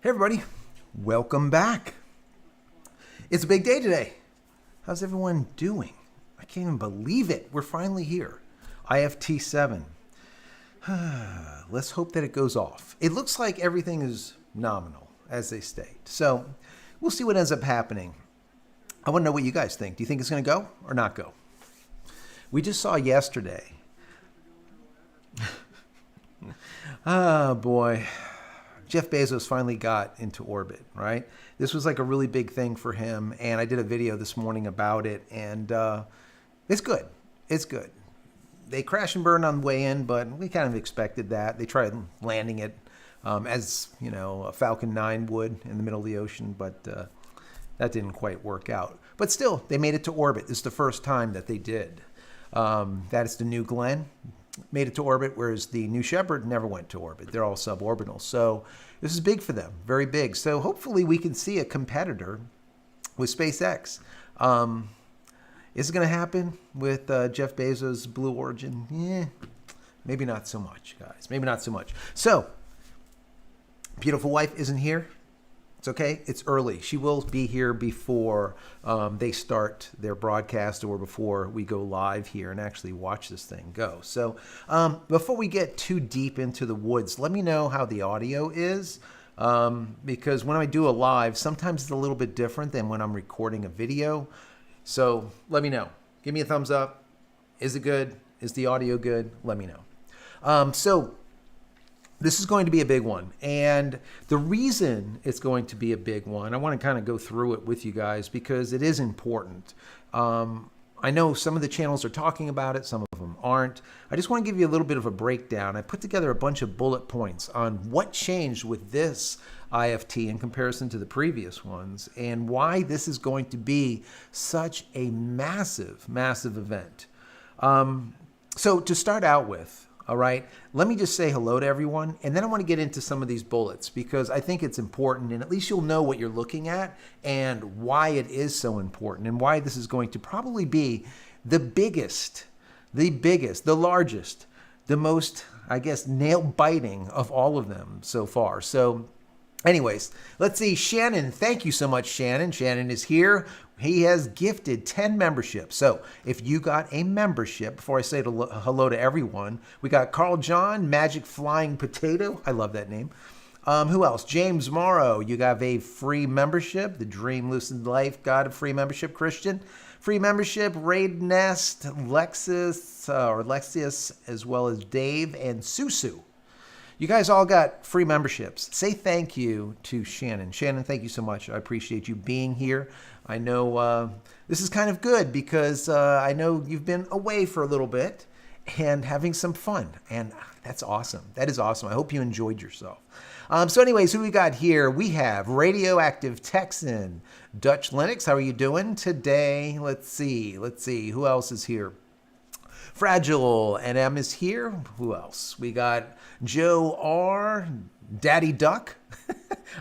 Hey everybody, welcome back. It's a big day today. How's everyone doing? I can't even believe it. We're finally here. IFT-7. Let's hope that it goes off. It looks like everything is nominal, as they state. So we'll see what ends up happening. I want to know what you guys think. Do you think it's going to go or not go? We just saw yesterday. Oh boy. Jeff Bezos finally got into orbit, right? This was like a really big thing for him, and I did a video this morning about it, and it's good. It's good. They crash and burn on the way in, but we kind of expected that. They tried landing it as, you know, a Falcon 9 would in the middle of the ocean, but that didn't quite work out. But still, they made it to orbit. This is the first time that they did. That is the New Glenn. Made it to orbit, whereas the New Shepard never went to orbit. They're all suborbital. So this is big for them, very big. So hopefully we can see a competitor with SpaceX. Is it going to happen with Jeff Bezos' Blue Origin? Yeah, maybe not so much, guys. Maybe not so much. So, beautiful wife isn't here. It's okay. It's early. She will be here before they start their broadcast or before we go live here and actually watch this thing go. So before we get too deep into the woods, let me know how the audio is because when I do a live, sometimes it's a little bit different than when I'm recording a video. So let me know. Give me a thumbs up. Is it good? Is the audio good? Let me know. So this is going to be a big one. And the reason it's going to be a big one, I want to kind of go through it with you guys because it is important. I know some of the channels are talking about it, some of them aren't. I just want to give you a little bit of a breakdown. I put together a bunch of bullet points on what changed with this IFT in comparison to the previous ones and why this is going to be such a massive, massive event. So to start out with, all right, let me just say hello to everyone, and then I want to get into some of these bullets because I think it's important, and at least you'll know what you're looking at and why it is so important and why this is going to probably be the biggest, the largest, the most, I guess, nail-biting of all of them so far. So anyways, let's see. Shannon, thank you so much, Shannon. Shannon is here. He has gifted 10 memberships. So if you got a membership, before I say hello to everyone, we got Carl John, Magic Flying Potato. I love that name. Who else? James Morrow, you got a free membership. The Dream Lucid Life got a free membership. Christian, free membership. Raid Nest, Lexius, as well as Dave and Susu. You guys all got free memberships. Say thank you to Shannon. Shannon, thank you so much. I appreciate you being here. I know this is kind of good because I know you've been away for a little bit and having some fun. And that's awesome. That is awesome. I hope you enjoyed yourself. So anyways, who we got here? We have Radioactive Texan, Dutch Linux. How are you doing today? Let's see. Who else is here? Fragile NM is here. Who else? We got Joe R. Daddy Duck.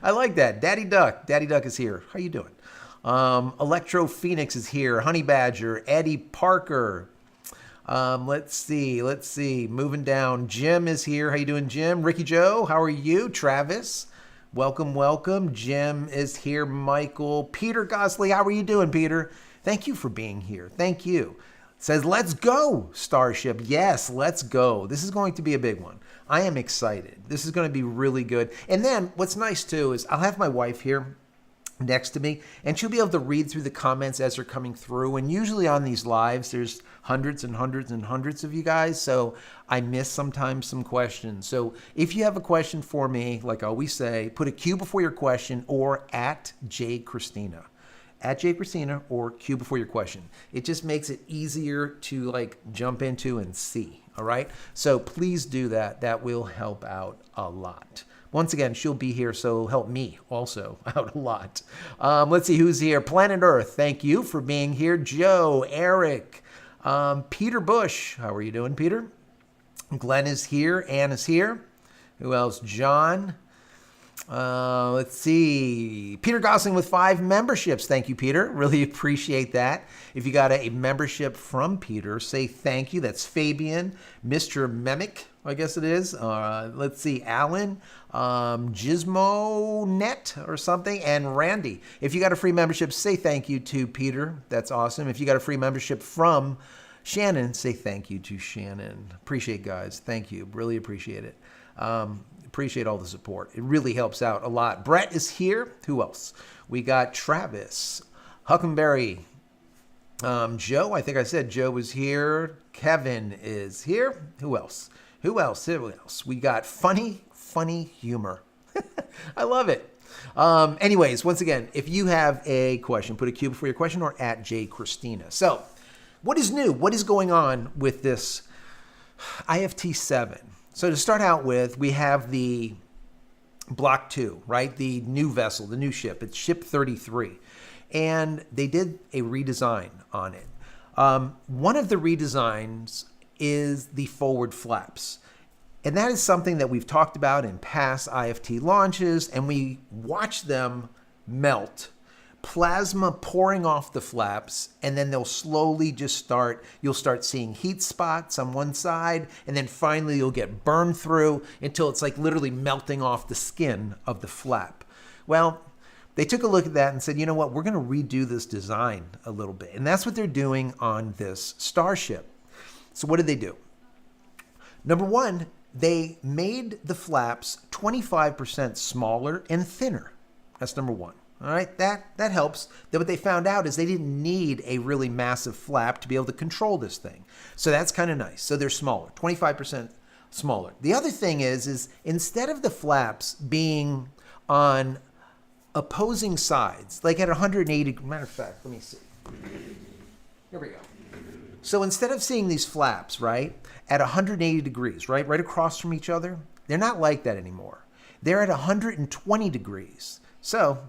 I like that. Daddy Duck. Daddy Duck is here. How you doing? Electro Phoenix is here. Honey Badger. Eddie Parker. Let's see. Moving down. Jim is here. How you doing, Jim? Ricky Joe. How are you? Travis. Welcome. Jim is here. Michael. Peter Gosley. How are you doing, Peter? Thank you for being here. Thank you. Says, let's go, Starship. Yes, let's go. This is going to be a big one. I am excited. This is going to be really good. And then what's nice, too, is I'll have my wife here next to me, and she'll be able to read through the comments as they're coming through. And usually on these lives, there's hundreds and hundreds and hundreds of you guys, so I miss sometimes some questions. So if you have a question for me, like I always say, put a Q before your question or at JCristina. At JCristina or Q before your question. It just makes it easier to like jump into and see, all right? So please do that. That will help out a lot. Once again, she'll be here, so help me also out a lot. Let's see who's here. Planet Earth, thank you for being here. Joe, Eric, Peter Bush. How are you doing, Peter? Glenn is here. Ann is here. Who else? John. Let's see. Peter Gosling with 5 memberships. Thank you, Peter. Really appreciate that. If you got a membership from Peter, say thank you. That's Fabian, Mr. Memic, I guess it is. Let's see. Alan, Gizmo Net or something, and Randy. If you got a free membership, say thank you to Peter. That's awesome. If you got a free membership from Shannon, say thank you to Shannon. Appreciate, guys. Thank you. Really appreciate it. Appreciate all the support. It really helps out a lot. Brett is here. Who else? We got Travis, Huckenberry, Joe. I think I said Joe was here. Kevin is here. Who else? Who else? Who else? We got funny humor. I love it. Anyways, once again, if you have a question, put a Q before your question or at JCristina. So, what is new? What is going on with this IFT-7? So to start out with, we have the Block 2, right? The new vessel, the new ship. It's Ship 33. And they did a redesign on it. One of the redesigns is the forward flaps. And that is something that we've talked about in past IFT launches, and we watch them melt. Plasma pouring off the flaps, and then they'll slowly just you'll start seeing heat spots on one side, and then finally you'll get burned through until it's like literally melting off the skin of the flap. Well, they took a look at that and said, you know what, we're going to redo this design a little bit. And that's what they're doing on this Starship. So what did they do? Number one, they made the flaps 25% smaller and thinner. That's number one. All right, that helps. Then what they found out is they didn't need a really massive flap to be able to control this thing. So that's kind of nice. So they're smaller, 25% smaller. The other thing is instead of the flaps being on opposing sides, like at 180, matter of fact, let me see. Here we go. So instead of seeing these flaps, right, at 180 degrees, right across from each other, they're not like that anymore. They're at 120 degrees. So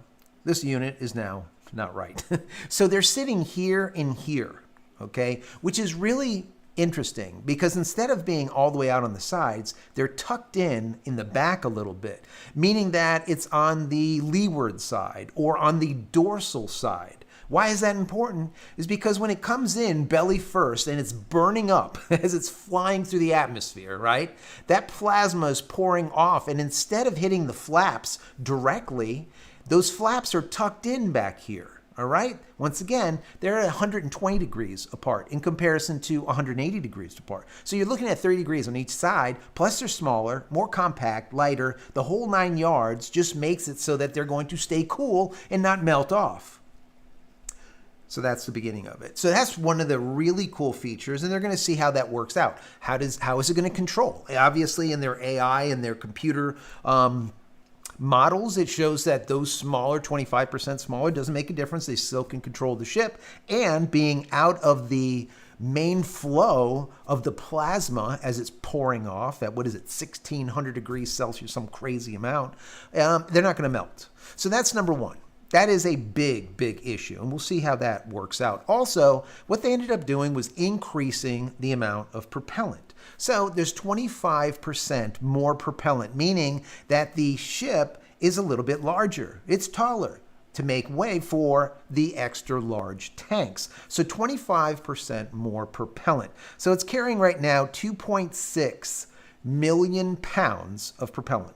this unit is now not right. So they're sitting here and here, okay, which is really interesting because instead of being all the way out on the sides, they're tucked in the back a little bit, meaning that it's on the leeward side or on the dorsal side. Why is that important? Is because when it comes in belly first and it's burning up as it's flying through the atmosphere, right? That plasma is pouring off, and instead of hitting the flaps directly, those flaps are tucked in back here, all right? Once again, they're at 120 degrees apart in comparison to 180 degrees apart. So you're looking at 30 degrees on each side, plus they're smaller, more compact, lighter. The whole 9 yards just makes it so that they're going to stay cool and not melt off. So that's the beginning of it. So that's one of the really cool features, and they're going to see how that works out. How is it going to control? Obviously, in their AI and their computer models, it shows that those smaller, 25% smaller, doesn't make a difference. They still can control the ship, and being out of the main flow of the plasma as it's pouring off at, 1600 degrees Celsius, some crazy amount, they're not going to melt. So that's number one. That is a big, big issue, and we'll see how that works out. Also, what they ended up doing was increasing the amount of propellant. So there's 25% more propellant, meaning that the ship is a little bit larger. It's taller to make way for the extra large tanks. So 25% more propellant. So it's carrying right now 2.6 million pounds of propellant.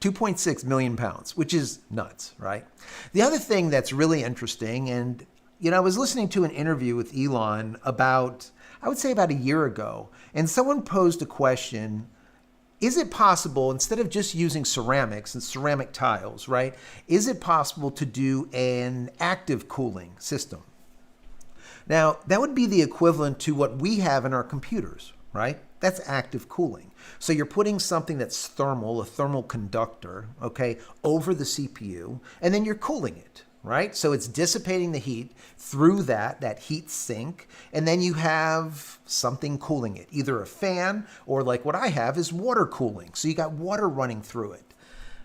2.6 million pounds, which is nuts, right? The other thing that's really interesting, and I was listening to an interview with Elon about, I would say about a year ago, and someone posed a question, is it possible, instead of just using ceramics and ceramic tiles, right, is it possible to do an active cooling system? Now, that would be the equivalent to what we have in our computers, right? That's active cooling. So you're putting something that's thermal, a thermal conductor, okay, over the CPU, and then you're cooling it, right? So it's dissipating the heat through that heat sink, and then you have something cooling it, either a fan or like what I have is water cooling. So you got water running through it.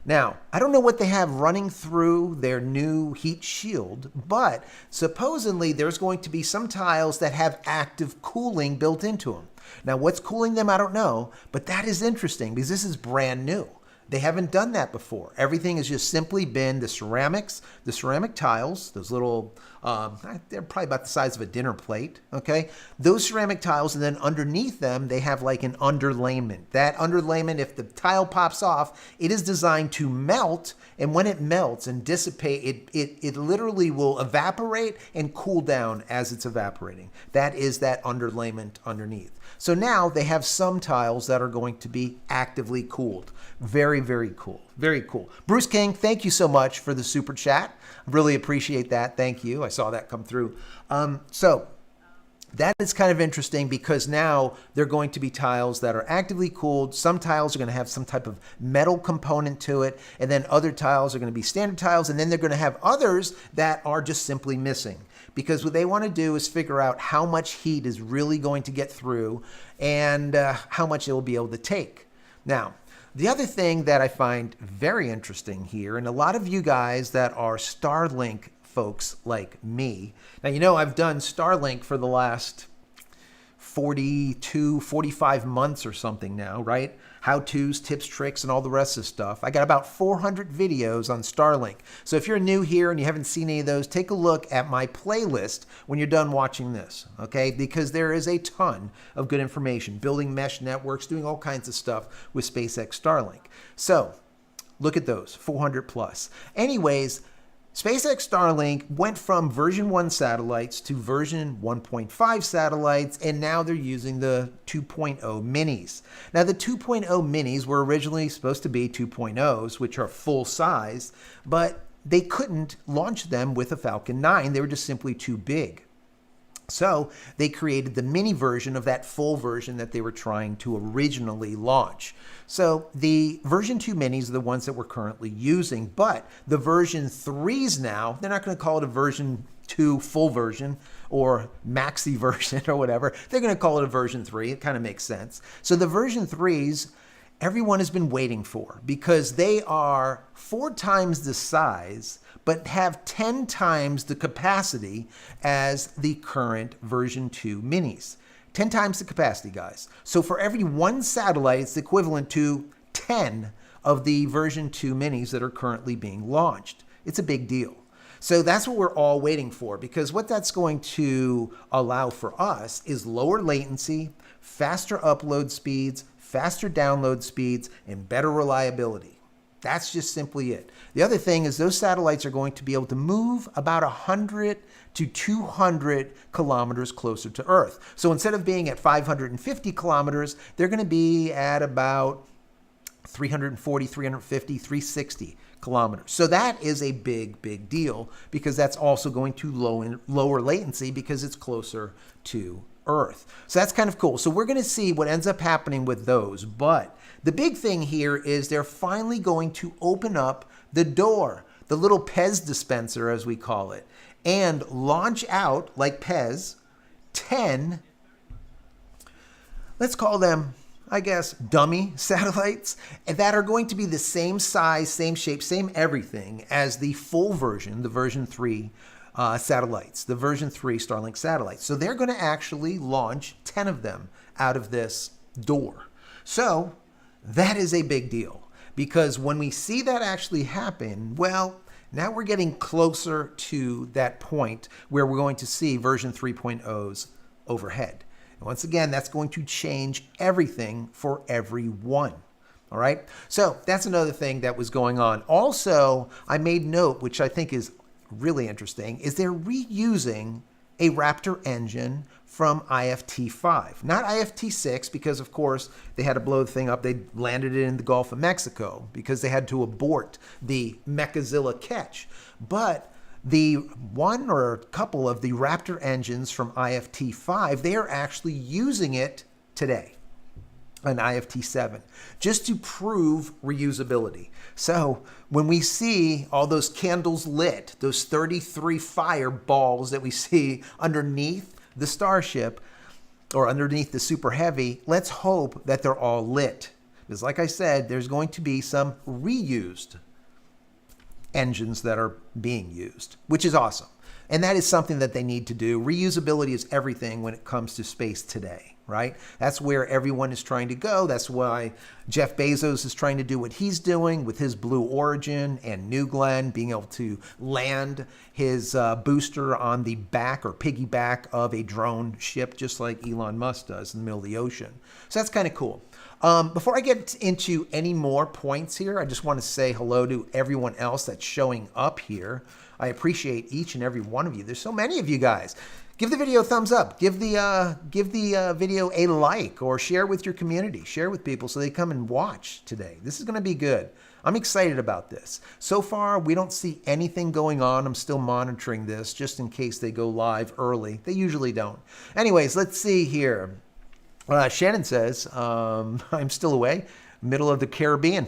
Now, I don't know what they have running through their new heat shield, but supposedly there's going to be some tiles that have active cooling built into them. Now, what's cooling them, I don't know, but that is interesting because this is brand new. They haven't done that before. Everything has just simply been the ceramics, the ceramic tiles, those little, they're probably about the size of a dinner plate, okay? Those ceramic tiles, and then underneath them, they have like an underlayment. That underlayment, if the tile pops off, it is designed to melt, and when it melts and dissipate, it literally will evaporate and cool down as it's evaporating. That is that underlayment underneath. So now they have some tiles that are going to be actively cooled. Very, very cool. Very cool. Bruce King, thank you so much for the super chat. Really appreciate that. Thank you. I saw that come through. So that is kind of interesting because now they're going to be tiles that are actively cooled. Some tiles are going to have some type of metal component to it, and then other tiles are going to be standard tiles, and then they're going to have others that are just simply missing. Because what they want to do is figure out how much heat is really going to get through and how much it will be able to take. Now, the other thing that I find very interesting here, and a lot of you guys that are Starlink folks like me, now you know I've done Starlink for the last 45 months or something now, right? How-tos, tips, tricks, and all the rest of the stuff. I got about 400 videos on Starlink. So if you're new here and you haven't seen any of those, take a look at my playlist when you're done watching this, okay? Because there is a ton of good information, building mesh networks, doing all kinds of stuff with SpaceX Starlink. So look at those, 400 plus. Anyways, SpaceX Starlink went from version 1 satellites to version 1.5 satellites, and now they're using the 2.0 minis. Now, the 2.0 minis were originally supposed to be 2.0s, which are full size, but they couldn't launch them with a Falcon 9. They were just simply too big. So they created the mini version of that full version that they were trying to originally launch. So the version 2 minis are the ones that we're currently using, but the version 3s now, they're not going to call it a version 2 full version or maxi version or whatever. They're going to call it a version 3. It kind of makes sense. So the version 3s, everyone has been waiting for because they are 4 times the size but have 10 times the capacity as the current version 2 minis. 10 times the capacity, guys. So for every 1 satellite, it's equivalent to 10 of the version 2 minis that are currently being launched. It's a big deal. So that's what we're all waiting for, because what that's going to allow for us is lower latency, faster upload speeds, faster download speeds, and better reliability. That's just simply it. The other thing is those satellites are going to be able to move about 100 to 200 kilometers closer to Earth. So instead of being at 550 kilometers, they're going to be at about 340, 350, 360 kilometers. So that is a big, big deal because that's also going to lower latency because it's closer to Earth. So that's kind of cool. So we're going to see what ends up happening with those. But the big thing here is they're finally going to open up the door, the little Pez dispenser, as we call it, and launch out, like Pez, 10, let's call them, I guess, dummy satellites that are going to be the same size, same shape, same everything as the full version, the version 3 satellites, the version 3 Starlink satellites. So they're going to actually launch 10 of them out of this door. So that is a big deal because when we see that actually happen, well, now we're getting closer to that point where we're going to see version 3.0s overhead. And once again, that's going to change everything for everyone. All right. So that's another thing that was going on. Also, I made note, which I think is really interesting, is they're reusing a Raptor engine from IFT-5, not IFT-6, because of course they had to blow the thing up. They landed it in the Gulf of Mexico because they had to abort the Mechazilla catch. But the one or a couple of the Raptor engines from IFT-5, they are actually using it today, an IFT-7, just to prove reusability. So when we see all those candles lit, those 33 fireballs that we see underneath the Starship or underneath the Super Heavy, let's hope that they're all lit. Because like I said, there's going to be some reused engines that are being used, which is awesome. And that is something that they need to do. Reusability is everything when it comes to space today. right? That's where everyone is trying to go. That's why Jeff Bezos is trying to do what he's doing with his Blue Origin and New Glenn, being able to land his booster on the back or piggyback of a drone ship, just like Elon Musk does in the middle of the ocean. So that's kind of cool. Before I get into any more points here, I just want to say hello to everyone else that's showing up here. I appreciate each and every one of you. There's so many of you guys. Give the video a thumbs up. Give the video a like, or share with your community. Share with people so they come and watch today. This is going to be good. I'm excited about this. So far, we don't see anything going on. I'm still monitoring this just in case they go live early. They usually don't. Anyways, let's see here. Shannon says, I'm still away, middle of the Caribbean.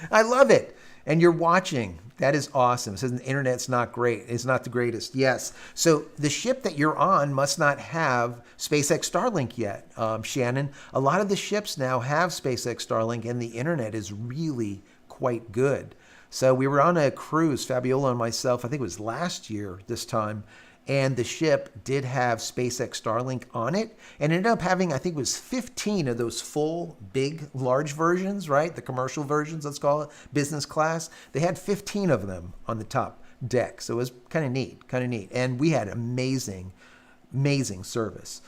I love it. And you're watching. That is awesome. It says the internet's not great. It's not the greatest. Yes. So the ship that you're on must not have SpaceX Starlink yet, Shannon. A lot of the ships now have SpaceX Starlink, and the internet is really quite good. So we were on a cruise, Fabiola and myself, I think it was last year this time, and the ship did have SpaceX Starlink on it, and ended up having, I think it was 15 of those full, big, large versions, right? The commercial versions, let's call it, business class. They had 15 of them on the top deck, so it was kind of neat. And we had amazing service.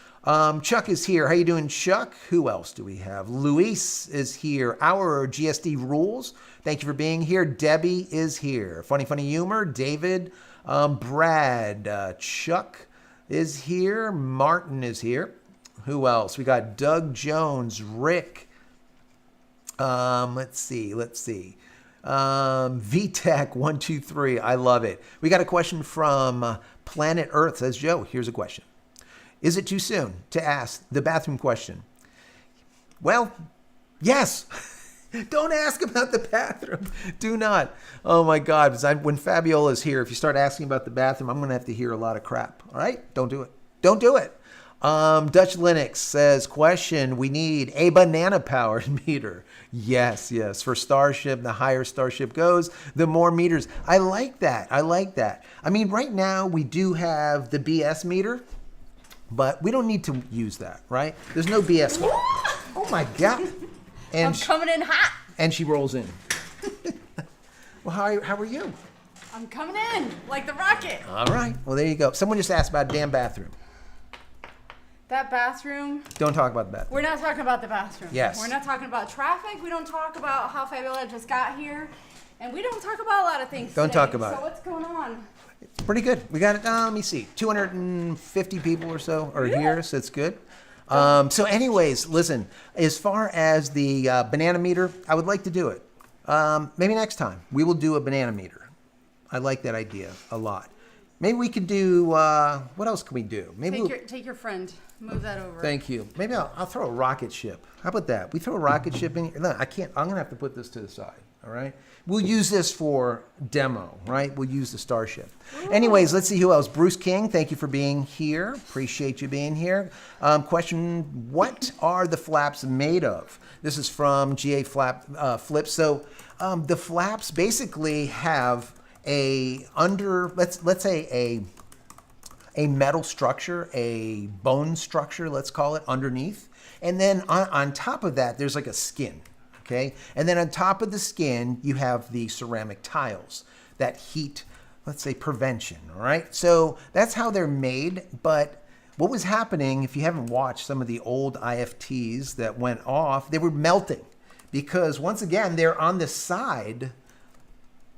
Chuck is here. How you doing, Chuck? Who else do we have? Luis is here. Our GSD rules. Thank you for being here. Debbie is here. Funny humor. David. Brad, Chuck is here. Martin is here. Who else? We got Doug Jones, Rick. Let's see. VTech123. I love it. We got a question from Planet Earth. Says Joe. Here's a question. Is it too soon to ask the bathroom question? Well, yes. Don't ask about the bathroom. Do not. Oh my God. When Fabiola is here, if you start asking about the bathroom, I'm going to have to hear a lot of crap. All right? Don't do it. Don't do it. Dutch Linux says, question, we need a banana powered meter. Yes. For Starship, the higher Starship goes, the more meters. I like that. I mean, right now we do have the BS meter, but we don't need to use that, right? There's no BS. Oh my God. And I'm coming in hot. And she rolls in. Well, how are you? I'm coming in like the rocket. All right. Well, there you go. Someone just asked about a damn bathroom. That bathroom. Don't talk about the bathroom. We're not talking about the bathroom. Yes. We're not talking about traffic. We don't talk about how Fabiola just got here. And we don't talk about a lot of things Don't today. talk about it. So what's going on? It's pretty good. We got it. Let me see. 250 people or so are here, so it's good. So anyways, listen, as far as the banana meter, I would like to do it. Maybe next time we will do a banana meter. I like that idea a lot. Maybe we could do, what else can we do? Maybe take your friend, move that over. Thank you. Maybe I'll throw a rocket ship. How about that? We throw a rocket ship in here. No, I can't, I'm going to have to put this to the side. All right. We'll use this for demo, right? We'll use the Starship. Ooh. Anyways, let's see who else. Bruce King, thank you for being here. Appreciate you being here. Question, what are the flaps made of? This is from GA Flip. So the flaps basically have let's say a metal structure, a bone structure, let's call it, underneath. And then on top of that, there's like a skin. Okay, and then on top of the skin, you have the ceramic tiles, that heat, let's say, prevention, all right? So that's how they're made, but what was happening, if you haven't watched some of the old IFTs that went off, they were melting because, once again, they're on the side,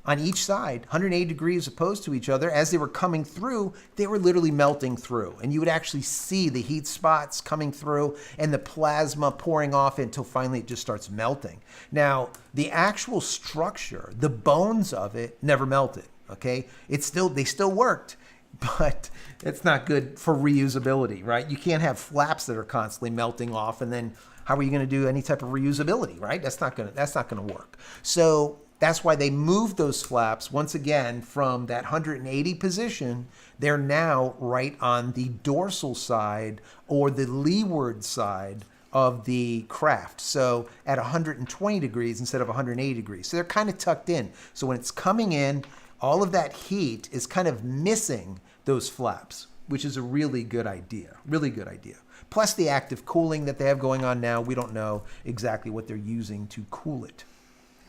on each side, 180 degrees opposed to each other. As they were coming through, they were literally melting through. And you would actually see the heat spots coming through and the plasma pouring off until finally it just starts melting. Now, the actual structure, the bones of it never melted, okay? They still worked, but it's not good for reusability, right? You can't have flaps that are constantly melting off, and then how are you going to do any type of reusability, right? That's not going to work. So that's why they moved those flaps, once again, from that 180 position. They're now right on the dorsal side or the leeward side of the craft. So at 120 degrees instead of 180 degrees. So they're kind of tucked in. So when it's coming in, all of that heat is kind of missing those flaps. which is a really good idea. Really good idea. Plus the active cooling that they have going on now. We don't know exactly what they're using to cool it.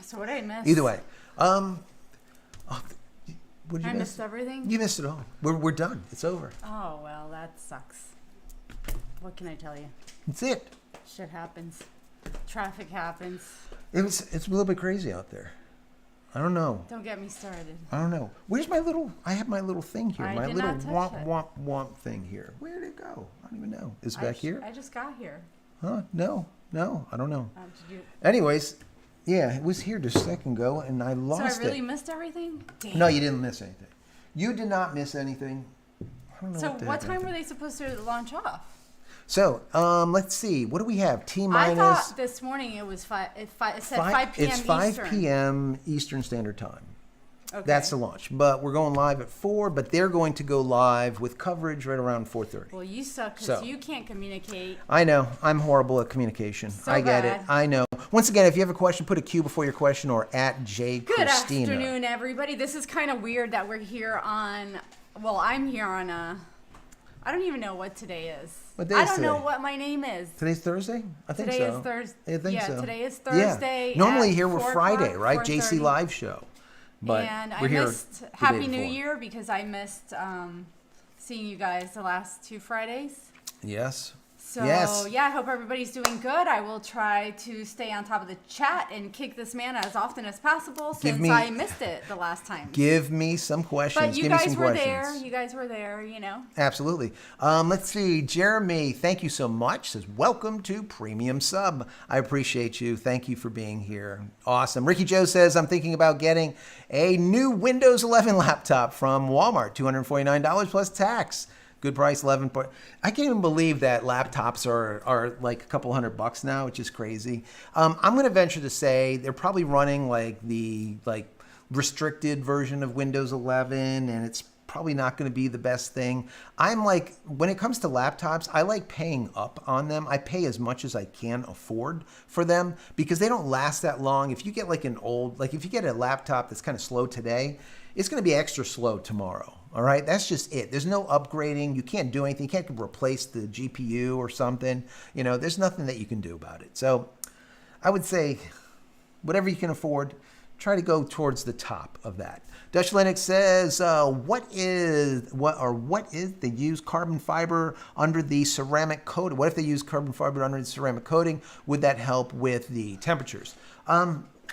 So what did I miss? Either way. What did you I miss? missed everything? You missed it all. We're done. It's over. Oh, well, that sucks. What can I tell you? That's it. Shit happens. Traffic happens. It's a little bit crazy out there. I don't know. Don't get me started. I don't know. Where's my little? I have my little thing here. I My did little not touch womp it. womp womp thing here. Where did it go? I don't even know. Is it back here? I just got here. Huh? No. I don't know. Did you... Anyways, yeah, it was here just a second ago, and I lost So I really it. missed everything? Damn. No, you didn't miss anything. You did not miss anything. I don't know So the what heck time happened. were they supposed to launch off? So, let's see. What do we have? T I minus. thought this morning it was it said 5 p.m. It's 5 Eastern. p.m. Eastern Standard Time. Okay. That's the launch. But we're going live at 4, but they're going to go live with coverage right around 4:30. Well, you suck because So. you can't communicate. I know. I'm horrible at communication. So I get bad. it. I know. Once again, if you have a question, put a Q before your question or at Good JCristina. afternoon, everybody. This is kind of weird that we're here on, well, I'm here on I don't even know what today is. What day I is don't know today? what my name is. Today's Thursday? I think Today so. is Thursday. I think yeah, so. today is Yeah. Thursday. Normally at here we're 4 Friday, o'clock, right? JC 4:30. Live show. But And we're I here missed the day Happy New before. Year because I missed seeing you guys the last 2 Fridays. Yes. So Yes. yeah, I hope everybody's doing good. I will try to stay on top of the chat and kick this man as often as possible since me- I missed it the last time. Give me some questions. But you Give me guys some were questions. there. You guys were there, you know. Absolutely. Let's see. Jeremy, thank you so much. Says, welcome to Premium Sub. I appreciate you. Thank you for being here. Awesome. Ricky Joe says, I'm thinking about getting a new Windows 11 laptop from Walmart, $249 plus tax. Good price, 11. I can't even believe that laptops are like a couple $100 now, which is crazy. I'm going to venture to say they're probably running like the restricted version of Windows 11, and it's probably not going to be the best thing. I'm like, when it comes to laptops, I like paying up on them. I pay as much as I can afford for them because they don't last that long. If you get like if you get a laptop that's kind of slow today, it's going to be extra slow tomorrow. All right, that's just it. There's no upgrading. You can't do anything. You can't replace the GPU or something. You know, there's nothing that you can do about it. So I would say whatever you can afford, try to go towards the top of that. Dutch Linux says, what is they use carbon fiber under the ceramic coating? What if they use carbon fiber under the ceramic coating? Would that help with the temperatures?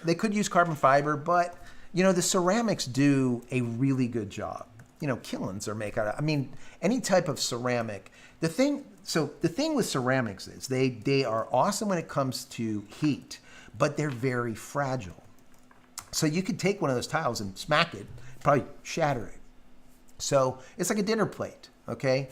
They could use carbon fiber, but you know, the ceramics do a really good job. You know, kilns are made out of, I mean, any type of ceramic. The thing with ceramics is they are awesome when it comes to heat, but they're very fragile. So you could take one of those tiles and smack it, probably shatter it. So it's like a dinner plate, okay?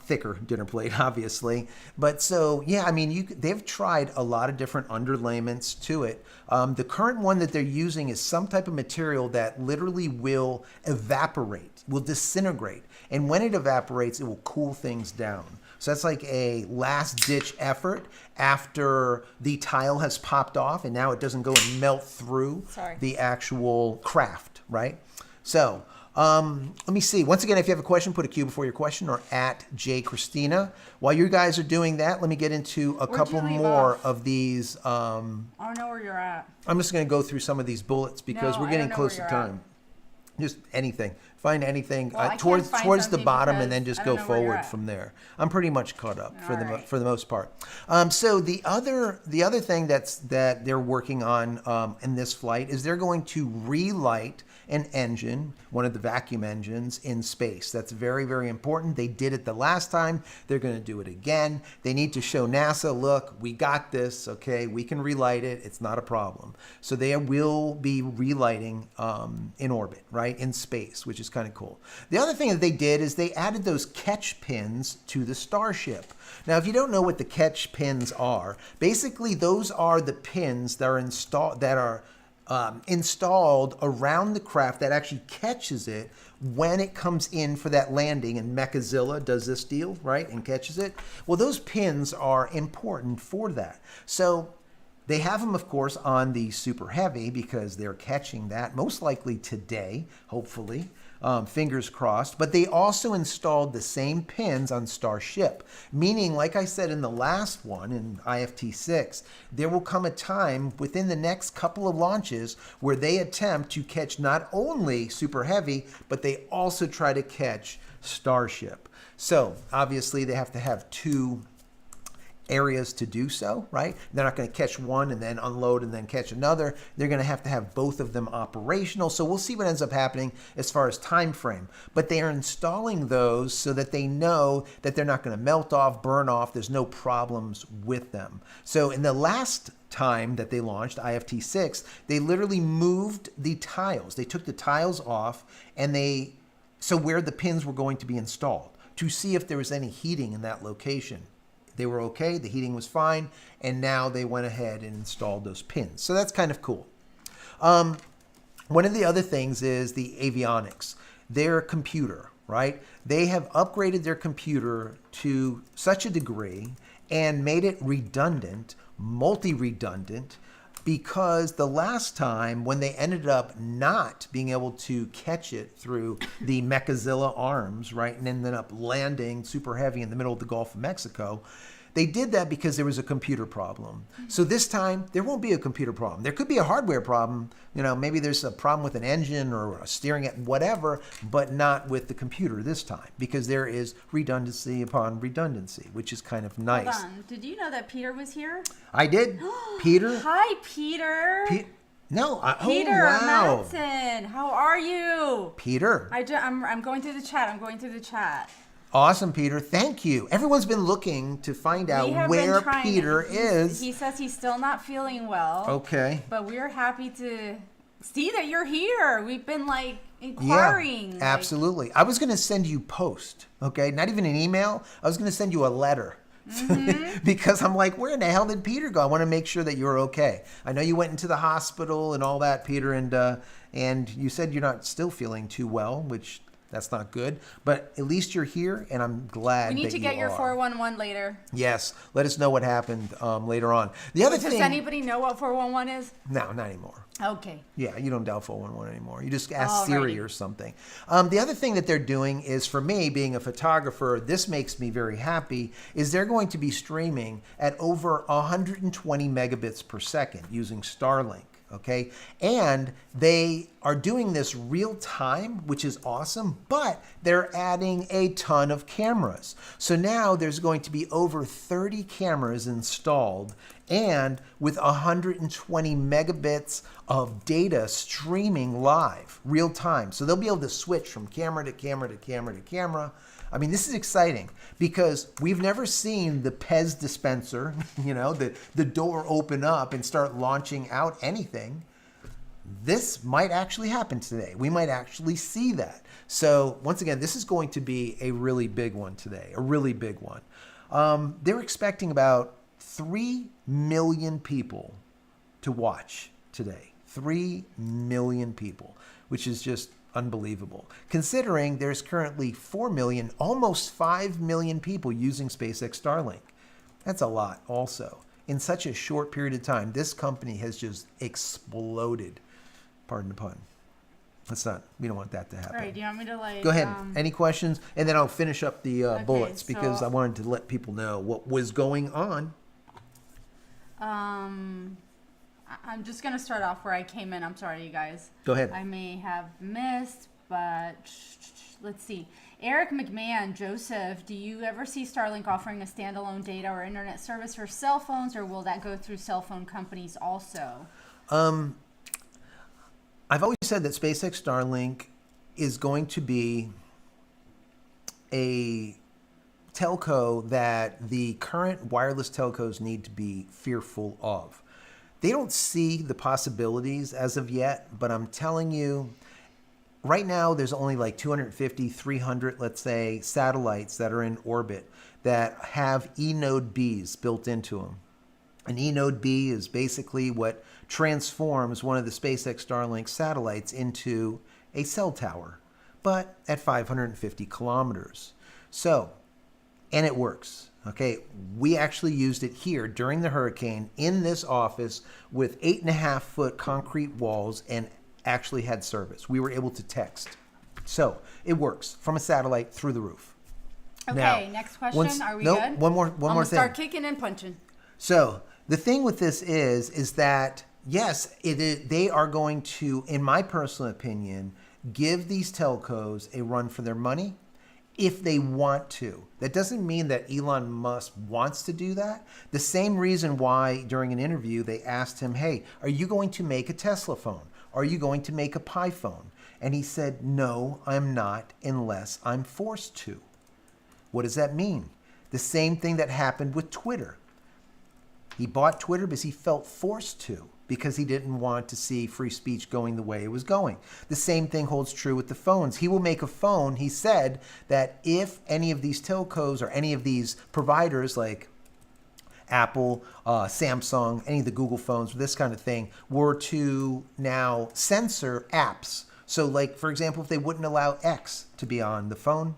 Thicker dinner plate, obviously. But so, yeah, I mean, they've tried a lot of different underlayments to it. The current one that they're using is some type of material that literally will evaporate, will disintegrate. And when it evaporates, it will cool things down. So that's like a last-ditch effort after the tile has popped off and now it doesn't go and melt through the actual craft, right? So let me see. Once again, if you have a question, put a Q before your question or at JCristina. While you guys are doing that, let me get into a couple more of these. I don't know where you're at. I'm just going to go through some of these bullets because we're getting close to time. Just anything. Find anything towards the bottom and then just go forward from there. I'm pretty much caught up for the most part. So the other thing that they're working on in this flight is they're going to relight an engine, one of the vacuum engines in space. That's very, very important. They did it the last time. They're going to do it again. They need to show NASA, look, we got this, okay? We can relight it. It's not a problem. So they will be relighting in orbit, right? In space, which is kind of cool. The other thing that they did is they added those catch pins to the Starship. Now, if you don't know what the catch pins are, basically those are the pins that are installed around the craft that actually catches it when it comes in for that landing, and Mechazilla does this deal, right, and catches it. Well, those pins are important for that. So They have them, of course, on the Super Heavy because they're catching that most likely today, hopefully. Fingers crossed. But they also installed the same pins on Starship, meaning, like I said in the last one, in IFT-6, there will come a time within the next couple of launches where they attempt to catch not only Super Heavy, but they also try to catch Starship. So, obviously, they have to have two areas to do so, right? They're not going to catch one and then unload and then catch another. They're going to have both of them operational. So we'll see what ends up happening as far as time frame. But they are installing those so that they know that they're not going to melt off, burn off. There's no problems with them. So in the last time that they launched, IFT-6, they literally moved the tiles. They took the tiles off and so where the pins were going to be installed to see if there was any heating in that location. They were okay, the heating was fine, and now they went ahead and installed those pins. So that's kind of cool. One of the other things is the avionics. Their computer, right? They have upgraded their computer to such a degree and made it redundant, multi-redundant, because the last time when they ended up not being able to catch it through the Mechazilla arms, right, and ended up landing Super Heavy in the middle of the Gulf of Mexico, they did that because there was a computer problem. So this time, there won't be a computer problem. There could be a hardware problem. You know, maybe there's a problem with an engine or a steering it, whatever, but not with the computer this time because there is redundancy upon redundancy, which is kind of nice. Hold on. Did you know that Peter was here? I did. Peter. Hi, Peter. No. Peter oh, wow. Madsen. How are you? Peter. I'm going through the chat. I'm going through the chat. Awesome, Peter. Thank you. Everyone's been looking to find out where Peter is. He says he's still not feeling well. Okay. But we're happy to see that you're here. We've been like inquiring. Yeah, absolutely. I was going to send you post, okay? Not even an email. I was going to send you a letter. Because I'm like, where in the hell did Peter go? I want to make sure that you're okay. I know you went into the hospital and all that, Peter, and you said you're not still feeling too well, which that's not good. But at least you're here, and I'm glad that you are. We need to get your 411 later. Yes. Let us know what happened later on. The other thing. Does anybody know what 411 is? No, not anymore. Okay. Yeah, you don't dial 411 anymore. You just ask Siri or something. The other thing that they're doing is, for me, being a photographer, this makes me very happy, is they're going to be streaming at over 120 megabits per second using Starlink. Okay, and they are doing this real time, which is awesome, but they're adding a ton of cameras. So now there's going to be over 30 cameras installed and with 120 megabits of data streaming live, real time. So they'll be able to switch from camera to camera to camera to camera. I mean, this is exciting because we've never seen the Pez dispenser, you know, the door open up and start launching out anything. This might actually happen today. We might actually see that. So once again, this is going to be a really big one today, a really big one. They're expecting about 3 million people to watch today. 3 million people, which is just unbelievable, considering there's currently 4 million, almost 5 million people using SpaceX Starlink. That's a lot also. In such a short period of time, this company has just exploded. Pardon the pun. We don't want that to happen. All right, do you want me to Go ahead. Any questions? And then I'll finish up the bullets because so, I wanted to let people know what was going on. I'm just going to start off where I came in. I'm sorry, you guys. Go ahead. I may have missed, but let's see. Eric McMahon, Joseph, do you ever see Starlink offering a standalone data or internet service for cell phones, or will that go through cell phone companies also? I've always said that SpaceX Starlink is going to be a telco that the current wireless telcos need to be fearful of. They don't see the possibilities as of yet, but I'm telling you, right now there's only like 250, 300, let's say, satellites that are in orbit that have eNode Bs built into them. An eNode B is basically what transforms one of the SpaceX Starlink satellites into a cell tower, but at 550 kilometers. So, and it works, Okay, we actually used it here during the hurricane in this office with 8.5-foot concrete walls and actually had service. We were able to text. So it works from a satellite through the roof. Okay, next question. Are we good? One more I'm gonna thing. start kicking and punching. So the thing with this is that yes, they are going to, in my personal opinion, give these telcos a run for their money if they want to. That doesn't mean that Elon Musk wants to do that. The same reason why during an interview they asked him, hey, are you going to make a Tesla phone? Are you going to make a Pi phone? And he said, no, I'm not unless I'm forced to. What does that mean? The same thing that happened with Twitter. He bought Twitter because he felt forced to, because he didn't want to see free speech going the way it was going. The same thing holds true with the phones. He will make a phone. He said that if any of these telcos or any of these providers like Apple, Samsung, any of the Google phones, this kind of thing, were to now censor apps. So like, for example, if they wouldn't allow X to be on the phone,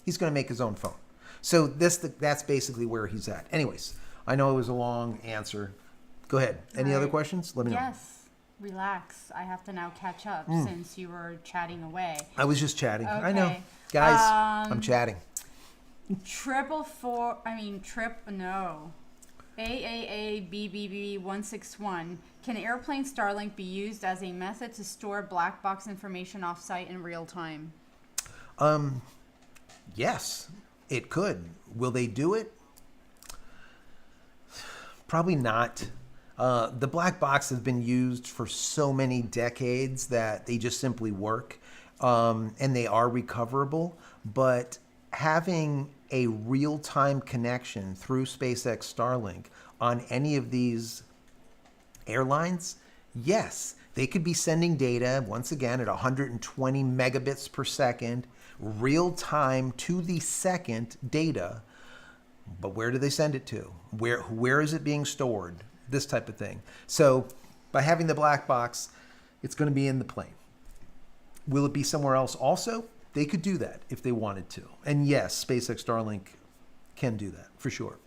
he's going to make his own phone. So that's basically where he's at. Anyways, I know it was a long answer. Go ahead. Any other questions? Let me know. Yes. Relax. I have to now catch up since you were chatting away. I was just chatting. Okay. I know. Guys, I'm chatting. AAABBB161. Can airplane Starlink be used as a method to store black box information offsite in real time? Yes, it could. Will they do it? Probably not. The black box has been used for so many decades that they just simply work, and they are recoverable. But having a real-time connection through SpaceX Starlink on any of these airlines, yes, they could be sending data, once again, at 120 megabits per second, real-time to the second data. But where do they send it to? Where is it being stored? This type of thing. So by having the black box, it's going to be in the plane. Will it be somewhere else also? They could do that if they wanted to. And yes, SpaceX Starlink can do that for sure.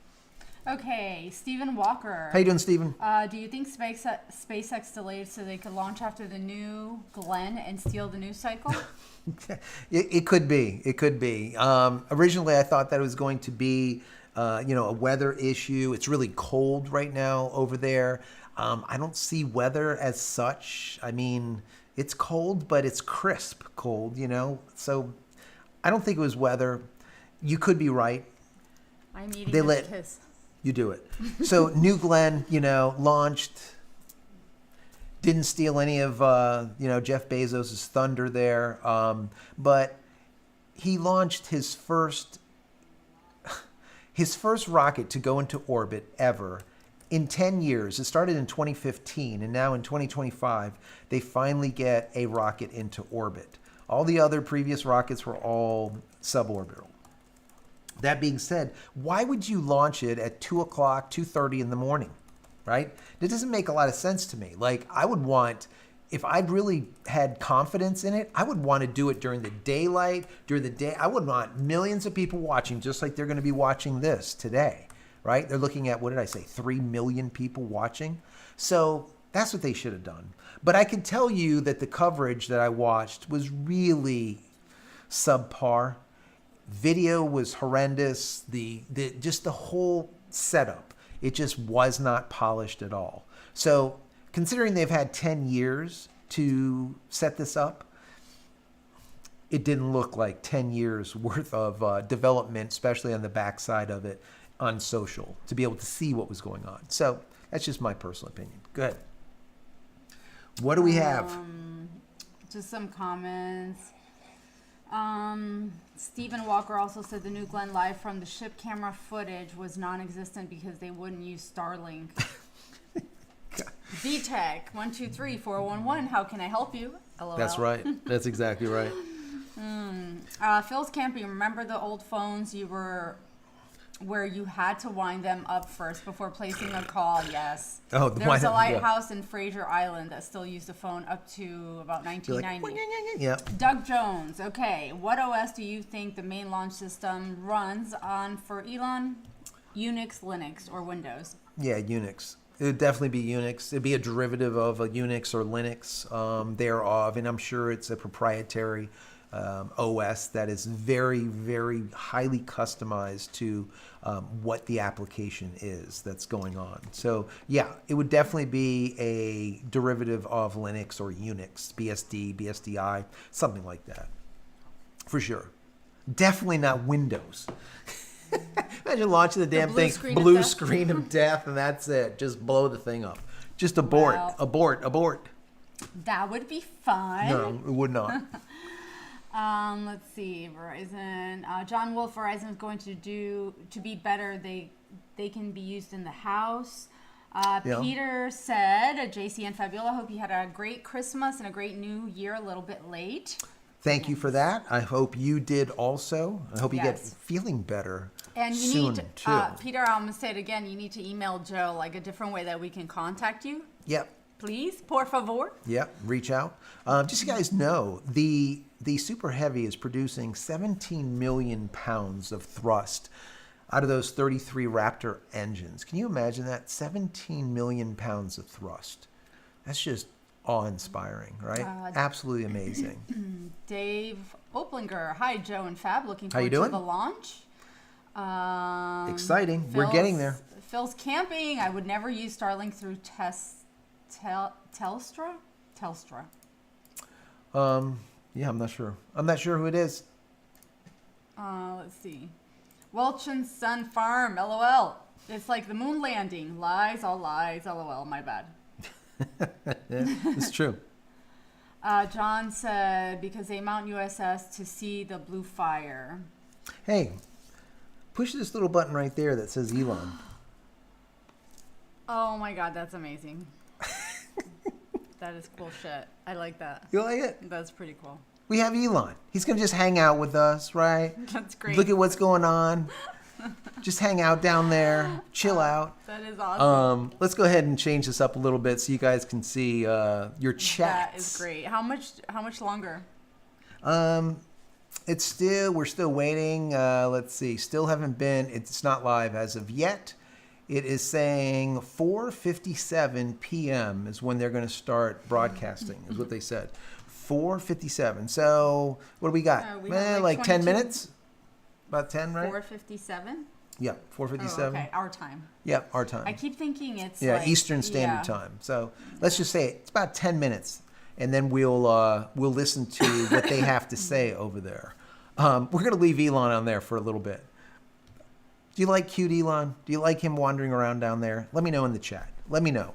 Okay, Stephen Walker. How you doing, Stephen? Do you think SpaceX delayed so they could launch after the New Glenn and steal the news cycle? It could be. It could be. Originally, I thought that it was going to be, a weather issue. It's really cold right now over there. I don't see weather as such. I mean, it's cold, but it's crisp cold, So I don't think it was weather. You could be right. I'm eating this kiss. You do it. So New Glenn, launched, didn't steal any of, Jeff Bezos' thunder there. But he launched his first rocket to go into orbit ever in 10 years. It started in 2015, and now in 2025, they finally get a rocket into orbit. All the other previous rockets were all suborbital. That being said, why would you launch it at 2 o'clock, 2:30 in the morning, right? It doesn't make a lot of sense to me. Like, I would want, if I'd really had confidence in it, I would want to do it during the daylight, during the day. I would want millions of people watching, just like they're going to be watching this today, right? They're looking at, 3 million people watching. So that's what they should have done. But I can tell you that the coverage that I watched was really subpar. Video was horrendous. Just the whole setup, it just was not polished at all. So considering they've had 10 years to set this up, it didn't look like 10 years worth of development, especially on the backside of it on social, to be able to see what was going on. So that's just my personal opinion. Go ahead. What do we have? Just some comments. Stephen Walker also said the New Glenn live from the ship camera footage was non-existent because they wouldn't use Starlink. VTech 123411. How can I help you? LOL. That's right. That's exactly right. Phil's camping. Remember the old phones where you had to wind them up first before placing a call? Yes. Oh, there was a lighthouse in Fraser Island that still used the phone up to about 1990. Yeah. Doug Jones. Okay, what OS do you think the main launch system runs on for Elon? Unix, Linux, or Windows? Yeah, Unix. It would definitely be Unix. It'd be a derivative of a Unix or Linux thereof, and I'm sure it's a proprietary OS that is very, very highly customized to what the application is that's going on. So yeah, it would definitely be a derivative of Linux or Unix, BSD, BSDI, something like that, for sure. Definitely not Windows. Imagine launching the damn thing, blue screen of death, and that's it. Just blow the thing up. Just abort, abort. That would be fun. No, it would not. Let's see, Verizon. John Wolf, Verizon is going to be better. They can be used in the house. Yeah. Peter said, JC and Fabiola, hope you had a great Christmas and a great new year, a little bit late. Thank you for that. I hope you did also. I hope you get Yes. feeling better And you soon, need, too. Peter, I'm going to say it again. You need to email Joe, like a different way that we can contact you. Yep. Please, por favor. Yep, reach out. Just so you guys know, the Super Heavy is producing 17 million pounds of thrust out of those 33 Raptor engines. Can you imagine that? 17 million pounds of thrust. That's just awe-inspiring, right? Absolutely amazing. Dave Oplinger. Hi, Joe and Fab. Looking How you forward to doing? the launch. Exciting. We're getting there. Phil's camping. I would never use Starlink through Telstra? Telstra. Yeah, I'm not sure. I'm not sure who it is. Let's see. Welch and Son Farm. LOL. It's like the moon landing. Lies, all lies. LOL. My bad. It's true. John said because they mount USS to see the blue fire. Hey, push this little button right there that says Elon. Oh my God, that's amazing. That is cool shit. I like that. You like it? That's pretty cool. We have Elon. He's going to just hang out with us, right? That's great. Look at what's going on. Just hang out down there. Chill out. That is awesome. Let's go ahead and change this up a little bit so you guys can see your chats. That is great. How much longer? We're still waiting. Let's see. Still haven't been. It's not live as of yet. It is saying 4:57 p.m. is when they're going to start broadcasting, is what they said. 4:57. So what do we got? We have like 10 22 minutes? About 10, right? 4:57? Yeah, 4:57. Okay, our time. Yeah, our time. I keep thinking it's Eastern Standard Time. So let's just say it's about 10 minutes, and then we'll listen to what they have to say over there. We're going to leave Elon on there for a little bit. Do you like cute Elon? Do you like him wandering around down there? Let me know in the chat. Let me know.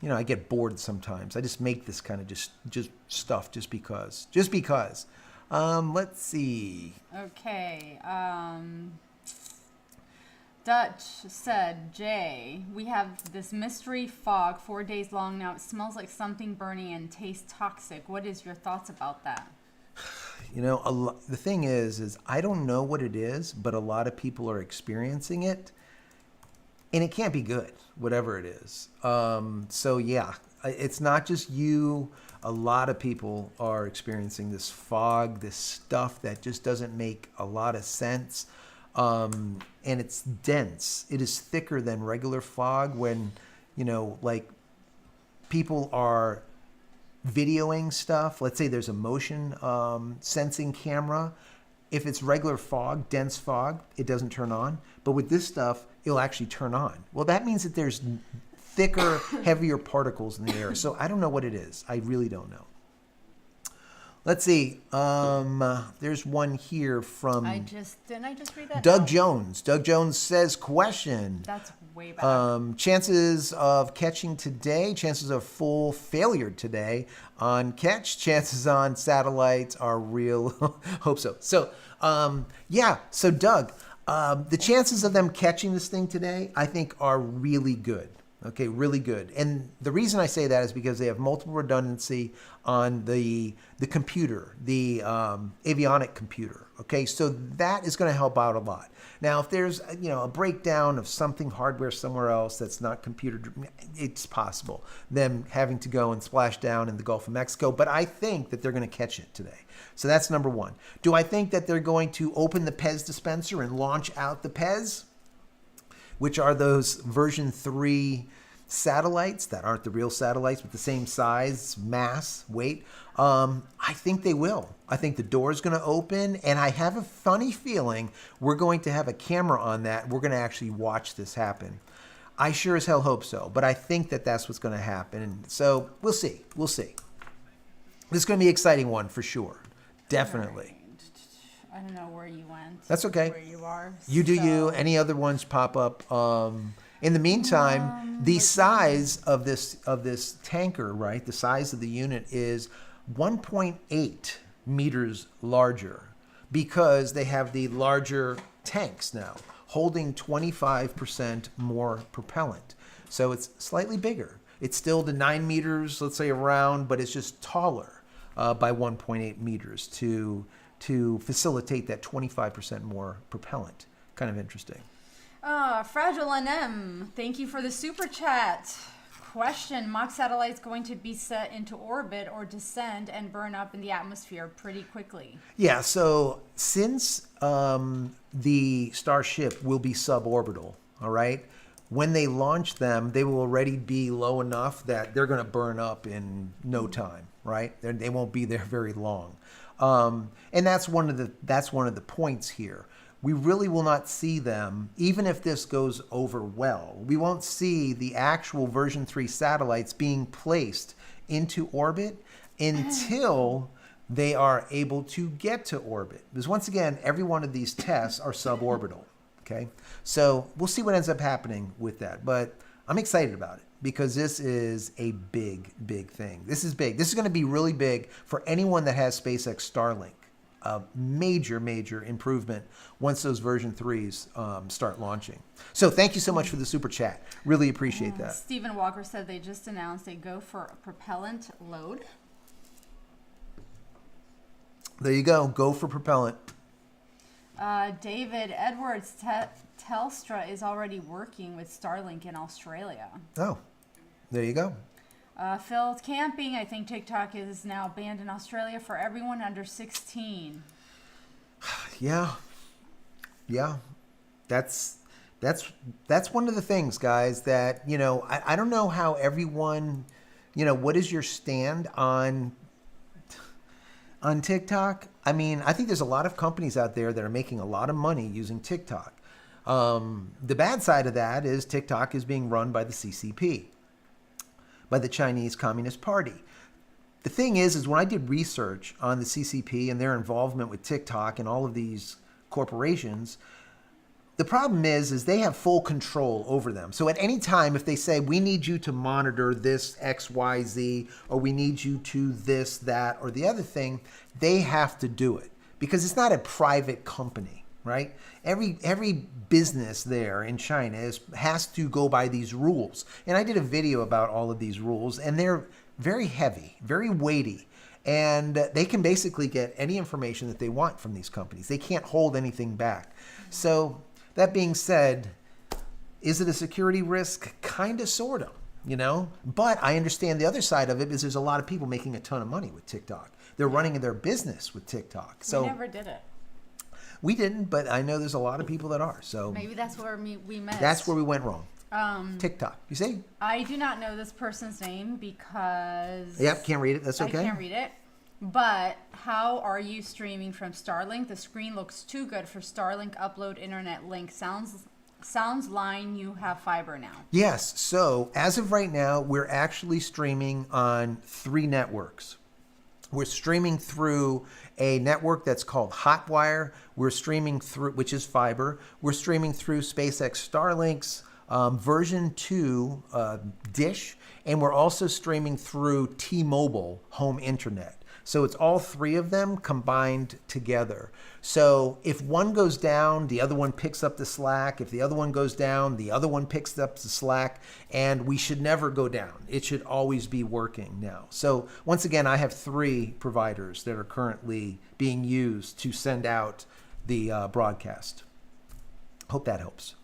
I get bored sometimes. I just make this kind of just stuff just because. Just because. Let's see. Okay. Dutch said, Jay, we have this mystery fog 4 days long now. It smells like something burning and tastes toxic. What is your thoughts about that? The thing is I don't know what it is, but a lot of people are experiencing it, and it can't be good, whatever it is. So yeah, it's not just you. A lot of people are experiencing this fog, this stuff that just doesn't make a lot of sense. And it's dense. It is thicker than regular fog when, like people are videoing stuff. Let's say there's a motion sensing camera. If it's regular fog, dense fog, it doesn't turn on. But with this stuff, it'll actually turn on. Well, that means that there's thicker, heavier particles in the air. So I don't know what it is. I really don't know. Let's see. There's one here from Didn't I just read that? Doug Jones. Doug Jones says, question. That's way back. Chances of catching today, chances of full failure today on catch, chances on satellites are real. Hope so. So, So Doug, the chances of them catching this thing today, I think are really good. Okay, really good. And the reason I say that is because they have multiple redundancy on the computer, the avionic computer. Okay, so that is going to help out a lot. Now, if there's a breakdown of something hardware somewhere else that's not computer, it's possible them having to go and splash down in the Gulf of Mexico. But I think that they're going to catch it today. So that's number one. Do I think that they're going to open the Pez dispenser and launch out the Pez, which are those version 3 satellites that aren't the real satellites with the same size, mass, weight? I think they will. I think the door is going to open, and I have a funny feeling we're going to have a camera on that. We're going to actually watch this happen. I sure as hell hope so, but I think that that's what's going to happen. And so we'll see. We'll see. This is going to be an exciting one for sure. Definitely. I don't know where you went. That's okay. Where you are. You do you. Any other ones pop up? In the meantime, the size of this tanker, right? The size of the unit is 1.8 meters larger because they have the larger tanks now, holding 25% more propellant. So it's slightly bigger. It's still the 9 meters, let's say, around, but it's just taller by 1.8 meters to facilitate that 25% more propellant. Kind of interesting. Fragile NM, thank you for the super chat. Question, mock satellites going to be set into orbit or descend and burn up in the atmosphere pretty quickly? Yeah, so since the Starship will be suborbital, all right, when they launch them, they will already be low enough that they're going to burn up in no time, right? They won't be there very long. And that's one of the points here. We really will not see them, even if this goes over well. We won't see the actual version 3 satellites being placed into orbit until they are able to get to orbit. Because once again, every one of these tests are suborbital. Okay, so we'll see what ends up happening with that. But I'm excited about it because this is a big, big thing. This is big. This is going to be really big for anyone that has SpaceX Starlink. A major, major improvement once those version 3s start launching. So thank you so much for the super chat. Really appreciate that. Stephen Walker said they just announced they go for a propellant load. There you go. Go for propellant. David Edwards, Telstra is already working with Starlink in Australia. Oh, there you go. Phil Camping, I think TikTok is now banned in Australia for everyone under 16. Yeah. That's one of the things, guys, that, I don't know how everyone, what is your stand on TikTok? I mean, I think there's a lot of companies out there that are making a lot of money using TikTok. The bad side of that is TikTok is being run by the CCP, by the Chinese Communist Party. The thing is when I did research on the CCP and their involvement with TikTok and all of these corporations, the problem is they have full control over them. So at any time, if they say, we need you to monitor this X, Y, Z, or we need you to this, that, or the other thing, they have to do it because it's not a private company, right? Every business there in China has to go by these rules. And I did a video about all of these rules, and they're very heavy, very weighty. And they can basically get any information that they want from these companies. They can't hold anything back. So that being said, is it a security risk? Kind of, sort of, But I understand the other side of it is there's a lot of people making a ton of money with TikTok. They're running their business with TikTok. So we never did it. We didn't, but I know there's a lot of people that are. So maybe that's where we met. That's where we went wrong. TikTok. You see? I do not know this person's name because... Yep, can't read it. That's okay. I can't read it. But how are you streaming from Starlink? The screen looks too good for Starlink upload internet link. Sounds line you have fiber now. Yes. So as of right now, we're actually streaming on 3 networks. We're streaming through a network that's called Hotwire. We're streaming through, which is fiber. We're streaming through SpaceX Starlink's version 2 dish, and we're also streaming through T-Mobile home internet. So it's all three of them combined together. So if one goes down, the other one picks up the slack. If the other one goes down, the other one picks up the slack. And we should never go down. It should always be working now. So once again, I have 3 providers that are currently being used to send out the broadcast. Hope that helps.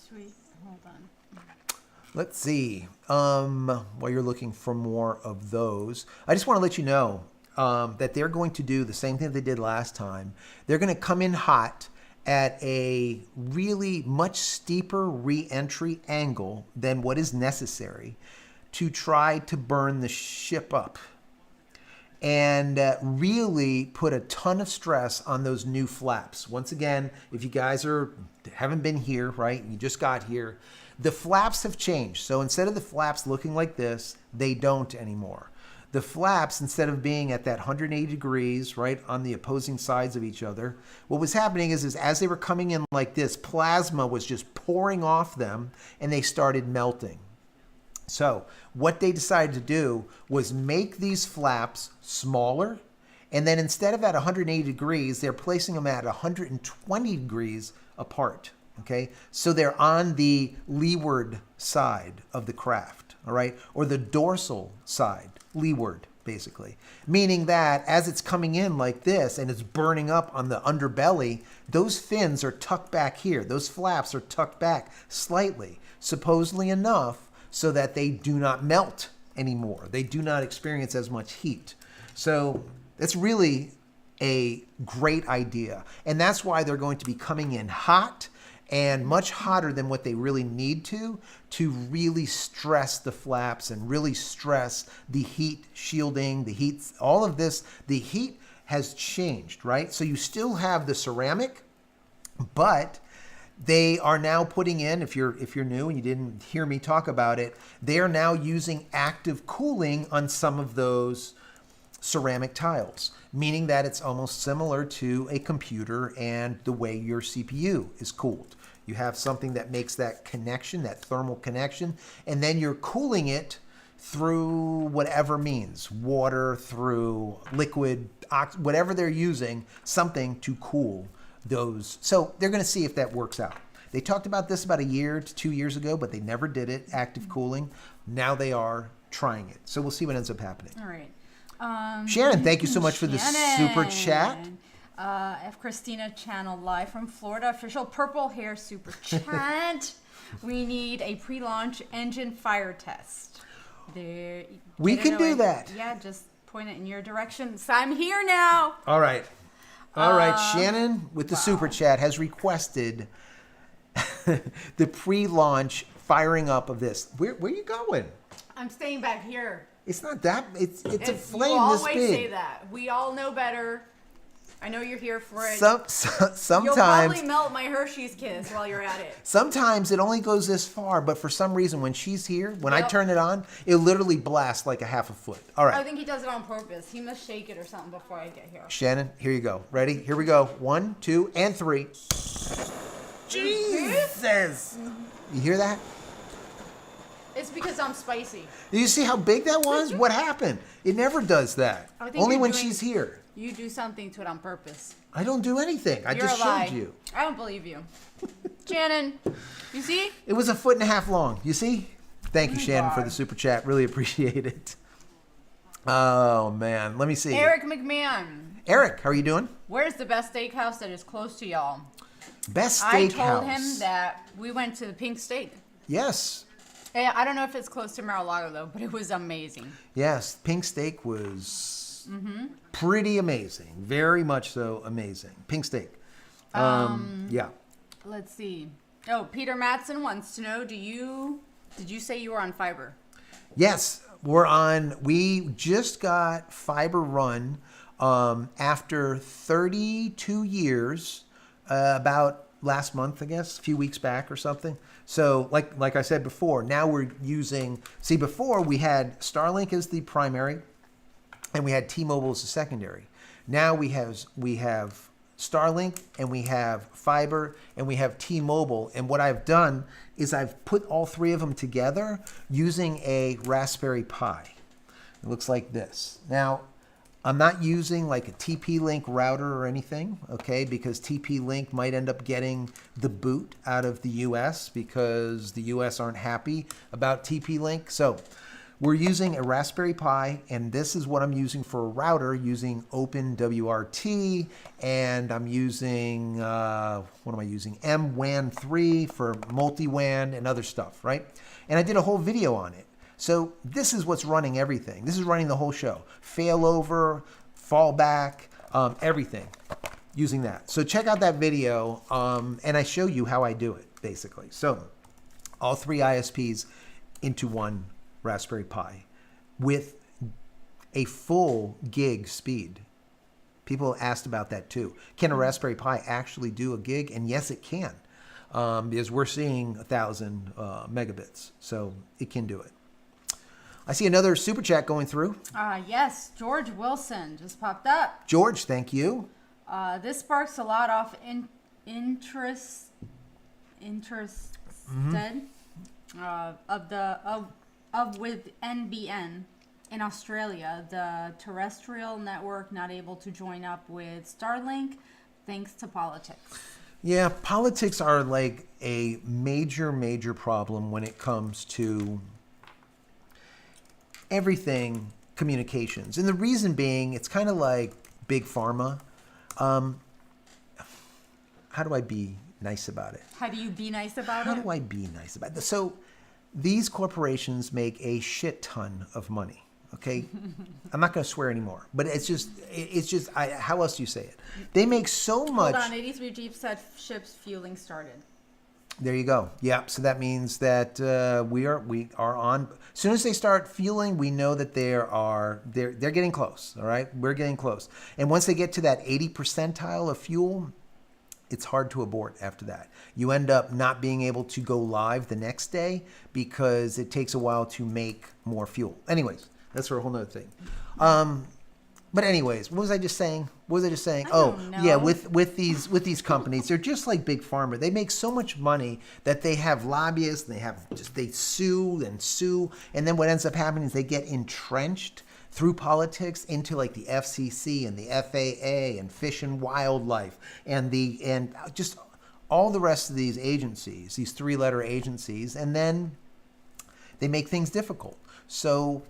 Sweet. Hold on. Let's see. While you're looking for more of those, I just want to let you know that they're going to do the same thing they did last time. They're going to come in hot at a really much steeper re-entry angle than what is necessary to try to burn the ship up and really put a ton of stress on those new flaps. Once again, if you guys haven't been here, right, you just got here, the flaps have changed. So instead of the flaps looking like this, they don't anymore. The flaps, instead of being at that 180 degrees, right, on the opposing sides of each other, what was happening is as they were coming in like this, plasma was just pouring off them and they started melting. So what they decided to do was make these flaps smaller, and then instead of at 180 degrees, they're placing them at 120 degrees apart. Okay, so they're on the leeward side of the craft, all right, or the dorsal side, leeward, basically, meaning that as it's coming in like this and it's burning up on the underbelly, those fins are tucked back here. Those flaps are tucked back slightly, supposedly enough so that they do not melt anymore. They do not experience as much heat. So that's really a great idea, and that's why they're going to be coming in hot and much hotter than what they really need to really stress the flaps and really stress the heat shielding, the heat, all of this. The heat has changed, right? So you still have the ceramic, but they are now putting in, if you're new and you didn't hear me talk about it, they are now using active cooling on some of those ceramic tiles, meaning that it's almost similar to a computer and the way your CPU is cooled. You have something that makes that connection, that thermal connection, and then you're cooling it through whatever means, water, through liquid, whatever they're using, something to cool those. So they're going to see if that works out. They talked about this about 1 year to 2 years ago, but they never did it, active cooling. Now they are trying it. So we'll see what ends up happening. All right. Shannon, thank you so much for the super chat. JCristina channel live from Florida. Official purple hair super chat. We need a pre-launch engine fire test. There. We can do that. Yeah, just point it in your direction. So I'm here now. All right. Shannon with the super chat has requested the pre-launch firing up of this. Where are you going? I'm staying back here. It's not that. It's a flame you this always big. say that. We all know better. I know you're here for it. Sometimes You'll probably melt my Hershey's Kiss while you're at it. Sometimes it only goes this far, but for some reason, when she's here, when I turn it on, it literally blasts like a half a foot. All right. I think he does it on purpose. He must shake it or something before I get here. Shannon, here you go. Ready? Here we go. 1, 2, and 3. Jesus! You hear that? It's because I'm spicy. Do you see how big that was? What happened? It never does that. Only when she's here. You do something to it on purpose. I don't do anything. I just showed you. I don't believe you. Shannon, you see? It was 1.5 feet long. You see? Thank you, Shannon, for the super chat. Really appreciate it. Oh, man. Let me see. Eric McMahon. Eric, how are you doing? Where's the best steakhouse that is close to y'all? Best steakhouse. I told him that we went to the Pink Steak. Yes. Yeah, I don't know if it's close to Mar-a-Lago, though, but it was amazing. Yes, Pink Steak was pretty amazing. Very much so amazing. Pink Steak. Yeah. Let's see. Oh, Peter Matson wants to know, did you say you were on fiber? Yes, we just got fiber run after 32 years, about last month, I guess, a few weeks back or something. So like I said before, now we're using, before we had Starlink as the primary and we had T-Mobile as the secondary. Now we have Starlink and we have fiber and we have T-Mobile. And what I've done is I've put all 3 of them together using a Raspberry Pi. It looks like this. Now, I'm not using like a TP-Link router or anything, okay, because TP-Link might end up getting the boot out of the US because the US aren't happy about TP-Link. So we're using a Raspberry Pi, and this is what I'm using for a router, using OpenWRT, and I'm using, what am I using? MWAN 3 for multi-WAN and other stuff, right? And I did a whole video on it. So this is what's running everything. This is running the whole show. Failover, fallback, everything using that. So check out that video, and I show you how I do it, basically. So all 3 ISPs into one Raspberry Pi with a full gig speed. People asked about that too. Can a Raspberry Pi actually do a gig? And yes, it can, because we're seeing 1,000 megabits. So it can do it. I see another super chat going through. Yes, George Wilson just popped up. George, thank you. This sparks a lot of interest with NBN in Australia, the terrestrial network not able to join up with Starlink thanks to politics. Yeah, politics are like a major problem when it comes to everything communications. And the reason being, it's kind of like big pharma. How do I be nice about it? How do you be nice about it? How do I be nice about it? So these corporations make a shit ton of money. Okay, I'm not going to swear anymore, but it's just how else do you say it? They make so much. Hold on, 83 Jeep said ships fueling started. There you go. Yeah, so that means that we are on. As soon as they start fueling, we know that they're getting close. All right, we're getting close. And once they get to that 80 percentile of fuel, it's hard to abort after that. You end up not being able to go live the next day because it takes a while to make more fuel. Anyways, that's for a whole nother thing. But anyways, what was I just saying? Oh, yeah, with these companies, they're just like big pharma. They make so much money that they have lobbyists, and they sue, and then what ends up happening is they get entrenched through politics into like the FCC and the FAA and Fish and Wildlife and just all the rest of these agencies, these 3-letter agencies, and then they make things difficult. So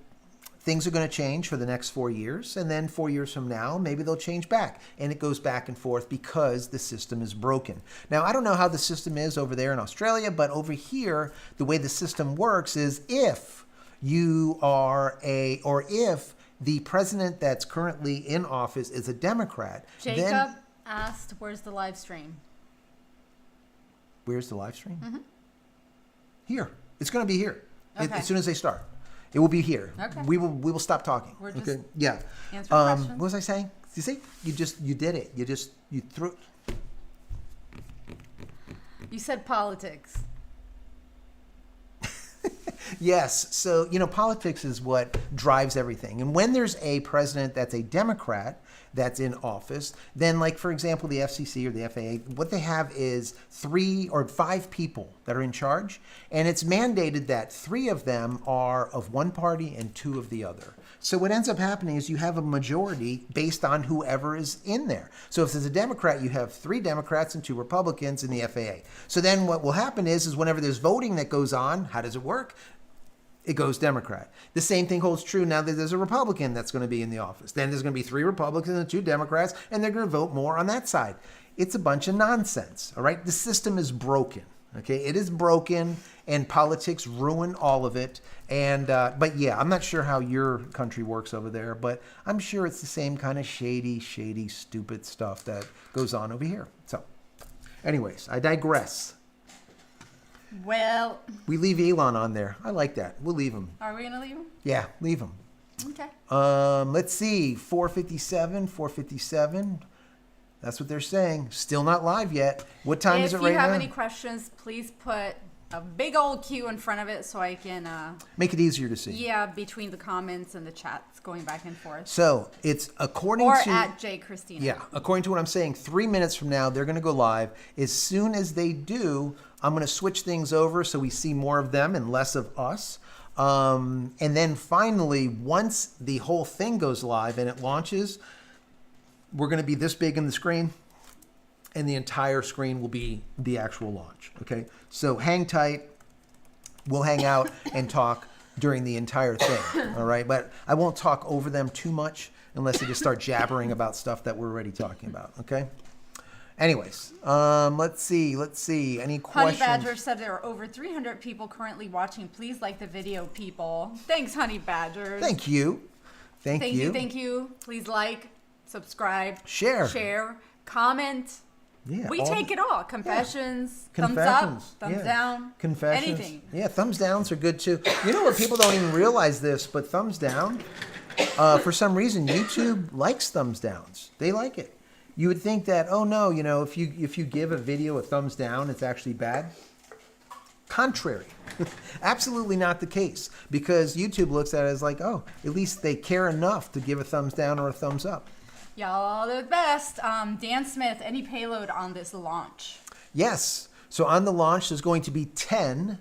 things are going to change for the next 4 years, and then 4 years from now, maybe they'll change back. And it goes back and forth because the system is broken. Now, I don't know how the system is over there in Australia, but over here, the way the system works is if the president that's currently in office is a Democrat, Jacob asked, where's the live stream? Where's the live stream? Mm-hmm. Here. It's going to be here. Okay. As soon as they start. It will be here. Okay. We will stop talking. We're just okay. Yeah. answering questions. What was I saying? You see? You did it. You threw. You said politics. Yes. So, politics is what drives everything. And when there's a president that's a Democrat that's in office, then like, for example, the FCC or the FAA, what they have is 3 or 5 people that are in charge. And it's mandated that 3 of them are of one party and 2 of the other. So what ends up happening is you have a majority based on whoever is in there. So if there's a Democrat, you have 3 Democrats and 2 Republicans in the FAA. So then what will happen is whenever there's voting that goes on, how does it work? It goes Democrat. The same thing holds true now that there's a Republican that's going to be in the office. Then there's going to be 3 Republicans and 2 Democrats, and they're going to vote more on that side. It's a bunch of nonsense, all right? The system is broken, okay? It is broken, and politics ruin all of it. And but yeah, I'm not sure how your country works over there, but I'm sure it's the same kind of shady, stupid stuff that goes on over here. So anyways, I digress. Well, we leave Elon on there. I like that. We'll leave him. Are we going to leave him? Yeah, leave him. Okay. Let's see. 457. That's what they're saying. Still not live yet. What time is it right now? If you have any questions, please put a big old Q in front of it so I can make it easier to see. Yeah, between the comments and the chats going back and forth. So it's according to at JCristina. Yeah, according to what I'm saying, 3 minutes from now they're going to go live. As soon as they do, I'm going to switch things over so we see more of them and less of us. And then finally, once the whole thing goes live and it launches, we're going to be this big in the screen, and the entire screen will be the actual launch. Okay, so hang tight. We'll hang out and talk during the entire thing. All right, but I won't talk over them too much unless they just start jabbering about stuff that we're already talking about. Okay. Anyways, let's see. Any questions? Honey Badger said there are over 300 people currently watching. Please like the video, people. Thanks, Honey Badgers. Thank you. Thank you. Thank you. Please like, subscribe, share, comment. Yeah, we take it all. Confessions, yeah. thumbs up, thumbs down, confessions. Anything. Yeah, thumbs downs are good too. You know what? People don't even realize this, but thumbs down, for some reason, YouTube likes thumbs downs. They like it. You would think that, oh no, if you give a video a thumbs down, it's actually bad. Contrary. Absolutely not the case, because YouTube looks at it as like, oh, at least they care enough to give a thumbs down or a thumbs up. Y'all are the best. Dan Smith, any payload on this launch? Yes. So on the launch, there's going to be 10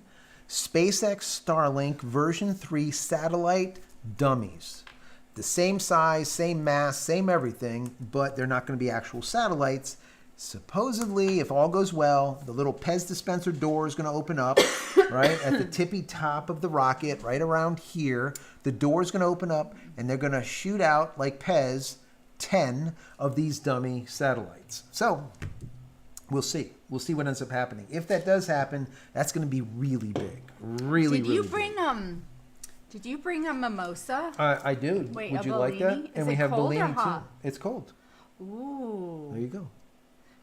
SpaceX Starlink version 3 satellite dummies. The same size, same mass, same everything, but they're not going to be actual satellites. Supposedly, if all goes well, the little Pez dispenser door is going to open up, right, at the tippy top of the rocket, right around here. The door is going to open up, and they're going to shoot out, like Pez, 10 of these dummy satellites. So we'll see. We'll see what ends up happening. If that does happen, that's going to be really big. Really, Did you bring a mimosa? I do. Wait, would a you like that? Bellini? And Is we it have cold or Bellini hot? too. It's cold. Ooh. There you go.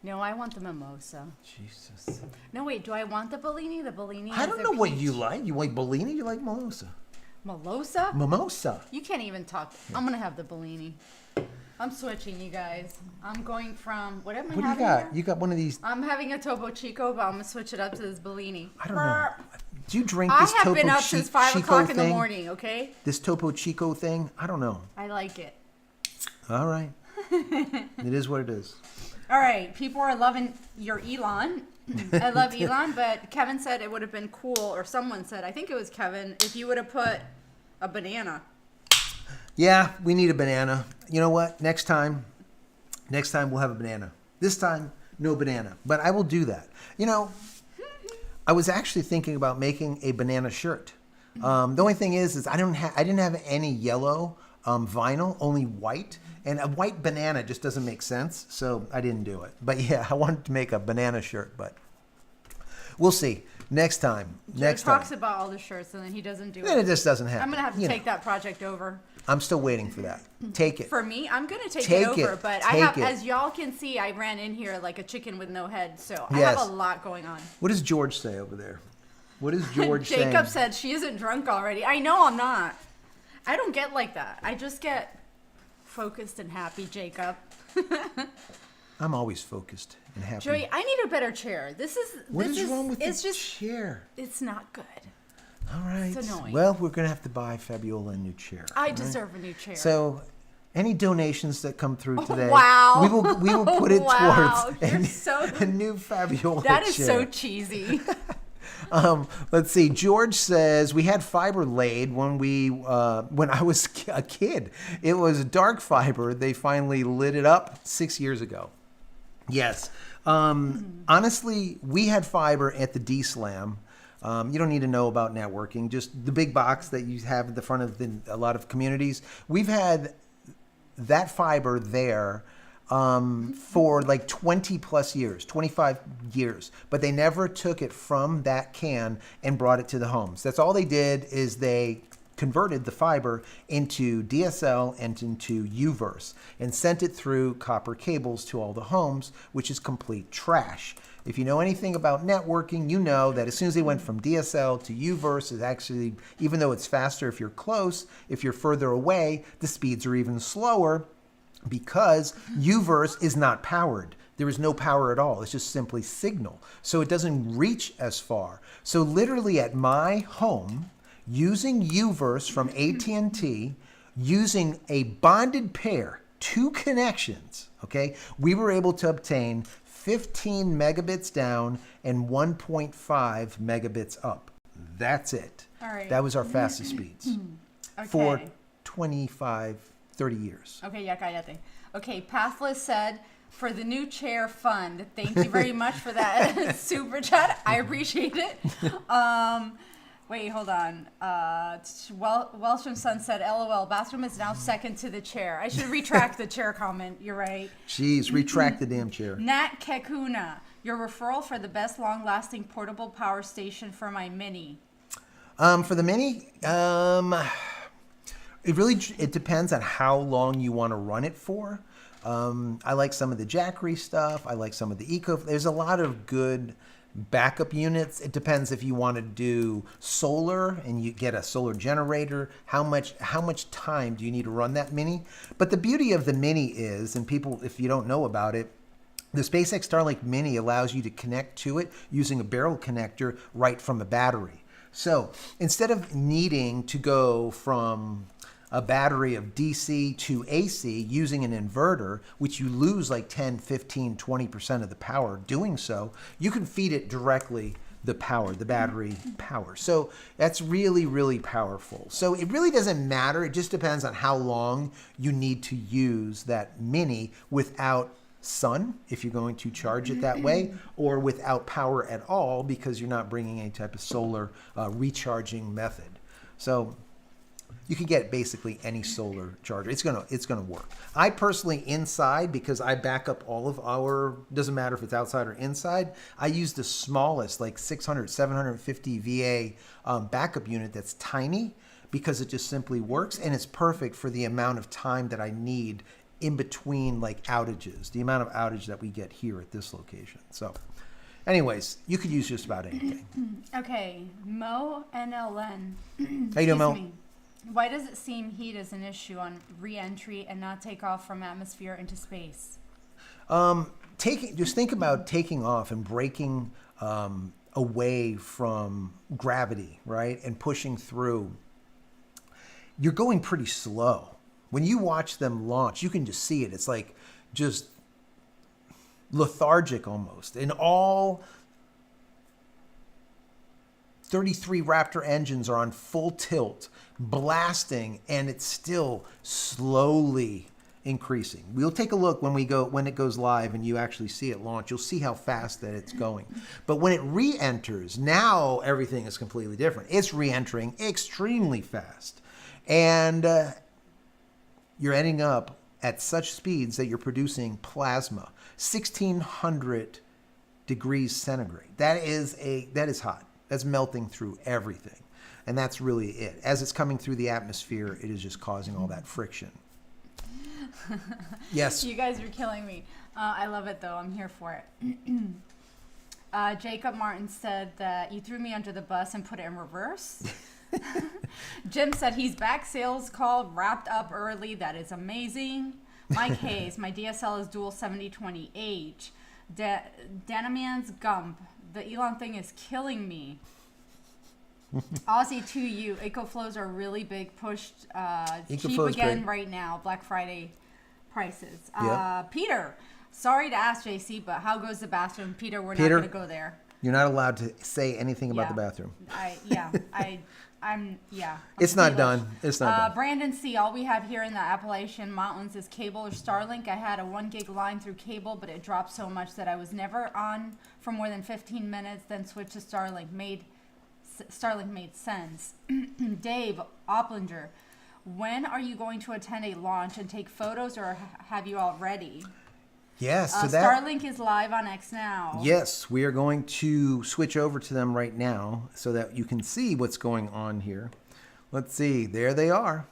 No, I want the mimosa. Jesus. No, wait. Do I want the Bellini? The Bellini. I don't know what you like. You like Bellini? You like mimosa? Mimosa? Mimosa. You can't even talk. I'm gonna have the Bellini. I'm switching, you guys. I'm going from what am I What do you having? got? Here? You got one of these. I'm having a Topo Chico, but I'm gonna switch it up to this Bellini. I don't know. Do you drink I this have Topo been up since 5 Chico o'clock in the thing? morning. Okay. This Topo Chico thing? I don't know. I like it. All right. It is what it is. All right, people are loving your Elon. I love Elon, but Kevin said it would have been cool, or someone said, I think it was Kevin, if you would have put a banana. Yeah, we need a banana. You know what? Next time we'll have a banana. This time, no banana. But I will do that. I was actually thinking about making a banana shirt. The only thing is I didn't have any yellow vinyl, only white. And a white banana just doesn't make sense, so I didn't do it. But yeah, I wanted to make a banana shirt, but we'll see. Next time. He talks about all the shirts and then he doesn't do Then it it. just doesn't happen. I'm going to have to take that project over. I'm still waiting for that. Take it. For me, I'm going to take Take it over, it. but Take it. as y'all can see, I ran in here like a chicken with no head, so I Yes. have a lot going on. What does George say over there? What is George saying? Jacob said she isn't drunk already. I know I'm not. I don't get like that. I just get focused and happy, Jacob. I'm always focused and happy. Joey, I need a better chair. What is wrong with it's the just chair? it's not good. All right. It's annoying. Well, we're going to have to buy Fabiola a new chair. I all right? deserve a new chair. So, any donations that come through today, wow. we will put it Wow, towards you're so- a new Fabiola that is chair. so cheesy. Let's see. George says we had fiber laid when I was a kid. It was dark fiber. They finally lit it up 6 years ago. Yes. Honestly, we had fiber at the D-Slam. You don't need to know about networking. Just the big box that you have at the front of a lot of communities. We've had that fiber there for like 20 plus years, 25 years, but they never took it from that can and brought it to the homes. That's all they did is they converted the fiber into DSL and into UVerse and sent it through copper cables to all the homes, which is complete trash. If you know anything about networking, you know that as soon as they went from DSL to UVerse, is actually, even though it's faster if you're close, if you're further away, the speeds are even slower, because UVerse is not powered. There is no power at all. It's just simply signal. So it doesn't reach as far. So literally at my home, using UVerse from AT&T, using a bonded pair, 2 connections, okay, we were able to obtain 15 megabits down and 1.5 megabits up. That's it. All right. That was our fastest speeds Okay. for 25, 30 years. Okay, ya cállate. Okay, Pathless said, for the new chair fund. Thank you very much for that super chat. I appreciate it. Wait, hold on. Welsham Sun said, LOL, bathroom is now second to the chair. I should retract the chair comment. You're right. Jeez, retract the damn chair. Nat Kekuna, your referral for the best long-lasting portable power station for my Mini. For the Mini, it depends on how long you want to run it for. I like some of the JCristina stuff. I like some of the Eco. There's a lot of good backup units. It depends if you want to do solar and you get a solar generator. How much time do you need to run that Mini? But the beauty of the Mini is, and people, if you don't know about it, the SpaceX Starlink Mini allows you to connect to it using a barrel connector right from a battery. So instead of needing to go from a battery of DC to AC using an inverter, which you lose like 10, 15, 20% of the power doing so, you can feed it directly the battery power. So that's really, really powerful. So it really doesn't matter. It just depends on how long you need to use that Mini without sun, if you're going to charge it that way, or without power at all because you're not bringing any type of solar recharging method. So you can get basically any solar charger. It's gonna work. I personally inside, because I back up all of our, doesn't matter if it's outside or inside, I use the smallest, like 600, 750 VA backup unit that's tiny because it just simply works and it's perfect for the amount of time that I need in between like outages, the amount of outage that we get here at this location. So anyways, you could use just about anything. Okay, Mo NLN. How you doing, Mo? Why does it seem heat is an issue on re-entry and not take off from atmosphere into space? Just think about taking off and breaking away from gravity, right? And pushing through. You're going pretty slow. When you watch them launch, you can just see it. It's like just lethargic almost. And all 33 Raptor engines are on full tilt, blasting, and it's still slowly increasing. We'll take a look when it goes live and you actually see it launch. You'll see how fast that it's going. But when it re-enters, now everything is completely different. It's re-entering extremely fast. And you're ending up at such speeds that you're producing plasma, 1600 degrees centigrade. That is hot. That's melting through everything. And that's really it. As it's coming through the atmosphere, it is just causing all that friction. Yes. You guys are killing me. I love it, though. I'm here for it. Jacob Martin said that you threw me under the bus and put it in reverse. Jim said he's back. Sales call wrapped up early. That is amazing. Mike Hayes, my DSL is dual 7020H. Danaman's Gump. The Elon thing is killing me. Aussie 2U. EcoFlows are really big. Pushed cheap again great right now. Black Friday prices. Yep. Peter, sorry to ask JC, but how goes the bathroom? Peter, we're not going to go there. You're not allowed to say anything about the bathroom. I'm it's not done. It's not done. Brandon C. All we have here in the Appalachian Mountains is cable or Starlink. I had a 1 gig line through cable, but it dropped so much that I was never on for more than 15 minutes. Then switched to Starlink. Starlink made sense. Dave Opplinger, when are you going to attend a launch and take photos, or have you already? Yes, so Starlink is live on X now. Yes, we are going to switch over to them right now so that you can see what's going on here. Let's see, there they are.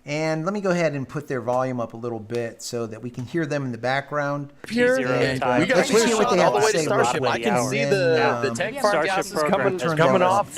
And let me go ahead and put their volume up a little bit so that we can hear them in the background. Here, we got a clear shot all the way to Starship. I can see the tank fire gases coming off.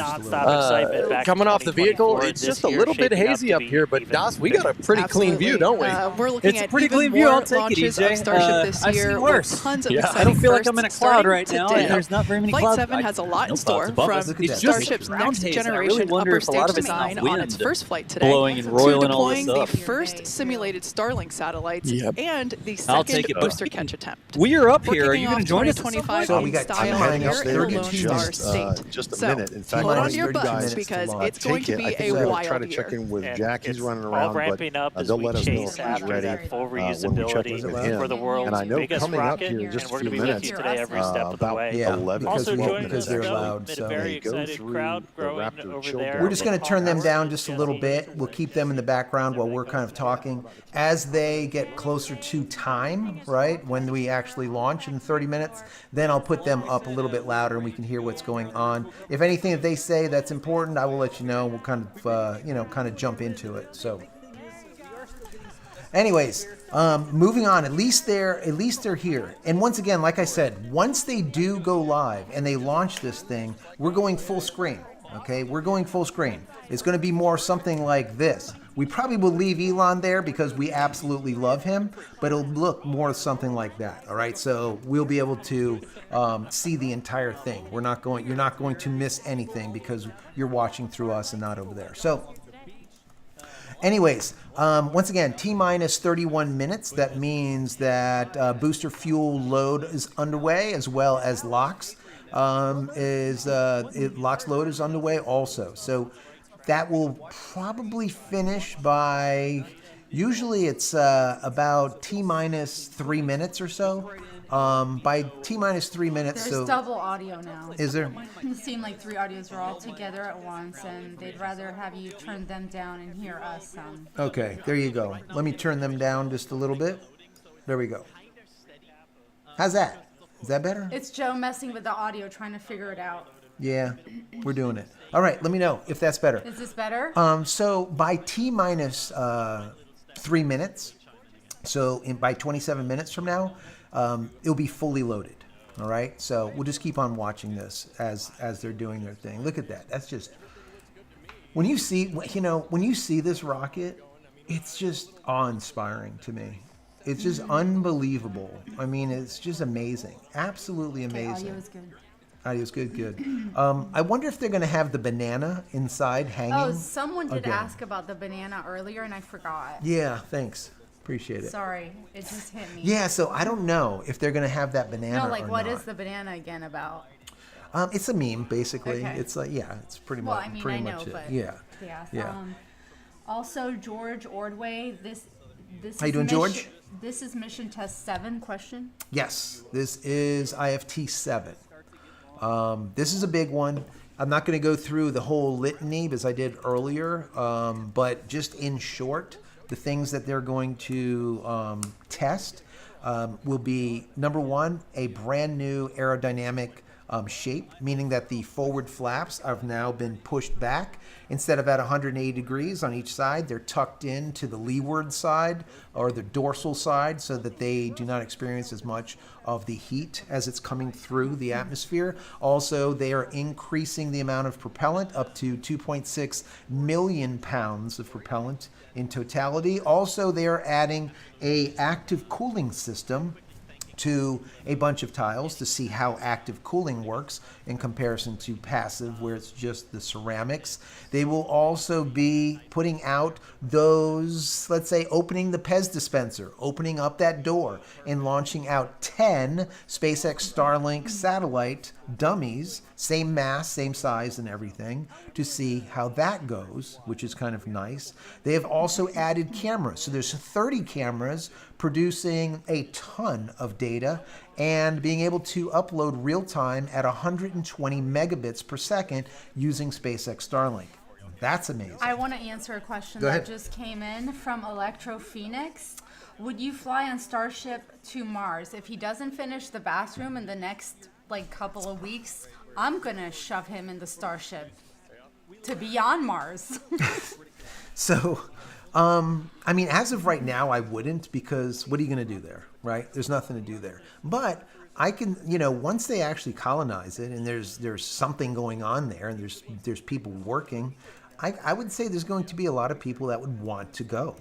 Coming off the vehicle. It's just a little bit hazy up here, but DOS, we got a pretty clean view, don't we? We're looking at a pretty clean view. I'll take it, EJ. Starship this year. I've seen worse. Tons of I don't feel like I'm in a cloud right now. There's not very many clouds. Flight 7 has a lot in store from Starship's next generation upper stage design on its first flight today. Blowing and roiling all deploying the what's up. first simulated Starlink satellites and the I'll second take it. booster catch attempt. We are up We're here. Are kicking you going to off join us at some 2025 point? we in got style time here up in there the to Lone choose Star just, State. just a So minute. In fact, hold on to minus your 32 butts minutes because to it's going take to it. be I a think we're going to try wild to check year. in with And Jack. He's it's running all around, but ramping up as they'll we let us know chase if he's after ready that full when we check reusability in with him. for the world's And I know biggest coming up rocket, here in and just we're a going to few be with minutes, you today every step of the about way. 11 Also to 12 joining minutes us, they're actually, loud, a so- very they go excited through crowd the growing Raptor over chill there. We're just going to turn them down just a little bit. Jesse. We'll keep them in the background while we're kind of talking. As they get closer to time, right, when we actually launch in 30 minutes, then I'll put them up a little bit louder and we can hear what's going on. If anything that they say that's important, I will let you know. We'll kind of, kind of jump into it. So, anyways, moving on. At least they're here. And once again, like I said, once they do go live and they launch this thing, we're going full screen. Okay, we're going full screen. It's going to be more something like this. We probably will leave Elon there because we absolutely love him, but it'll look more something like that. All right, so we'll be able to see the entire thing. You're not going to miss anything because you're watching through us and not over there. So, anyways, once again, T-minus 31 minutes. That means that booster fuel load is underway as well as LOX. LOX load is underway also. So that will probably finish by, usually it's about T-minus 3 minutes or so. By T-minus 3 minutes. There's double audio now. Is there? It seemed like three audios were all together at once, and they'd rather have you turn them down and hear us. Okay, there you go. Let me turn them down just a little bit. There we go. How's that? Is that better? It's Joe messing with the audio, trying to figure it out. Yeah, we're doing it. All right, let me know if that's better. Is this better? So by T-minus 3 minutes, so by 27 minutes from now, it'll be fully loaded. All right, so we'll just keep on watching this as they're doing their thing. Look at that. That's just, when you see this rocket, it's just awe-inspiring to me. It's just unbelievable. I mean, it's just amazing. Absolutely amazing. Audio is good. Audio's good. I wonder if they're going to have the banana inside hanging. Oh, someone did again. ask about the banana earlier, and I forgot. Yeah, thanks. Appreciate it. Sorry, it just hit me. Yeah, so I don't know if they're going to have that banana No, like, or what not. is the banana again about? It's a meme, basically. Okay. It's like, it's pretty Well, much, I mean, pretty I know, much it. but Yeah. yeah. Also, George Ordway, this How you is doing, George? This is mission test 7 question. Yes, this is IFT-7. This is a big one. I'm not going to go through the whole litany as I did earlier, but just in short, the things that they're going to test will be, number one, a brand new aerodynamic shape, meaning that the forward flaps have now been pushed back. Instead of at 180 degrees on each side, they're tucked in to the leeward side or the dorsal side so that they do not experience as much of the heat as it's coming through the atmosphere. Also, they are increasing the amount of propellant up to 2.6 million pounds of propellant in totality. Also, they are adding a active cooling system to a bunch of tiles to see how active cooling works in comparison to passive, where it's just the ceramics. They will also be putting out those, let's say, opening the Pez dispenser, opening up that door, and launching out 10 SpaceX Starlink satellite dummies, same mass, same size and everything, to see how that goes, which is kind of nice. They have also added cameras. So there's 30 cameras producing a ton of data and being able to upload real time at 120 megabits per second using SpaceX Starlink. That's amazing. I want to answer a question Go that ahead. just came in from Electro Phoenix. Would you fly on Starship to Mars? If he doesn't finish the bathroom in the next couple of weeks, I'm gonna shove him in the Starship to be on Mars. So, I mean, as of right now, I wouldn't, because what are you going to do there, right? There's nothing to do there. But I can, once they actually colonize it and there's something going on there and there's people working, I would say there's going to be a lot of people that would want to go.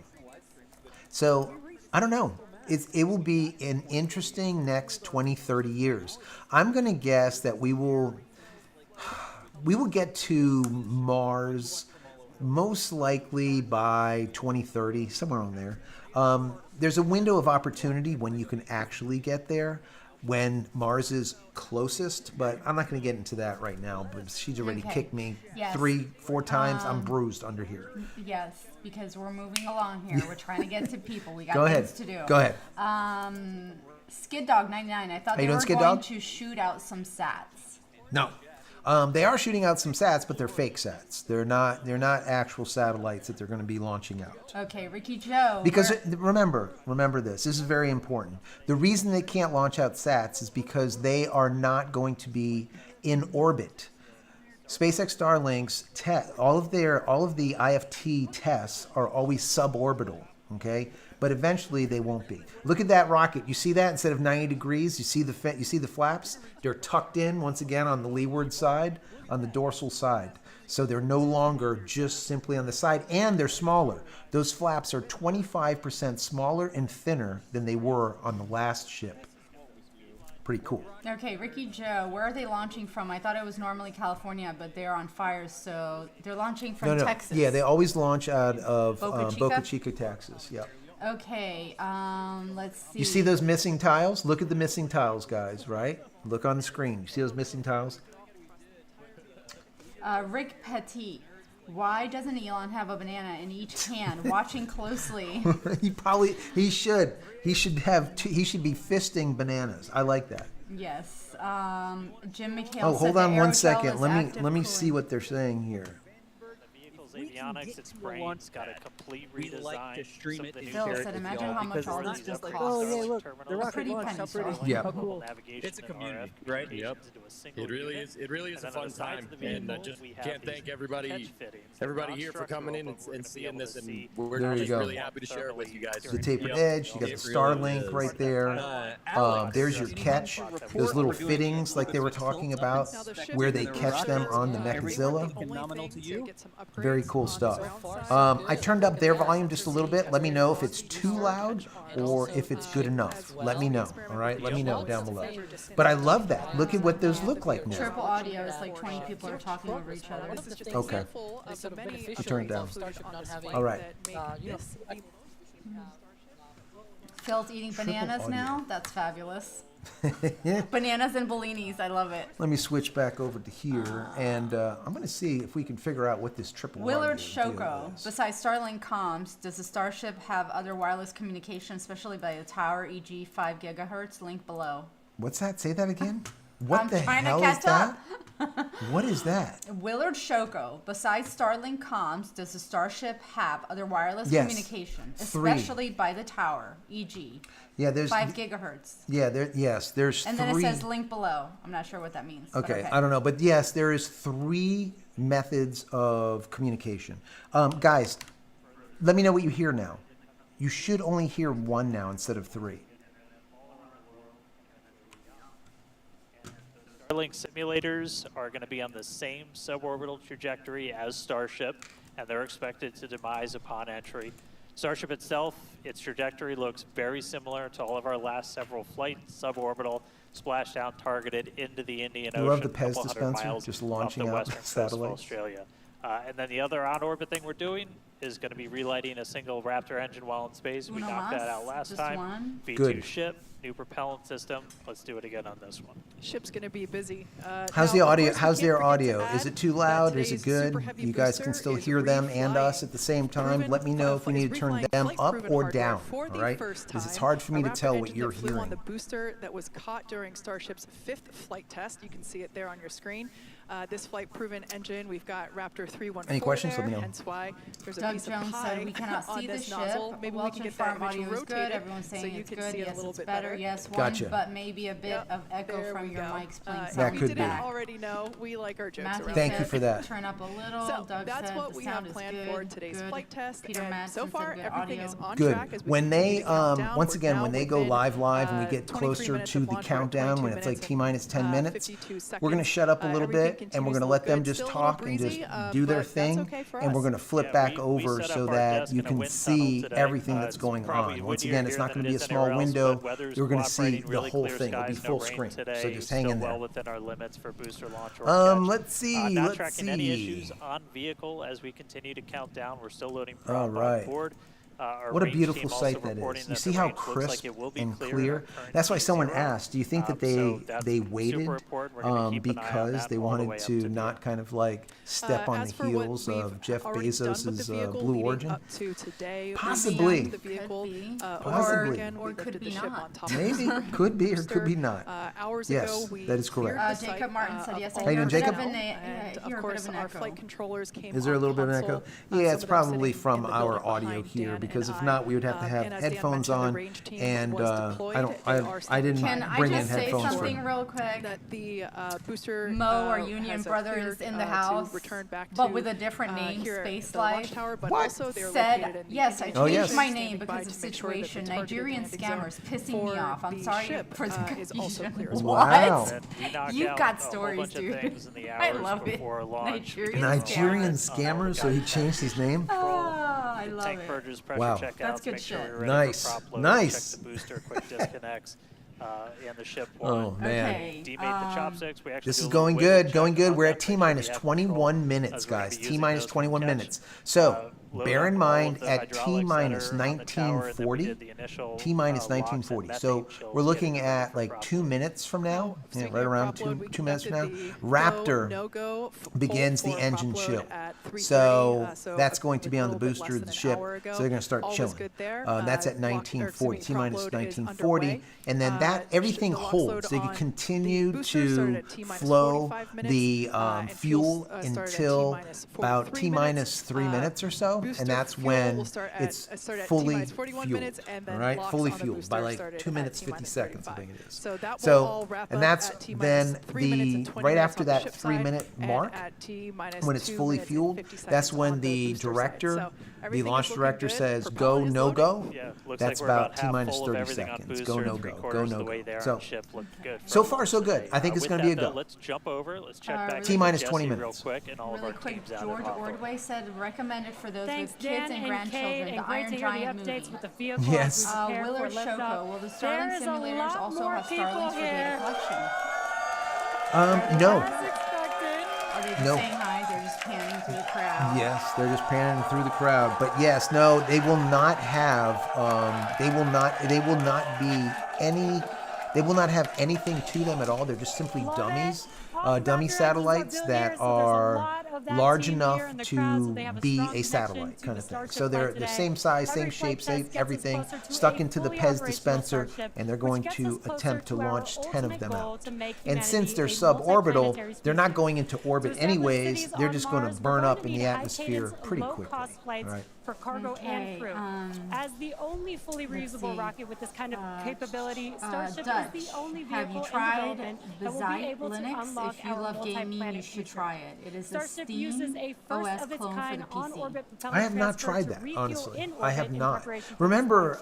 So, I don't know. It will be an interesting next 20, 30 years. I'm going to guess that we will get to Mars most likely by 2030, somewhere on there. There's a window of opportunity when you can actually get there, when Mars is closest, but I'm not going to get into that right now. But she's already kicked me 3-4 times. I'm bruised under here. Yes, because we're moving along here. We're trying to get to people. We got Go things ahead. to do. Go ahead. Skid Dog 99. I thought they were going to shoot out some sats. No. They are shooting out some sats, but they're fake sats. They're not actual satellites that they're going to be launching out. Okay, Ricky Joe. Because remember this. This is very important. The reason they can't launch out sats is because they are not going to be in orbit. SpaceX Starlink's all of the IFT tests are always suborbital. Okay, but eventually they won't be. Look at that rocket. You see that instead of 90 degrees, you see the flaps? They're tucked in once again on the leeward side, on the dorsal side. So they're no longer just simply on the side, and they're smaller. Those flaps are 25% smaller and thinner than they were on the last ship. Pretty cool. Okay, Ricky Joe, where are they launching from? I thought it was normally California, but they're on fire, so they're launching from Texas. Yeah, they always launch out of Boca Chica, Texas. Yep. Okay, let's see. You see those missing tiles? Look at the missing tiles, guys, right? Look on the screen. You see those missing tiles? Rick Petit, why doesn't Elon have a banana in each hand? Watching closely. He should be fisting bananas. I like that. Yes. Jim McHale. Oh, hold on 1 second. Let me see what they're saying here. Avionics, its brain's got a complete redesign. We like to stream it and Phil share said, it with imagine y'all how much because all it's not this just will like, cost. oh yeah, look, the rocket Pretty launched, how penny pretty. stock. Yeah. How cool. Navigation It's a community, RF right? Yep. into a single It really unit. is. It really is a And then on fun the sides time, of the and vehicle, just we have can't these thank everybody catch fittings. They're everybody here for coming in non-structural, but we're and gonna be seeing able this, to and see we're There you just go. really happy to share it with you guys. The tapered Yep. edge. You got the It really Starlink is. right there. There's your catch. Those little fittings, like they were talking about, where they catch them on the Mechazilla. Nominal to you. Very cool stuff. I turned up their volume just a little bit. Let me know if it's too loud or if it's good enough. Let me know. All right, let me know down below. But I love that. Look at what those look like now. Triple audio is like 20 people are talking over each other. Okay. I'll turn it down. All right. Phil's eating bananas audio. now. That's fabulous. Bananas and Bellinis. I love it. Let me switch back over to here, and I'm going to see if we can figure out what this triple Willard audio deal Shoko. is. Besides Starlink comms, does the Starship have other wireless communication, especially by the tower, e.g. 5 gigahertz? Link below. What's that? Say that again. What I'm the trying to hell is catch that? up. What is that? Willard Shoko. Besides Starlink comms, does the Starship have other wireless Yes. communication, 3. especially by the tower, e.g. Yeah, there's 5 gigahertz? Yeah, there's And 3. then it says link below. I'm not sure what that means. but Okay, I don't know, but yes, there is 3 methods of communication. Guys, let me know what you hear now. You should only hear 1 now instead of 3. Starlink simulators are going to be on the same suborbital trajectory as Starship, and they're expected to demise upon entry. Starship itself, its trajectory looks very similar to all of our last several flights, suborbital, splashdown targeted into the Indian Ocean. You love the a Pez couple hundred dispenser miles just off launching the out western coast of satellites? Australia. And then the other on-orbit thing we're doing is going to be relighting a single Raptor engine while in space. We Uno knocked that out más? last Just time. one? V2 Good. ship, new propellant system. Let's do it again on this one. Ship's going to be busy. How's now, the of audio? course, we How's can't their forget to audio? Is add it too that loud? Is it today's good? super heavy You guys can booster still is hear them and reflying. us at the same time. Proven, Let me know if we need to is turn reflying them up flight-proven or hardware down, for all the right? first Because it's time. hard for me A to Raptor tell what engine you're that flew on hearing. the booster that was caught during Starship's 5th flight test. You can see it there on your screen. This flight-proven engine, we've got Raptor 314 Any questions? there, Let me know. hence why there's a Doug piece Jones of pie said we cannot on see the this ship. nozzle. Maybe we Welch can and get that Farm image audio is rotated good. Everyone's saying so you it's can good. see it Yes, a little it's bit better. better. Yes, one, Gotcha. but maybe a bit of echo There from we your go. mics playing If That sound you could didn't be. already know, we like our jokes Matthew around Thank said, you for that. Turn up a little. So Doug that's said what the we sound have is planned good. for today's good. flight test. Peter And Madsen so said far, good everything audio. is on Good. track as we When continue they, the countdown. once We're again, now when they go within, live and we get 23 closer minutes to of the launch. We're at countdown, 22 when it's like minutes T-minus 10 and, minutes, 52 we're going to seconds. shut up a little Everything bit and we're continues going to to let look them good. just Still a little talk and just breezy, do their but that's thing, okay for and we're us. going to flip Yeah, back we over so that you can see everything that's going on. Once again, it's not going to be a small window. You're going to see the whole thing. It'll be full screen. So just hang in there. Well within our limits for booster launch or let's see. Not tracking any issues on vehicle as we continue to count down. We're still loading on board. What a beautiful sight that is. You see how crisp and clear? That's why someone asked, do you think that they waited because they wanted to not kind of like step on the heels of Jeff Bezos's Blue Origin? Possibly. Possibly. Or could be not. Maybe. Could be or could be not. Yes, that is correct. Jacob Martin said yes. How you doing, Jacob? Of course, our flight controllers came. Is there a little bit of an echo? Yeah, it's probably from our audio here, because if not, we would have to have headphones on, and I didn't bring in headphones. Can I just say something real quick? That the booster Mo, our union brother, is in the house, but with a different name, Space Life. Said, yes, I changed my name because of situation. Nigerian scammers pissing me off. I'm sorry for the confusion. Wow. What? You've got stories, dude. I love it. Nigerian scammers, so he changed his name? Oh, I love it. Wow. That's good shit. Nice. Nice. Check the booster, quick disconnects. And the ship oh man, okay. Demate the chopsticks. We actually this is going good, going good. We're at T-minus 21 minutes, guys. T-minus 21 minutes. So bear in mind at T-minus 1940, T-minus 1940. So we're looking at like 2 minutes from now, right around two minutes from now. Raptor begins the engine chill. So that's going to be on the booster of the ship. So they're going to start chilling. That's at 1940, T-minus 1940. And then that everything holds. They can continue to flow the fuel until about T-minus 3 minutes or so. And that's when it's fully fueled, all right? Fully fueled by like 2 minutes, 50 seconds, I think it is. So, and that's then right after that 3 minute mark, when it's fully fueled, that's when the director, the launch director says, go, no go. That's about T-minus 30 seconds. Go, no go, go, no go. So far, so good. I think it's going to be a go. Let's jump over. Let's check back. T-minus 20 minutes. Real quick, and all of our quick, teams George out Ordway said recommended for those with kids Dan and grandchildren, Kate, the Iron Giant movie. With the vehicle yes. Willard Shoko, will the Starlink simulators also have Starlinks for data collection? No. Are they just saying hi? They're just panning through the crowd. Yes, they're just panning through the crowd. But yes, no, they will not have. They will not be any. They will not have anything to them at all. They're just simply dummies, dummy satellites that are large enough to be a satellite kind of thing. So they're the same size, same shape, same everything, stuck into the Pez dispenser, and they're going to attempt to launch 10 of them out. And since they're suborbital, they're not going into orbit anyways. They're just going to burn up in the atmosphere pretty quickly. All right. For cargo and crew. As the only fully reusable rocket with this kind of capability, Starship is the only vehicle in development that will be able to unlock if you love gaming, you should try it. It is a Starship uses a first of its kind on-orbit propellant I have not tried that, honestly. I have not. Remember,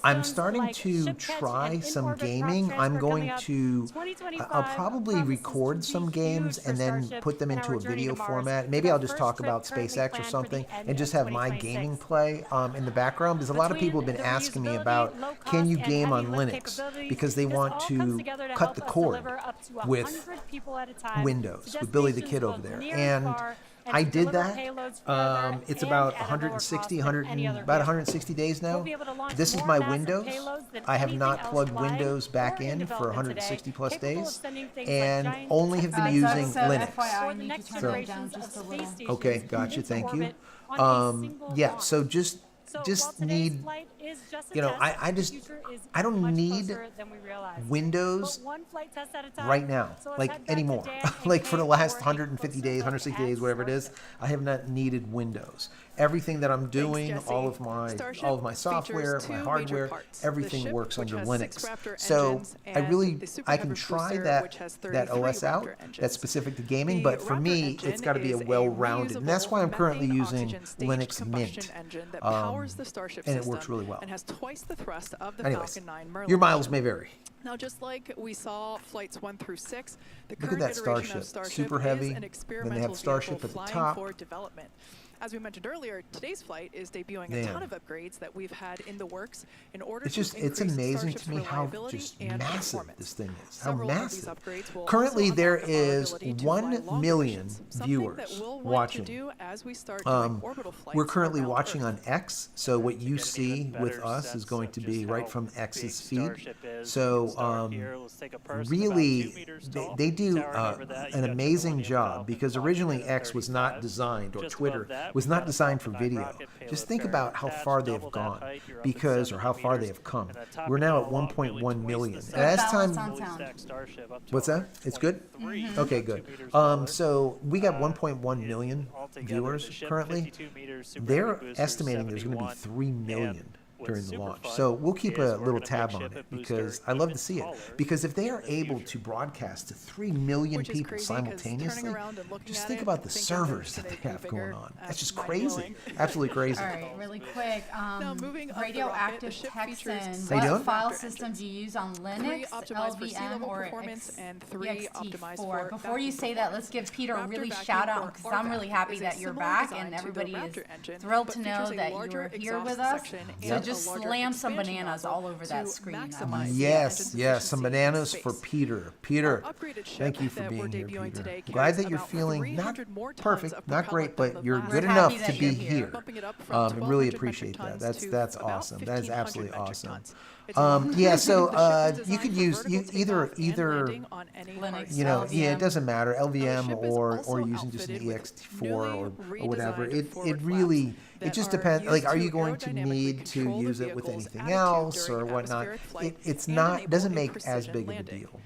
I'm starting to try some gaming. I'm going to, I'll probably record some games and then put them into a video format. Maybe I'll just talk about SpaceX or something and just have my gaming play in the background, because a lot of people have been asking me about, can you game on Linux, because they want to cut the cord with Windows, with Billy the Kid over there. And I did that. It's about 160 days now. This is my Windows. I have not plugged Windows back in for 160 plus days, and only have been using Linux. Okay, gotcha. Thank you. Yeah, so just need, you know, I don't need Windows right now, like anymore. Like for the last 150 days, 160 days, whatever it is, I have not needed Windows. Everything that I'm doing, all of my software, my hardware, everything works under Linux. So I can try that OS out that's specific to gaming, but for me, it's got to be a well-rounded, and that's why I'm currently using Linux Mint, and it works really well. Anyways, your miles may vary. Now, just like we saw flights 1 through 6, the Look at current that iteration Starship, of Starship super heavy. is an Then they have experimental Starship vehicle at the flying top. for development. As we mentioned earlier, today's flight is debuting a ton of upgrades that we've had in the works in order to increase it's amazing Starship's to me how reliability just and massive performance. this thing is. How Several massive. of these upgrades will Currently, also there unlock our is ability to 1 fly long million missions, something viewers that we'll want watching. to do as we start doing orbital flights We're currently around watching Earth. on X, so what you see with us is going to be right from X's feed. So really, they do an amazing job, because originally X was not designed, or Twitter was not designed for video. Just think about how far they've gone, or how far they have come. We're now at 1.1 million. And as time, what's that? It's good? Okay, good. So we got 1.1 million viewers currently. They're estimating there's going to be 3 million during the launch. So we'll keep a little tab on it, because I love to see it. Because if they are able to broadcast to 3 million people simultaneously, just think about the servers that they have going on. That's just crazy. Absolutely crazy. All right, really quick. Radioactive Texan. How you doing? What file system do you use on Linux, LVM, or ext4? Before you say that, let's give Peter a really shout out, because I'm really happy that you're back, and everybody is thrilled to know that you're here with us. So just slam some bananas all over that screen. Yes, some bananas for Peter. Peter, thank you for being here, Peter. Glad that you're feeling not perfect, not great, but you're good enough to be here. I really appreciate that. That's awesome. That is absolutely awesome. Yeah, so you could use either Linux, it doesn't matter, LVM or using just an ext4 or whatever. It really, it just depends. Like, are you going to need to use it with anything else or whatnot? It's not, doesn't make as big of a deal.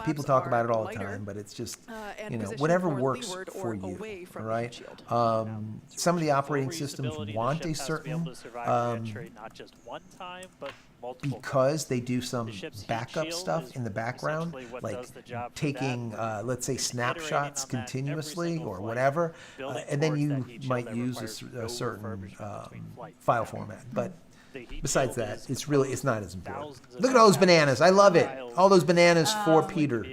People talk about it all the time, but it's just, whatever works for you, all right? Some of the operating systems want a certain, because they do some backup stuff in the background, like taking, let's say, snapshots continuously or whatever, and then you might use a certain file format. But besides that, it's not as important. Look at all those bananas. I love it. All those bananas for Peter.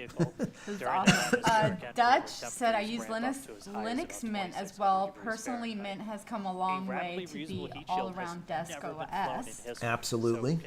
Awesome. Dutch said, I use Linux Mint as well. Personally, Mint has come a long way to be all-around desk OS. Absolutely.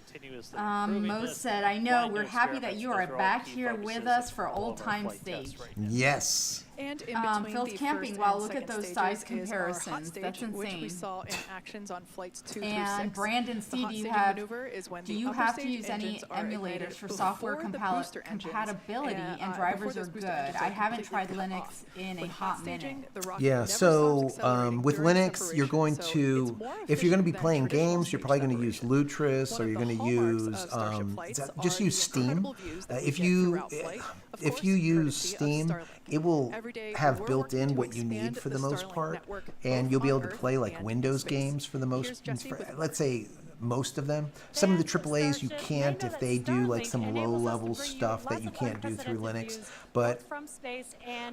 Mo said, I know, we're happy that you are back here with us for Old Time Stage. Yes. And in between Phil's the camping. first Wow, and look at second those size stages is our hot comparisons. stage, That's which we insane. saw in actions on flights 2 And through 6. Brandon C, The hot do you staging have maneuver is when do the you upper have to stage use any engines are emulators ignited for software before the booster engines, compatibility and, and before drivers those are booster good? engines I are haven't tried completely cut Linux off. in a When hot staging, minute. the rocket Yeah, never so stops accelerating with during Linux, you're going separation, to, so it's more if you're going to be efficient playing than traditional games, you're probably stage going to use separation. Lutris, One or of you're the going to hallmarks use, of Starship flights just are use the Steam. incredible views that we If get you, throughout flight. Of if course, you use courtesy of Steam, Starlink. it will Every day, have we're built in working to what you need expand for the the most Starlink part, network, and both you'll be able on to Earth play like and in Windows space. games for the most, Here's Jesse with more. let's say most of them. Some of the AAAs you can't if they do like some low-level stuff that you can't do through Linux. But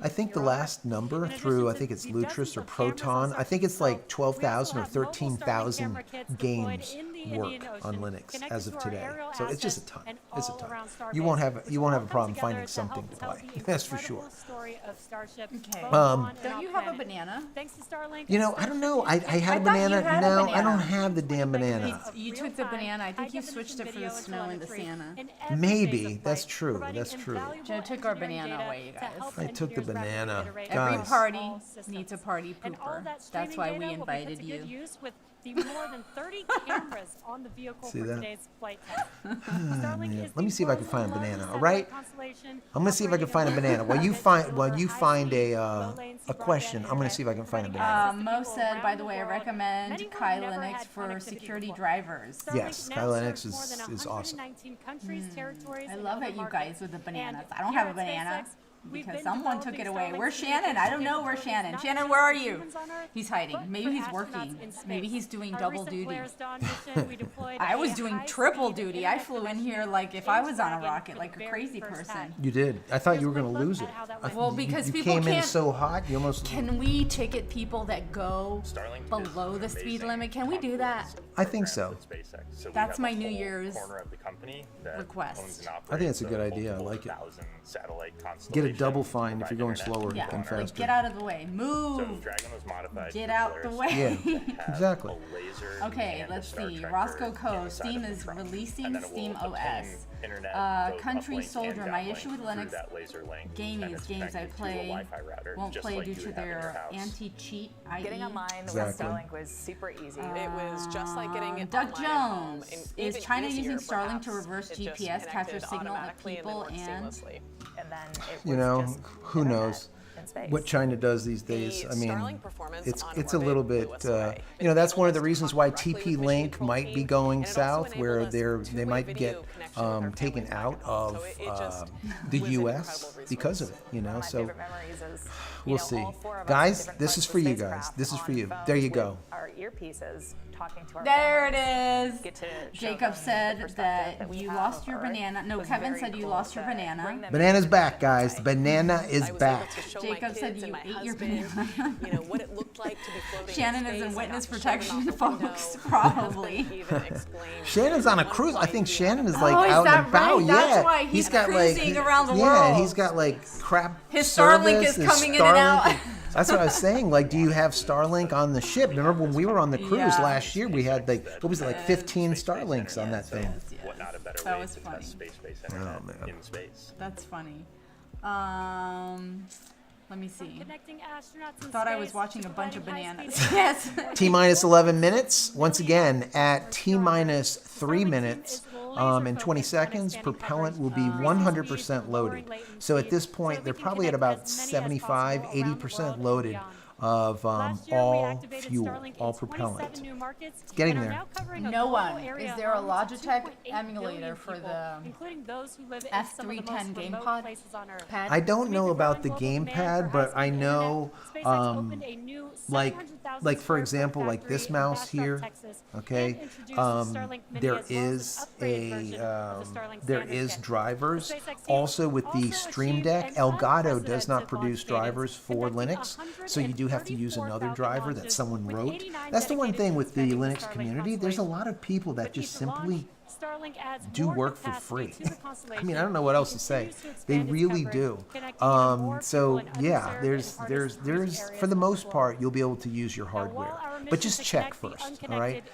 I think the last number through, I think it's Lutris or Proton, I think it's like 12,000 or 13,000 games work on Linux as of today. So it's just a ton. It's a ton. You won't have a problem finding something to play. That's for sure. Okay. Don't you have a banana? Thanks to Starlink. I don't know. I had a banana. No, I don't have the damn banana. You took the banana. I think you switched it from the snow into Santa. Maybe. That's true. That's true. Joe took our banana away, you guys. I took the banana. Every Guys. party needs a party pooper. That's why we invited you. The more than 30 cameras on the vehicle See for that? today's flight test. Starlink is Let me the see if I can world's find a banana. largest All right. satellite constellation I'm gonna see if I can find a banana. While you find a question, I'm gonna see if I can find a banana. Mo said, by the way, I recommend Kai Linux for security drivers. Yes, Kai Linux is awesome. I love it, you guys, with the bananas. I don't have a banana because someone took it away. Where's Shannon? I don't know where Shannon. Shannon, where are you? He's hiding. Maybe he's working. Maybe he's doing double duty. I was doing triple duty. I flew in here like if I was on a rocket, like a crazy person. You did. I thought you were gonna lose it. Well, because you people came in can't. so hot, you almost. Can we ticket people that go below the speed limit? Can we do that? I think so. That's my New Year's request. I think it's a good idea. I like it. Get a double fine if you're going slower Yeah, than like faster. get out of the way. Move. Get out the way. Yeah, exactly. Okay, let's see. Roscoe Co. Steam is releasing Steam OS. Country Soldier. My issue with Linux gaming is games I play won't play due to their anti-cheat IE. Getting online with Starlink was super easy. It was just like getting it Doug online Jones. Is China using Starlink to reverse GPS, capture signal of people and... You know, who knows what China does these days. I mean, it's a little bit, you know, that's one of the reasons why TP-Link might be going south, where they might get taken out of the U.S. because of it, you know, so we'll see. Guys, this is for you guys. This is for you. There you go. Our earpieces talking to our There it families, is. get to Jacob said that you lost your banana. No, Kevin said you lost your banana. Banana's back, guys. Banana is back. Jacob said you ate your banana. You know what it looked like to be floating Shannon in is in space. witness I got to protection, show them off the folks. window. Probably. Even explain Shannon's on a cruise. I think Shannon is like Oh, is out that and about. right? Yeah, That's why he's got like cruising around the yeah, world. and he's got like crap. His Starlink service, is his coming in and out. Starlink. That's what I was saying. Like, do you have Starlink on the ship? Remember when we were on the cruise last year? We had like, what was it, like 15 Starlinks on that thing. That was funny. Oh man. That's funny. Let me see. Connecting astronauts in Thought I was space, watching a bunch of providing bananas. high-speed Yes. T-minus 11 minutes. Once again, at T-minus 3 minutes and 20 seconds, propellant will be 100% loaded. So at this point, they're probably at about 75, 80% loaded of all fuel, all propellant. It's getting there. No one. Is there a Logitech emulator for the F310 gamepad? I don't know about the gamepad, but I know, like for example, like this mouse here. Okay, there is drivers. Also with the Stream Deck, Elgato does not produce drivers for Linux, so you do have to use another driver that someone wrote. That's the one thing with the Linux community. There's a lot of people that just simply do work for free. I mean, I don't know what else to say. They really do. So yeah, there's for the most part, you'll be able to use your hardware, but just check first. All right.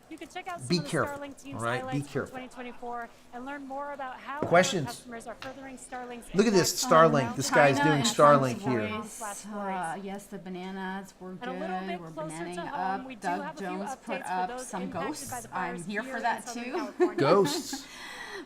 You can check out some Be of the careful, Starlink team's all right? Be highlights careful. for 2024 and learn more about how Questions? customers are furthering Starlink's Look at this Starlink. This guy's doing Starlink here. Yes, the bananas were good. And a little bit We're closer bananing to home, up. we do Doug have a few Jones put updates for up those some impacted ghosts. by the I'm fires here for here that in Southern too. California. Ghosts.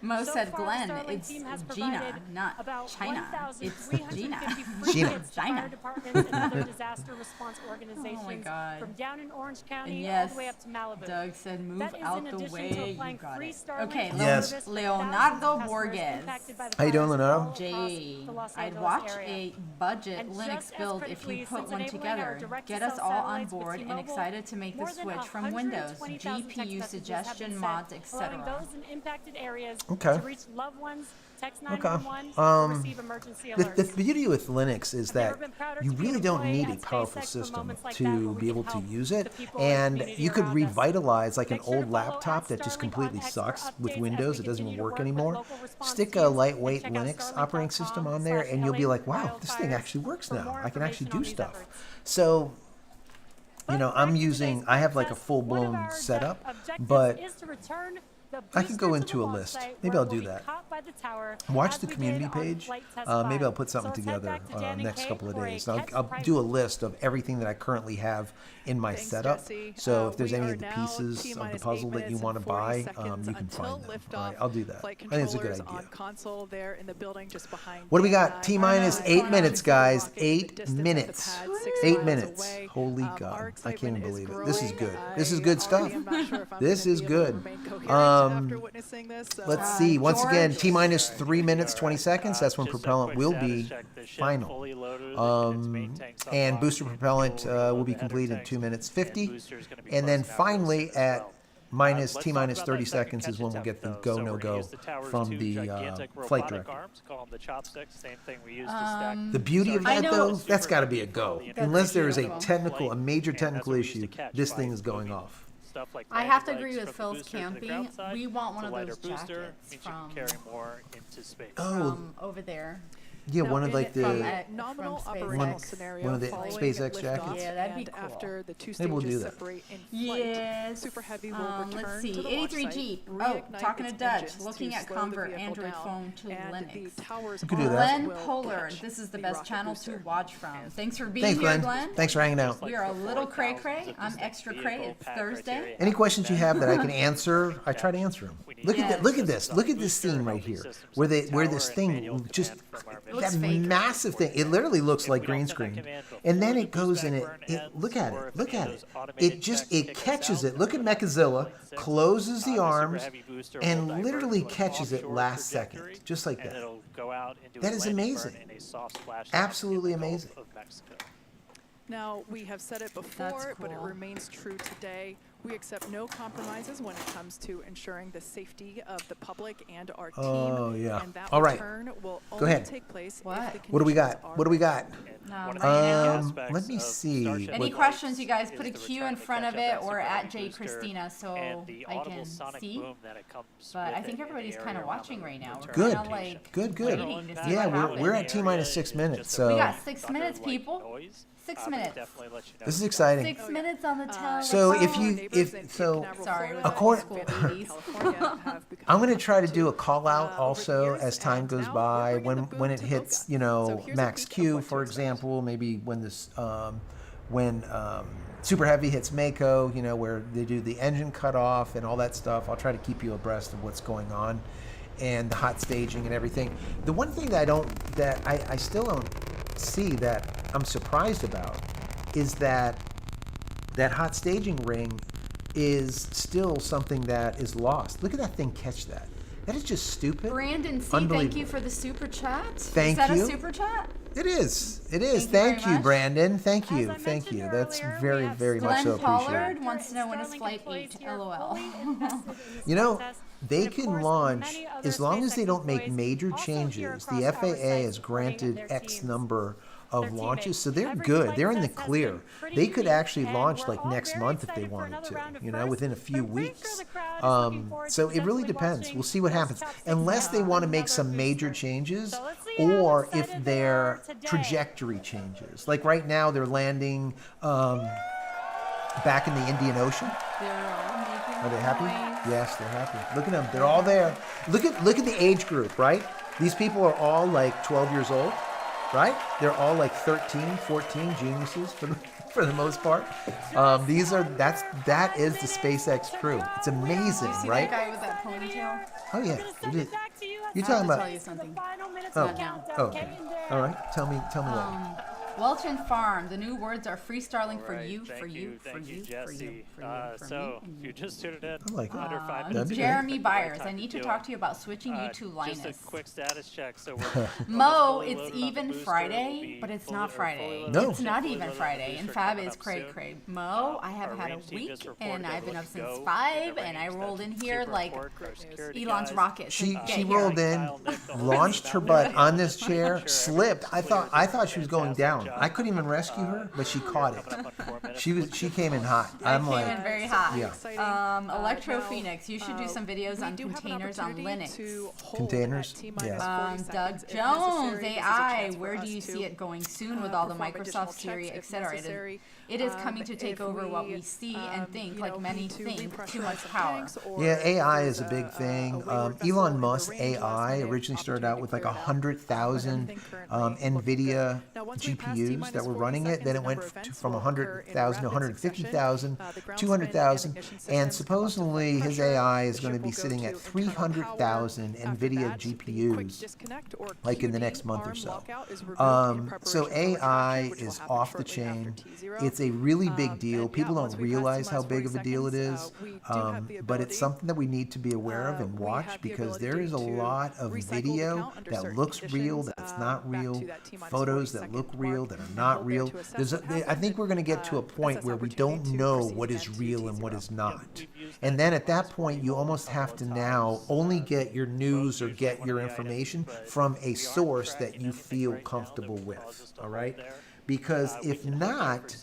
Mo So said far, the Glenn. Starlink It's team has Gina, provided not about China. It's Gina. 1,350 free Gina. kits to China. fire departments and other disaster response organizations God. from down in Orange And County all yes, the way up to Malibu. Doug said move That is out in the addition to way. You applying got free it. Starlink Okay, Yes. service for Leonardo thousands of customers Borges. impacted by the How you doing, fires Leonardo? all across Jay, the Los I'd Angeles watch area. a budget And Linux just as build if critically, you put since one enabling our together. direct-to-cell Get us all on satellites with board and T-Mobile, excited to make the more than switch from Windows, 120,000 text GPU messages have suggestion been mods, sent, allowing etc. those in impacted areas Okay. to reach loved ones, text Okay. 911, or receive emergency alerts. The beauty with Linux is that I've never been prouder you to be really an don't employee need a at powerful SpaceX for system moments like that where to we be able can to help use it, the people in the and community you could around us. revitalize like an Make sure to old follow laptop that just @Starlink completely on X for sucks with updates as Windows. we It doesn't continue to work work anymore. with local response Stick a teams, and lightweight check out Linux operating system on there, and you'll be like, wow, this thing starlinklink.com/LA actually works for now. more I can actually information on do these stuff. efforts. So, you know, I'm Back to using, today's I have like a podcast, one of full-blown our setup, objectives but is to return the I could go booster to into the a launch list. site Maybe where I'll it do will be that. caught by the tower, watch as the we community did on page. Flight Test Maybe 5. I'll put something So let's head together back to Dan next and couple of Kate for a days. I'll catch do a price. list of everything that I currently have in my Thanks, setup. Jesse. So if there's We any are of the now pieces of the T-minus puzzle 8 that you minutes want to and 40 buy, seconds you can until find them. liftoff. All right, I'll do that. Flight I think it's a good controllers idea. on console there in the building just behind. What do we Dan and got? I. T-minus Our 8 now minutes, is guys. rocking the 8 distance of the minutes. pad, 6 8 miles minutes. away. Holy Our God. I excitement can't even is believe it. This is growing. good. This is good I stuff. already am not sure if I'm This gonna is be able to good. remain coherent after witnessing this. Let's see. Once George? again, T-minus 3 minutes, 20 seconds. That's when Just a propellant quick will status be check. The ship final. fully loaded, its main tanks And unlocked, booster fuel propellant reload will be the header completed tanks, 2 minutes and 50. booster's gonna be And then closing out very finally soon as at well. minus Let's T-minus talk about 30 that second seconds is catch when we'll attempt, get the though. go, So no we're gonna go use the towers from two the gigantic flight robotic director. arms, call them the chopsticks, same thing we use to stack. The beauty of I that, know- though, that's got to be a go. Unless there is a beautiful. technical, a major And that's technical what we use issue, to catch this by thing is going moving off. Stuff like I have to landing agree legs with from the Phil's booster to the camping. ground side. We want one It's a of lighter those booster, jackets means you from can carry more into space. Oh, over there. Yeah, one of like from the nominal from operational SpaceX. scenario One of the following SpaceX liftoff, jackets? Yeah, that'd be and cool. after the two Maybe we'll stages do that. separate in flight, Yes. Super Heavy will Let's return see. to the launch 83 site, Jeep. Oh, reignite talking to its Dutch. engines Looking to at slow the convert vehicle Android down, phone to and Linux. the towers You could do on that. Glenn will Pollard. catch This is the the best rocket channel booster. to watch from. Thanks for being Thanks, here, Glenn. Glenn. Thanks for hanging out. We are a little cray cray. I'm extra cray. It's Thursday. Any questions you have that I can answer, I try to answer them. Look at that. Look at this. Look at this scene right here, where this thing just that massive thing. It literally looks like green screen, and then it goes and it look at it. Look at it. It catches it. Look at Mechazilla, closes the arms, and literally catches it last second, just like that. That is amazing. Absolutely amazing. Now, we have said it before, but it remains true today. We accept no compromises when it comes to ensuring the safety of the public and our team. Oh, yeah. And that All right. return will Go ahead. only take place What? if the What do we got? conditions What do we are got? Right Let me see. Any questions, you guys put a Q in front of it or at JCristina so I can see. But I think everybody's kind of watching right now. We're Good. kind of like Good. waiting to see Yeah, what we're at happens. T-minus 6 minutes, so We got 6 minutes, people. 6 minutes. this is exciting. 6 minutes on the telephone. So Sorry, we're according- school babies. I'm going to try to do a call out also as time goes by when it hits, max Q, for example, maybe when this when Super Heavy hits Mako, where they do the engine cutoff and all that stuff. I'll try to keep you abreast of what's going on and the hot staging and everything. The one thing that I still don't see that I'm surprised about is that hot staging ring is still something that is lost. Look at that thing catch that. That is just stupid. Brandon C, thank you for the super chat. Thank you. Is that you. a super chat? It is. It is. Thank you Thank very you, much. Brandon. Thank you. As I Thank you. mentioned That's earlier, very, we have very much so Glenn Pollard appreciated. wants to know when is Starlink flight employees 8, here LOL. fully invested in this process. They And of can course, launch, many other as long as they SpaceX don't make employees major also here changes, across the our FAA site has supporting granted their X teams. number of Their launches, teammates. so they're Every good. flight They're in the test has clear. been pretty They could unique, actually and launch we're like all next very month if they excited for wanted another round of to, firsts. within a few But I'm pretty weeks. sure the crowd is looking forward So to it really potentially depends. watching We'll see what those happens. top six Unless they want to make another some major booster. changes, So let's see how or excited if they are their today. trajectory changes. Like right now, they're landing back in the Indian Ocean. Are they happy? Yes, they're happy. Look at them. They're all there. Look at the age group, right? These people are all like 12 years old, right? They're all like 13, 14 geniuses for the most part. That is the SpaceX crew. It's amazing, You see right? that guy with that ponytail? Oh yeah. Send it back to you. You're I talking have to about. tell you something. The final minutes Oh, of the countdown. okay. Getting there. All right. Tell me that. Welch and Farm. The new words are free Starlink for Right, you, thank for you, for thank you, for Jesse. you, for So, me, if you just tuned in, I like it. under 5 That'd minutes be ago, great. Jeremy it's the right Byers. time I need to do talk it. to you about switching you to Linus. Just a quick status check. So we're Mo, almost fully it's loaded on the even booster. Friday, We'll be but it's fully- not or Friday. fully loaded No. on It's the not booster. even Fully Friday. loaded And booster Fab coming is up cray soon. cray. Mo, I have Our had a range team week just and reported I've been they're up looking to since go 5 in the and I range rolled in extension. here Super like report, our security Elon's guys. rocket. She Get she here. rolled in, Kyle, Nick, the whole launched team her out butt there. on this Making chair, sure slipped. I everything's thought she was going fantastic down. job. I couldn't even rescue her, but she caught it. Coming up on 4 minutes. She came in hot. I I'm came like, in very hot. Yeah. Electro Now, Phoenix, you should do some videos on we do have an containers on opportunity Linux. to hold Containers? at T-minus Yeah. 40 Doug seconds if Jones, necessary. This is a AI, chance for where do us you to, see it going soon with all the perform additional Microsoft Siri checks if accelerated? necessary. It is coming to take If over what we, we see and think, you like know, many need to think, too repressurize much some power. tanks, or Yeah, if AI there's is a big thing. wayward vessel Elon in the Musk's range last AI minute originally started out with like opportunity to clear it out. 100,000 Everything currently looking NVIDIA good. Now, once we pass GPUs T-minus that were 40 running it. Then it seconds, went a number of events from will occur in 100,000 to rapid 150,000, succession. The ground 200,000, span and ignition and systems supposedly come up his under pressure. AI is The going to ship be will go sitting to at internal 300,000 power. After NVIDIA that, the quick GPUs, disconnect or like in the QD next month or arm so. lockout is removed in So preparation for AI launch, which will is happen off the shortly after chain. T0. It's a really big deal. And People once don't we pass realize how T-minus big of a 40 deal it seconds, is, we do have the but it's ability, something that we need to be aware of and we watch have the because ability there is a to lot of recycle the video count under that certain looks real, conditions, that's not back real, to that T-minus photos 40 that look second real mark, that are and not we'll there real. to assess There's what I happened, think we're going to get to a point assess where we opportunity don't to know proceed what is again to real and what T0. is not. And then at that point, you almost have to now only get your news or get your information from a source that you feel comfortable with, all right? Because if not,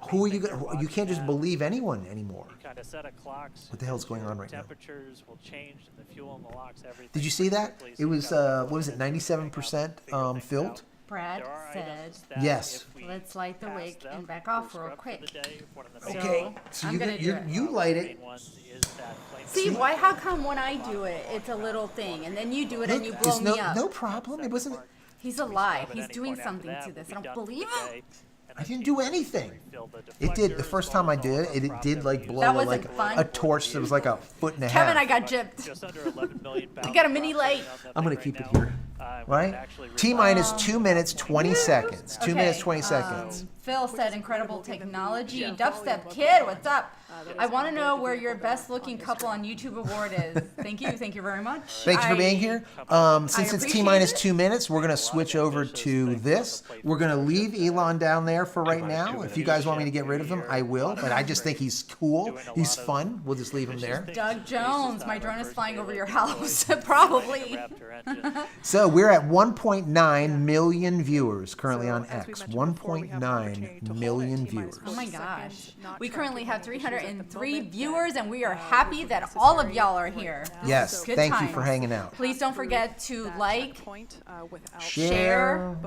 who are you going? You can't just believe anyone anymore. What the hell's going on right now? Temperatures will change, and the fuel and the locks, everything. Did you see that? It was what was it? 97% filled. Brad said, yes. Let's light the wick and back off real quick. Okay, so you light it. See, why? How come when I do it, it's a little thing, and then you do it and you blow me up? No problem. It wasn't. He's alive. He's doing something to this. I don't believe him. I didn't do anything. It did the first time I did it. It did like blow That wasn't like fun. a torch that was like a foot and a Kevin, half. I got gypped. I got a mini light. I'm gonna keep it here. Right? T-minus 2 minutes 20 seconds. 2 minutes 20 seconds. Phil said, incredible technology. Dubstep Kid, what's up? I want to know where your best looking couple on YouTube award is. Thank you very much. Thank you for being here. Since it's T-minus 2 minutes, we're going to switch over to this. We're going to leave Elon down there for right now. If you guys want me to get rid of him, I will. But I just think he's cool. He's fun. We'll just leave him there. Doug Jones, my drone is flying over your house. Probably. So we're at 1.9 million viewers currently on X. 1.9 million viewers. Oh my gosh. We currently have 303 viewers, and we are happy that all of y'all are here. Yes, Good thank you times. for hanging out. Please don't forget to like, Share,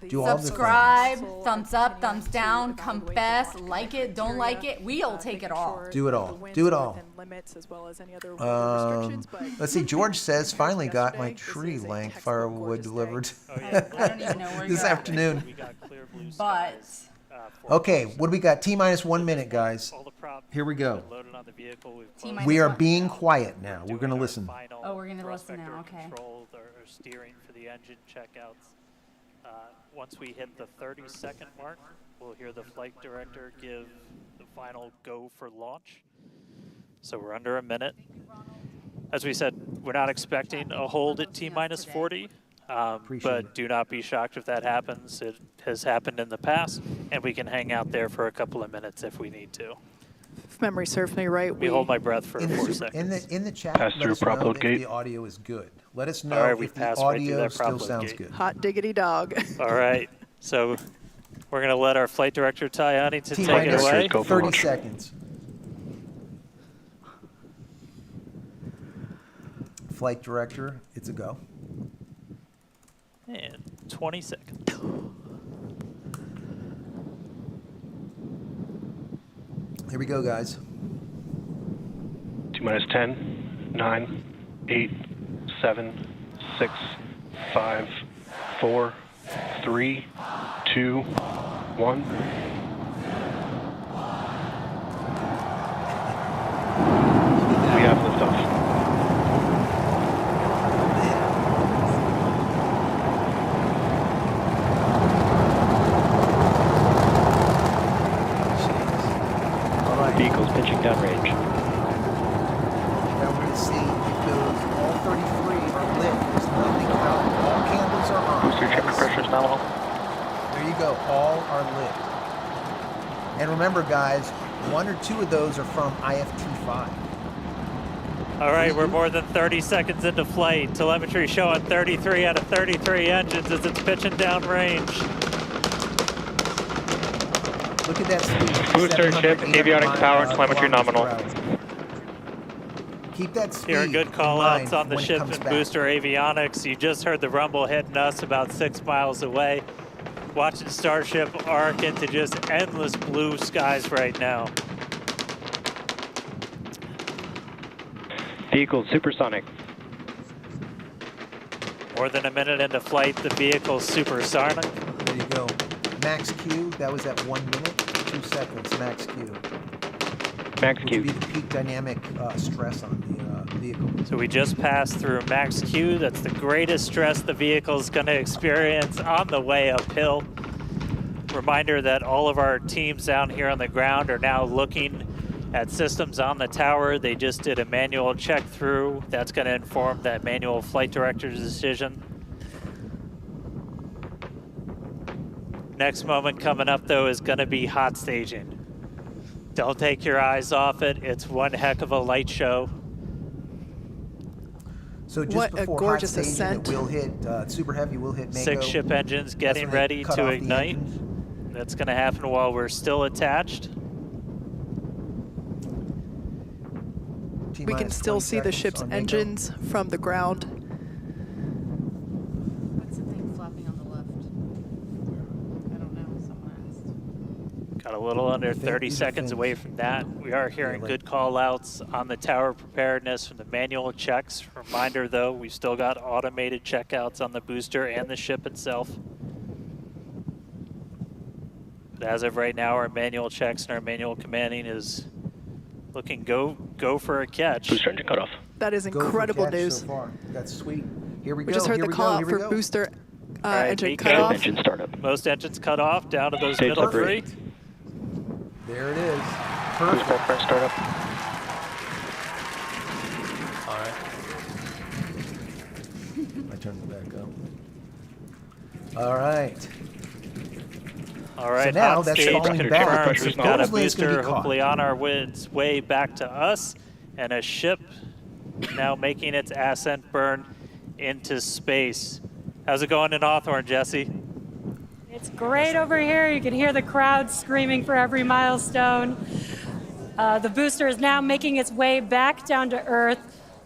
do all the subscribe, thumbs up, thumbs down, confess, like it, don't like it. We'll take it all. Do it all. Do it all. Let's see. George says, finally got my tree length firewood delivered I don't even know where this you're at. afternoon. But Okay, what do we got? T-minus 1 minute, guys. Here we go. We are being quiet now. We're going to listen. oh, we're gonna listen now. Okay. Control or steering for the engine checkouts. Once we hit the 30-second mark, we'll hear the flight director give the final go for launch. So we're under a minute. As we said, we're not expecting a hold at T-minus 40. But do not be shocked if that happens. It has happened in the past, and we can hang out there for a couple of minutes if we need to. If memory serves me right, we hold my breath for 4 seconds. In the chat, let us know if the audio is good. Let us know if the audio still sounds good. Hot diggity dog. All right, so we're going to let our flight director, Tayani, to take it away. 30 seconds. Flight director, it's a go. And 20 seconds. Here we go, guys. T-minus 10, 9, 8, 7, 6, 5, 4, 3, 2, 1. We have liftoff. Vehicle's pitching downrange. Now we're going to see if those all 33 are lit. There's nothing out. All candles are on. Booster check pressure's nominal. There you go. All are lit. And remember, guys, 1 or 2 of those are from IFT-7. All right, we're more than 30 seconds into flight. Telemetry showing 33 out of 33 engines as it's pitching downrange. Look at that speed. Booster ship, avionics power, telemetry nominal. Keep that speed. Here are good call-outs on the when it ship comes and back. booster avionics. You just heard the rumble hitting us about 6 miles away. Watching Starship arc into just endless blue skies right now. Vehicle supersonic. More than a minute into flight, the vehicle's supersonic. There you go. Max Q, that was at 1 minute, 2 seconds, max Q. Max Q. Which would be the peak dynamic stress on the vehicle. So we just passed through max Q. That's the greatest stress the vehicle's going to experience on the way uphill. Reminder that all of our teams down here on the ground are now looking at systems on the tower. They just did a manual check through. That's going to inform that manual flight director's decision. Next moment coming up, though, is going to be hot staging. Don't take your eyes off it. It's one heck of a light show. So just What a before gorgeous hot staging, ascent. It will hit Super Heavy, will hit Mako. 6 ship engines getting That's when they ready cut to off the ignite. engine. That's going to happen while we're still attached. We can still see the ship's engines from the ground. What's the thing flapping on the left? I don't know. Someone asked. Got a little under 30 seconds away from that. We are hearing good call outs on the tower preparedness from the manual checks. Reminder though, we've still got automated checkouts on the booster and the ship itself. But as of right now, our manual checks and our manual commanding is looking go for a catch. Booster engine cut off. That is incredible news. So far. That's sweet. Here we go. We just heard the call out for booster engine cut off. Engine startup. Most engines cut off, down to those middle three. There it is. Boost bulk burn startup. All right. I turned it back up. All right. All right, so now hot that's stage falling back. confirmed. We've got a booster hopefully on our way back to us, and a ship now making its ascent burn into space. How's it going in Hawthorne, Jesse? It's great over here. You can hear the crowd screaming for every milestone. The booster is now making its way back down to Earth.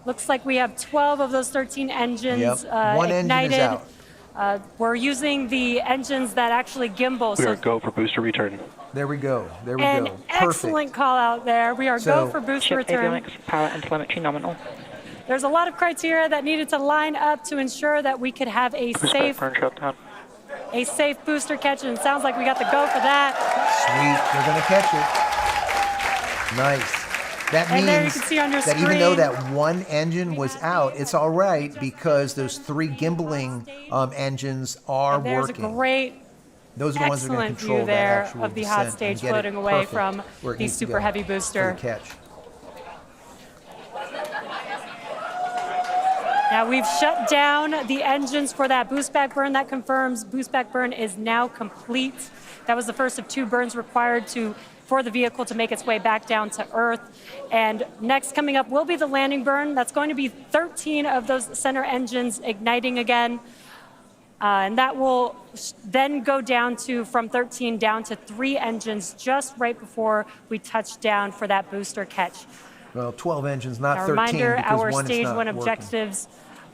Looks like we have 12 of those 13 engines One ignited. engine is out. We're using the engines that actually gimbal. We are go for booster return. There we go. There we An go. excellent call out there. We are go for booster return. Avionics, power and telemetry nominal. There's a lot of criteria that needed to line up to ensure that we could have a safe booster catch, and it sounds like we got the go for that. Sweet. We're going to catch it. Nice. That And there you means can see on your that even though screen- that one engine was out, it's all right because those three gimbaling engines are And there's working. a great, Those are the ones that are going to excellent control view that there actual of the hot descent stage and get it floating away perfect from where it the needs to super go heavy for booster. the catch. Now we've shut down the engines for that boost back burn. That confirms boost back burn is now complete. That was the first of 2 burns required for the vehicle to make its way back down to Earth. And next coming up will be the landing burn. That's going to be 13 of those center engines igniting again. And that will then go down from 13 down to 3 engines just right before we touch down for that booster catch. Well, 12 engines, not A 13, reminder, because our one is stage not 1 working. objectives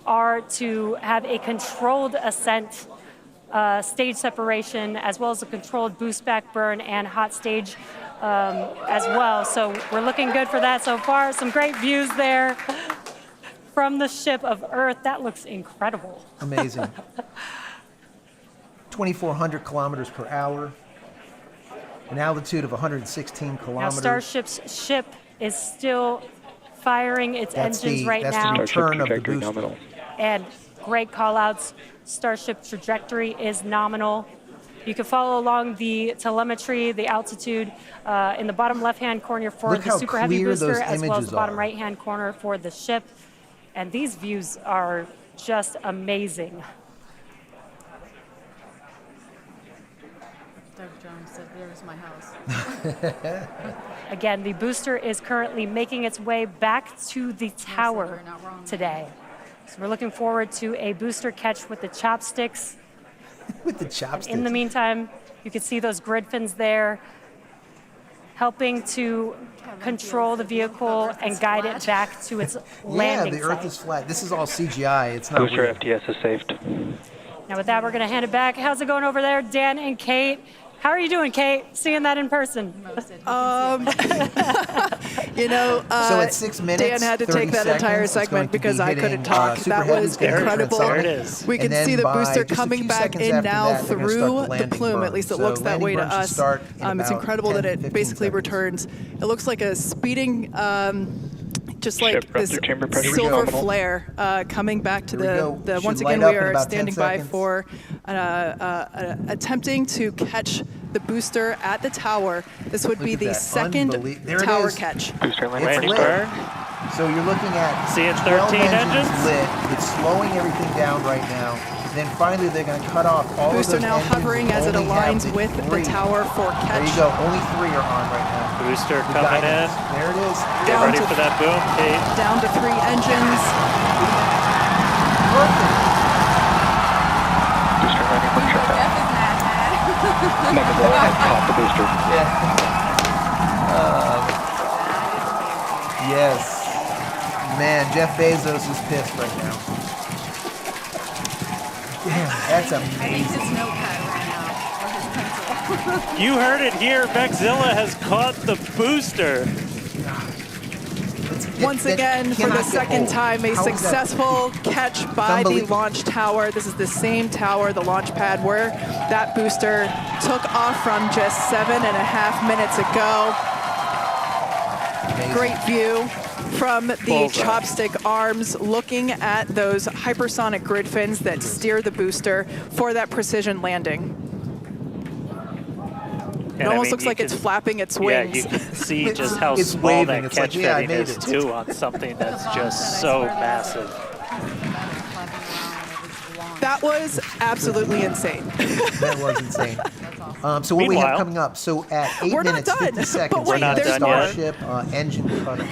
are to have a controlled ascent, stage separation, as well as a controlled boost back burn and hot stage as well. So we're looking good for that so far. Some great views there from the ship of Earth. That looks incredible. Amazing. 2,400 kilometers per hour, an altitude of 116 Now kilometers. Starship's ship is still firing its engines right that's now. the return of the booster. And great call outs. Starship trajectory is nominal. You can follow along the telemetry, the altitude in the bottom left-hand corner for Look the how super heavy clear booster, those as well as images the bottom are. right-hand corner for the ship. And these views are just amazing. Doug Jones said, "There's my house." Again, the booster is currently making its way back to the tower you're not wrong. today. So we're looking forward to a booster catch with the chopsticks. With the chopsticks. In the meantime, you can see those grid fins there helping to control the vehicle and guide it back to its landing Yeah, the Earth site. is flat. This is all CGI. It's not Booster real. FTS is saved. Now with that, we're going to hand it back. How's it going over there, Dan and Kate? How are you doing, Kate? Seeing that in person? You know, So at 6 minutes, Dan had to 30 take that seconds, entire it's going segment to be because I hitting, couldn't talk. super That heavy, was it's gonna hit incredible. There it is. We can And then see the by booster just a coming few back seconds in after now that, they're gonna start through the the landing plume. burn. At least it So looks that landing way to burn should us. start in It's about incredible 10, that it 15 basically seconds. returns. It looks like a speeding, just like Ship this rupture chamber pressure silver nominal. flare coming back to Here we go. the Should once light again, up we in are about 10 standing by seconds. for attempting to catch the booster at the tower. This would Look be at the that. second There it tower is. catch. Booster It's landing lit. burn. So you're looking at Seeing 12 13 engines engines? lit. It's slowing everything down right now. Then finally they're going to cut off all Booster of those now engines hovering and as it only have aligns with the three. tower for There catch. you go. Only 3 are on right now. Booster The coming in. guidance. There it is. Get Down ready to- for that boom, Kate. Down to 3 engines. Perfect. Booster landing burn shut down. Megazilla has caught the booster. Yes. Man, Jeff Bezos is pissed right now. Damn, that's amazing. His notepad right now, or his pencil. You heard it here. Megazilla has caught the booster. Once again, for the second time, a successful catch by the launch tower. This is the same tower, the launch pad, where that booster took off from just 7.5 minutes ago. Amazing. Great view from the chopstick arms, looking at those hypersonic grid fins that steer the booster for that precision landing. It almost looks like it's flapping its wings. Yeah, you can see just how small that catch fitting is too on something that's just so massive. That was absolutely insane. That was insane. So what we have coming up? So at 8 we're minutes, not done. 50 seconds, But wait, there's Starship engine cutoff.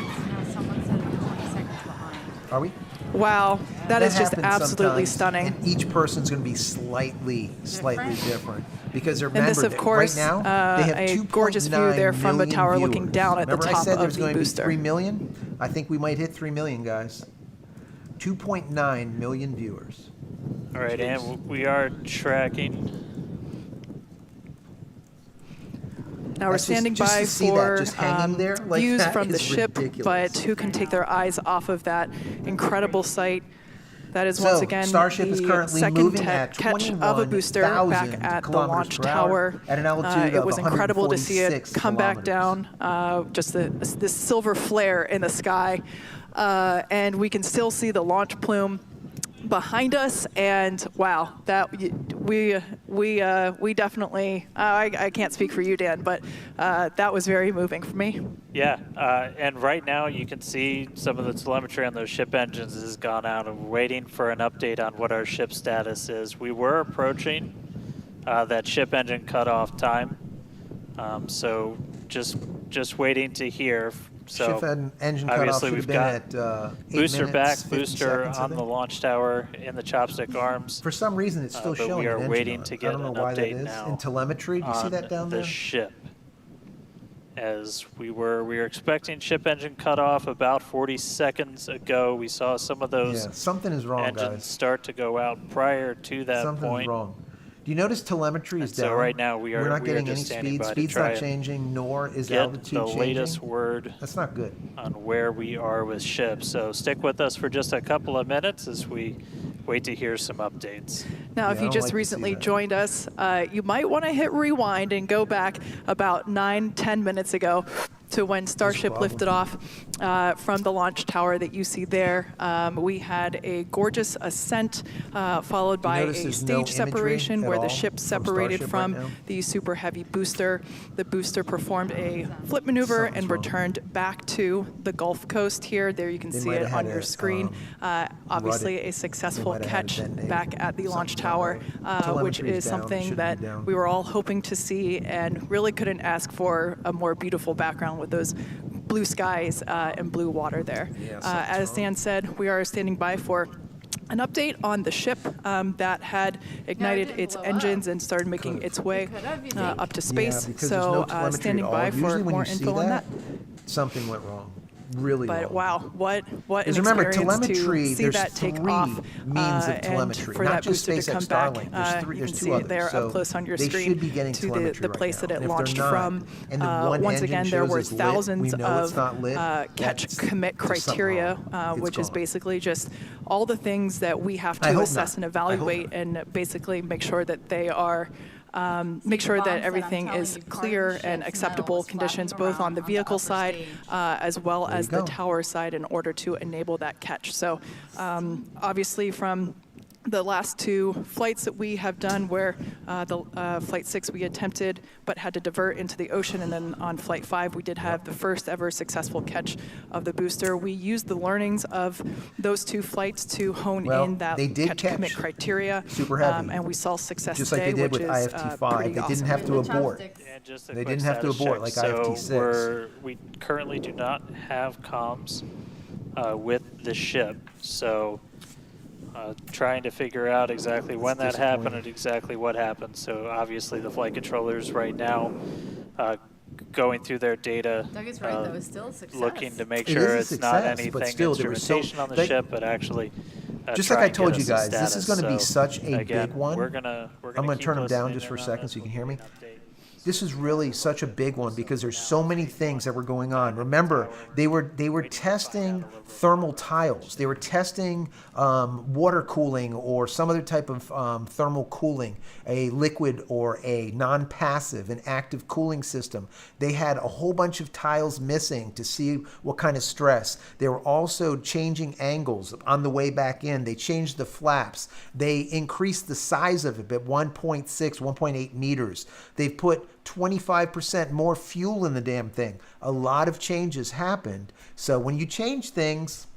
Are we? Wow, that is just happens absolutely sometimes, stunning. And each person's going to be slightly different. Because remember, And this, of course, right now, they have a gorgeous view there from the tower looking down at the top I said of there's the going booster. to be 3 million? I think we might hit 3 million, guys. 2.9 million viewers. All right, and we are tracking. Now we're standing by for views from the ship, ridiculous. but who can take their eyes off of that incredible sight? That is once again Starship is the currently second moving at catch of a booster back at the launch tower. At an altitude it was incredible to see it 146 come back down, just this silver flare in the sky. And we can still see the launch plume behind us, and wow, that we definitely I can't speak for you, Dan, but that was very moving for me. Yeah, and right now you can see some of the telemetry on those ship engines has gone out, and we're waiting for an update on what our ship status is. We were approaching that ship engine cutoff time, so just waiting to hear. So ship engine obviously cutoff we've got got 8 booster minutes, back, 50 booster seconds, on the launch tower in the chopstick arms. For some reason, it's still but showing we are an engine waiting on to it. get I don't an know why that update is. now In telemetry, do you see that down the there? ship. As we were expecting ship engine cutoff about 40 seconds ago. We saw some of those something is wrong, engines guys. start to go out prior to that Something's point. wrong. Do you notice telemetry is down? So right now we're not getting any speed. Speed's not changing, nor is altitude changing. The latest word. That's not good. On where we are with ships. So stick with us for just a couple of minutes as we wait to hear some updates. Now, if you just recently joined us, you might want to hit rewind and go back about 9-10 minutes ago to when Starship lifted off from the launch tower that you see there. We had a gorgeous ascent followed by a stage separation where the ship separated from the super heavy booster. The booster performed a flip maneuver and returned back to the Gulf Coast here. There you can see it on your screen. Obviously a successful catch back at the launch tower, which is something that we were all hoping to see and really couldn't ask for a more beautiful background with those blue skies and blue water there. As Dan said, we are standing by for an update on the ship that had ignited its engines and started making its way up to space. So standing by for more info on that. Something went wrong. Really but wrong. wow, what an remember, experience telemetry, to see there's that take three off means of telemetry, and for not that just booster to SpaceX come Starlink. back. There's You can two see others. it there So up close on your they screen should be getting to telemetry the right place now. that it And if launched they're not, from. and the one Once engine again, there shows were it's lit, thousands we know it's not lit, of catch that's commit criteria, which is basically just all the things that we have to assess and evaluate and basically make sure that they are make sure that everything is clear and acceptable conditions, both on the vehicle side as well as the tower side, in order to enable that catch. So obviously from the last two flights that we have done, where Flight 6 we attempted but had to divert into the ocean, and then on Flight 5 we did have the first ever successful catch of the booster. We used the learnings of those two flights to hone in that catch commit criteria, super heavy, and we saw success just like today, they did which with is IFT-7. They didn't have to abort. They didn't have to abort like IFT-6. We currently do not have comms with the ship, so trying to figure out exactly when that happened and exactly what happened. So obviously the flight controllers right now going through their data, Doug is right, though. It's still a success. looking to make sure it's not anything instrumentation on the ship, but actually just like I told you guys, this is going to be such a big one. I'm going to turn them down just for a second so you can hear me. This is really such a big one because there's so many things that were going on. Remember, they were testing thermal tiles. They were testing water cooling or some other type of thermal cooling, a liquid or a non-passive, an active cooling system. They had a whole bunch of tiles missing to see what kind of stress. They were also changing angles on the way back in. They changed the flaps. They increased the size of it at 1.6, 1.8 meters. They've put 25% more fuel in the damn thing. A lot of changes happened. So when you change things,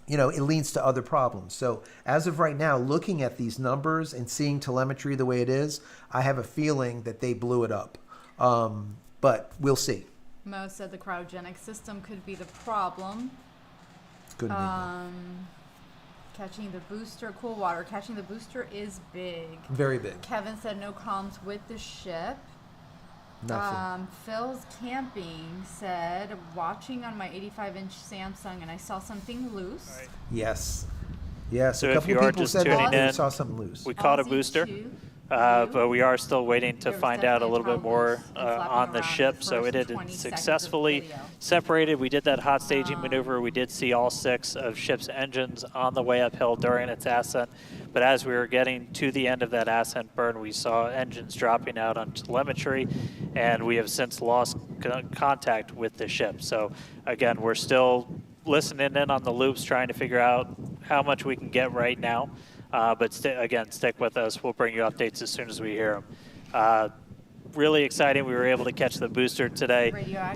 you know, it leads to other problems. So as of right now, looking at these numbers and seeing telemetry the way it is, I have a feeling that they blew it up. But we'll see. Mo said the cryogenic system could be the problem. Could be. Catching the booster, cool water. Catching the booster is big. Very big. Kevin said no comms with the ship. Nothing. Phil's Camping said, watching on my 85-inch Samsung and I saw something loose. Right. Yes. Yes. So a if couple you are people just said tuning they in, saw something loose. we caught a booster. But we are still waiting to find out a little bit more on the ship. So it had successfully separated. We did that hot staging maneuver. We did see all 6 of ship's engines on the way uphill during its ascent. But as we were getting to the end of that ascent burn, we saw engines dropping out on telemetry, and we have since lost contact with the ship. So again, we're still listening in on the loops, trying to figure out how much we can get right now. But again, stick with us. We'll bring you updates as soon as we hear them. Really exciting. We were able to catch the booster today.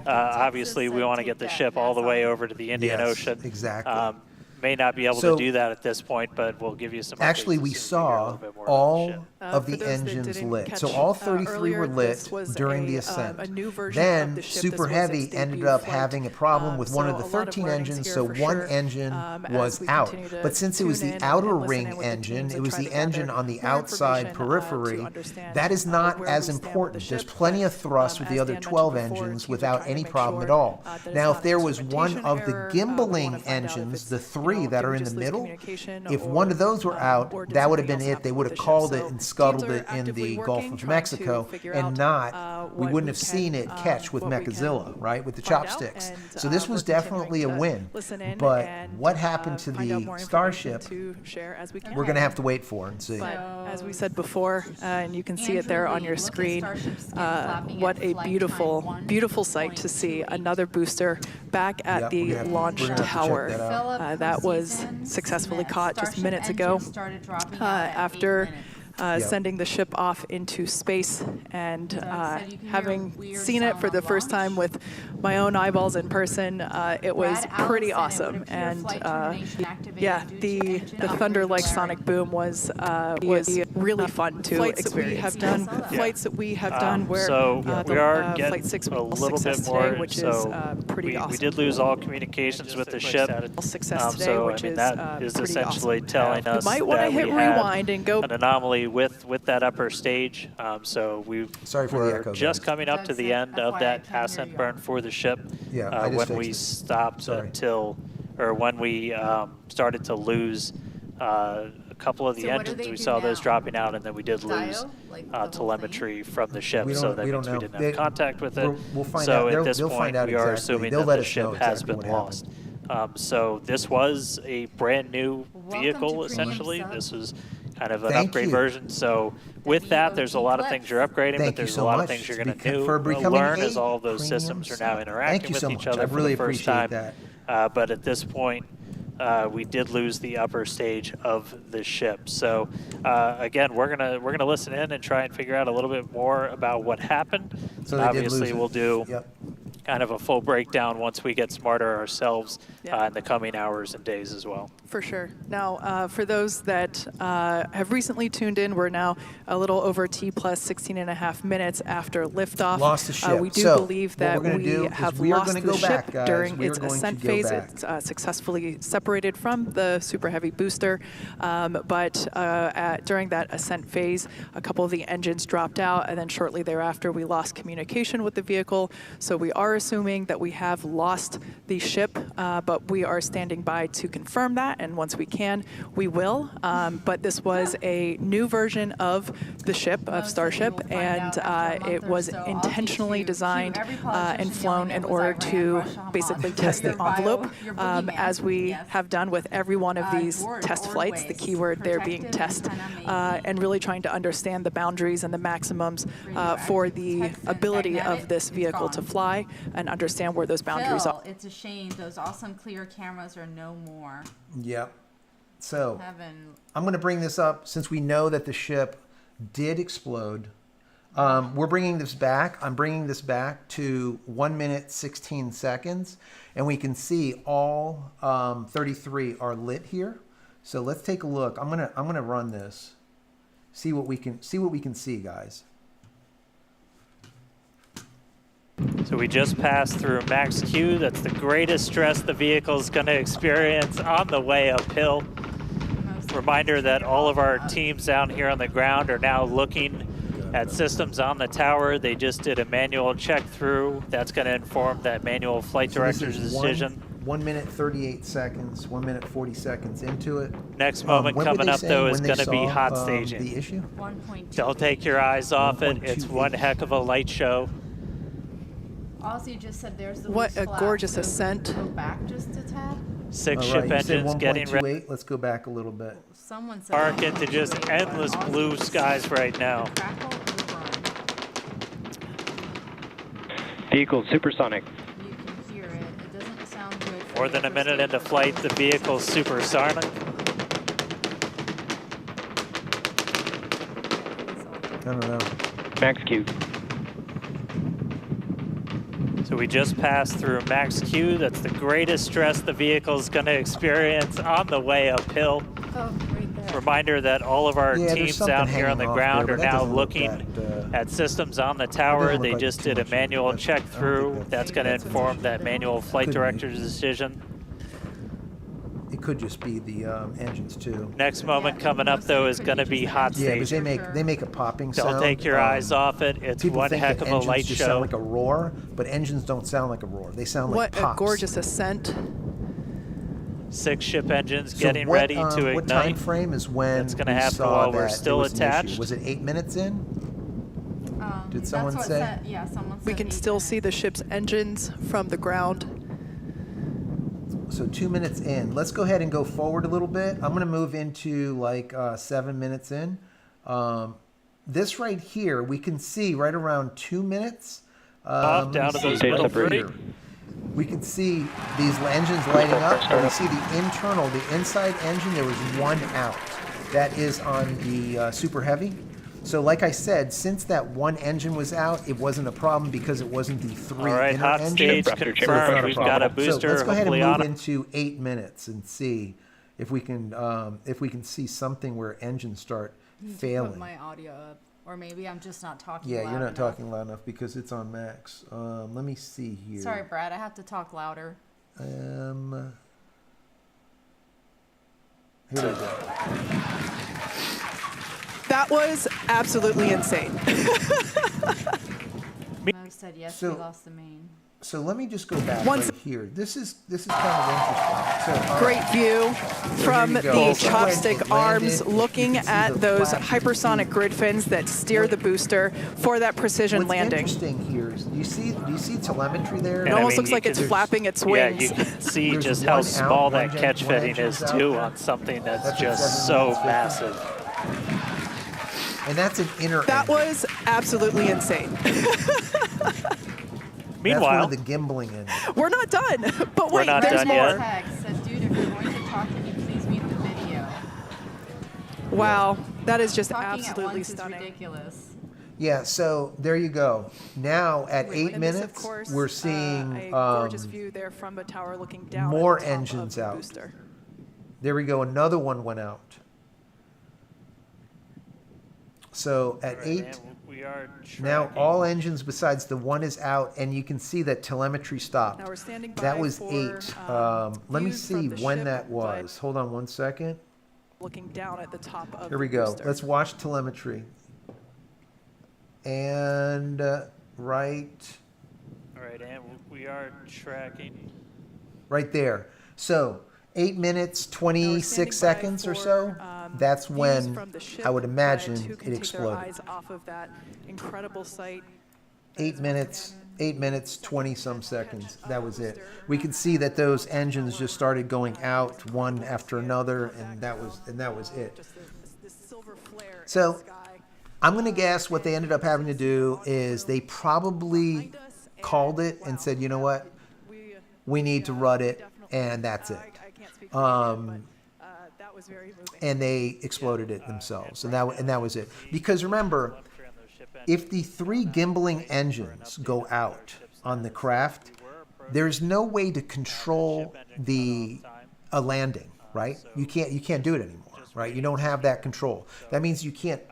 Obviously, we want to get the ship all the way over to the Indian Ocean. Exactly. May not be able to do that at this point, but we'll give you some updates. Actually, we saw all of the engines lit. So all 33 were lit during the ascent. Then Super Heavy ended up having a problem with one of the 13 engines, so one engine was out. But since it was the outer ring engine, it was the engine on the outside periphery, that is not as important. There's plenty of thrust with the other 12 engines without any problem at all. Now, if there was one of the gimbaling engines, the 3 that are in the middle, if one of those were out, that would have been it. They would have called it and scuttled it in the Gulf of Mexico, and we wouldn't have seen it catch with Mechazilla, right, with the chopsticks. So this was definitely a win. But what happened to the Starship, we're going to have to wait for and see. But as we said before, and you can see it there on your screen, what a beautiful, beautiful sight to see another booster back at the launch tower. That was successfully caught just minutes ago after sending the ship off into space, and having seen it for the first time with my own eyeballs in person, it was pretty awesome. And yeah, the thunder-like sonic boom was really fun to experience. Flights that we have done where we are getting Flight 6 a little bit more, today, which is pretty awesome. We did lose all communications with the ship. Success today, So which I mean, is that is pretty essentially awesome. telling us might want to that hit we had rewind and go an anomaly with that upper stage. So we're just coming up to the end of that ascent burn for the ship. When we stopped when we started to lose a couple of the engines, we saw those dropping out, and then we did lose telemetry from the ship, so that means we didn't have contact with it. So at this point, we are assuming that the ship has been lost. So this was a brand new vehicle, essentially. This was kind of an upgrade version. So with that, there's a lot of things you're upgrading, but there's a lot of things you're going to learn as all of those systems are now interacting with each other for the first time. But at this point, we did lose the upper stage of the ship. So again, we're gonna listen in and try and figure out a little bit more about what happened. So obviously, we'll do kind of a full breakdown once we get smarter ourselves in the coming hours and days as well. For sure. Now, for those that have recently tuned in, we're now a little over T plus 16 and a half minutes after liftoff. Lost the ship. We do So, believe that we have lost the ship during its ascent phase. It's successfully separated from the Super Heavy booster, but during that ascent phase, a couple of the engines dropped out, and then shortly thereafter, we lost communication with the vehicle. So we are assuming that we have lost the ship, but we are standing by to confirm that, and once we can, we will. But this was a new version of the ship, of Starship, and it was intentionally designed and flown in order to basically test the envelope, as we have done with every one of these test flights, the keyword there being test, and really trying to understand the boundaries and the maximums for the ability of this vehicle to fly and understand where those boundaries are. It's a shame those awesome clear cameras are no more. Yep. So I'm going to bring this up since we know that the ship did explode. We're bringing this back. I'm bringing this back to 1 minute 16 seconds, and we can see all 33 are lit here. So let's take a look. I'm gonna run this. See what we can see, guys. So we just passed through max Q. That's the greatest stress the vehicle is going to experience on the way uphill. Reminder that all of our teams down here on the ground are now looking at systems on the tower. They just did a manual check through. That's going to inform that manual flight director's decision. 1 minute 38 seconds, 1 minute 40 seconds into it. Next moment coming up, though, is going to be hot staging. The issue? 1.2. Don't take your eyes off it. It's one heck of a light show. Ozzy just said there's the What a gorgeous so ascent. Go back just a tad. Six ship engines getting ready. Let's go back a little bit. Someone said Park into just endless blue skies right now. Vehicle supersonic. You can hear it. It doesn't sound good. More than a minute into flight, the vehicle's supersonic. I don't know. Max Q. So we just passed through max Q. That's the greatest stress the vehicle is going to experience on the way uphill. Oh, right there. Reminder that all of our teams down here on the ground are now looking at systems on the tower. They just did a manual check through. That's going to inform that manual flight director's decision. It could just be the engines too. Next moment coming up, though, is going to be hot Yeah, stage. because they make a popping sound. Don't take your eyes off it. It's one heck of a light just show. Sound like a roar, but engines don't sound like a roar. They sound like pops. What a gorgeous ascent. 6 ship engines getting ready to ignite. What time frame is when it's going to happen while we're still attached? Was it 8 minutes in? Did someone say? Yeah, someone said We can still see the ship's engines from the ground. So 2 minutes in. Let's go ahead and go forward a little bit. I'm going to move into like 7 minutes in. This right here, we can see right around 2 minutes. Off down to those middle 3. We can see these engines lighting up, and we see the inside engine, there was one out. That is on the Super Heavy. So like I said, since that one engine was out, it wasn't a problem because it wasn't the 3 All right, inner hot engines. stage confirmed. We've got a booster. So let's go ahead and hopefully move into 8 minutes and see if we can see something where engines start failing. Put my audio up, or maybe I'm just not talking. Yeah, loud you're not enough. talking loud enough because it's on max. Let me see here. Sorry, Brad. I have to talk louder. Here we go. That was absolutely insane. Mo said yes, we lost the main. So let me just go back right here. This is kind of interesting. So, Great view from the chopstick arms, looking at those hypersonic grid fins that steer the booster for that precision landing. What's interesting here is, do you see telemetry there? It almost looks like it's flapping its wings. Yeah, you can see just how small that catch fitting is too on something that's just so massive. And that's an inner That was absolutely insane. Meanwhile, that's one of the gimbling engines. We're not done, but We're wait, not there's done more. yet. Text said, dude, if you're going to talk, can you please mute the video? Wow, that is just Talking absolutely at once stunning. is ridiculous. Yeah, so there you go. Now at 8 And this, of minutes, course, we're seeing a gorgeous view there from the tower looking down more at the top engines of the out. booster. There we go. Another one went out. So at 8, we are now all engines besides the one is out, and you can see that telemetry stopped. Now we're standing by That was for, 8. Let me views see from the when ship, that was. Hold on one second. looking down at the top of Here we the go. booster. Let's watch telemetry. And right All right, and we are tracking. right there. So 8 minutes, 26 seconds or so. That's when I would imagine it exploded. Eyes off of that incredible sight. 8 minutes, 20 some seconds. That was it. We could see that those engines just started going out one after another, and that was it. So I'm going to guess what they ended up having to do is they probably called it and said, you know what, we need to rut it, and that's it. And they exploded it themselves, and that was it. Because remember, if the 3 gimbaling engines go out on the craft, there's no way to control a landing, right? You can't do it anymore, right? You don't have that control. That means you can't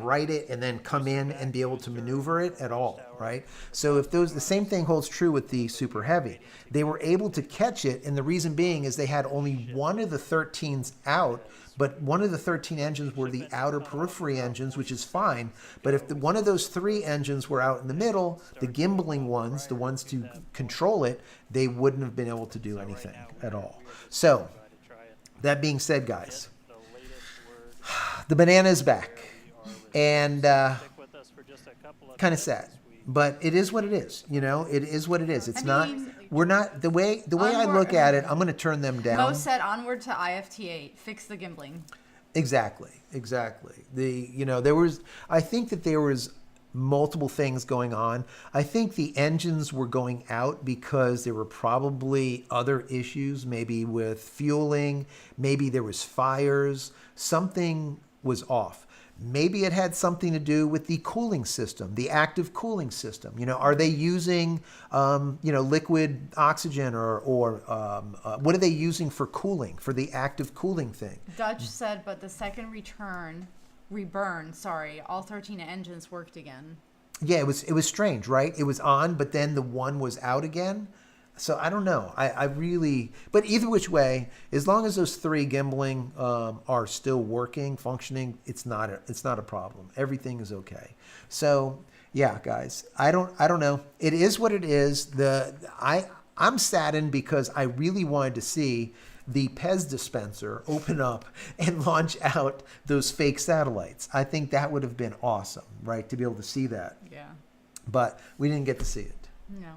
right it and then come in and be able to maneuver it at all, right? So if the same thing holds true with the Super Heavy. They were able to catch it, and the reason being is they had only one of the 13s out, but one of the 13 engines were the outer periphery engines, which is fine. But if one of those 3 engines were out in the middle, the gimbaling ones, the ones to control it, they wouldn't have been able to do anything at all. So, that being said, guys, the banana is back. And kind of sad. But it is what it is, you know. It is what it is. It's we're not the way I look at it. I'm going to turn them down. Mo said onward to IFT-8. Fix the gimbling. Exactly. I think that there was multiple things going on. I think the engines were going out because there were probably other issues, maybe with fueling, maybe there was fires, something was off. Maybe it had something to do with the cooling system, the active cooling system. You know, are they using, liquid oxygen or what are they using for cooling, for the active cooling thing? Dutch said, but the second reburn, all 13 engines worked again. Yeah, it was strange, right? It was on, but then the one was out again. So I don't know. But either which way, as long as those 3 gimbaling are still working, functioning, it's not a problem. Everything is okay. So yeah, guys, I don't know. It is what it is. I'm saddened because I really wanted to see the Pez dispenser open up and launch out those fake satellites. I think that would have been awesome, right, to be able to see that. Yeah. But we didn't get to see it. No.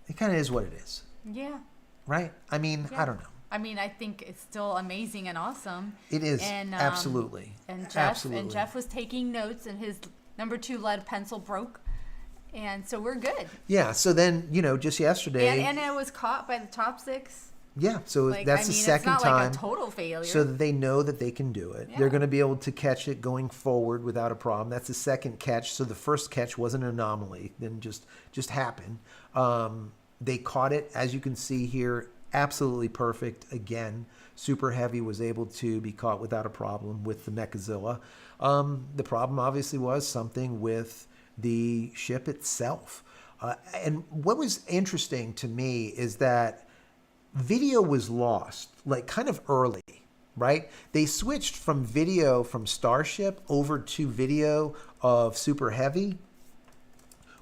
It kind of is what it is. Yeah. Right? I mean, yeah. I don't know. I mean, I think it's still amazing and awesome. It is, and, absolutely. And Jeff was taking notes, and his number 2 lead pencil broke. And so we're good. Yeah, so then, just yesterday. And it was caught by the top 6. Yeah, so that's the second it's not time. Like a total failure. So that they know that they can do it. Yeah. They're going to be able to catch it going forward without a problem. That's the second catch. So the first catch was an anomaly, then just happened. They caught it, as you can see here, absolutely perfect. Again, Super Heavy was able to be caught without a problem with the Mechazilla. The problem obviously was something with the ship itself. And what was interesting to me is that video was lost, like kind of early, right? They switched from video from Starship over to video of Super Heavy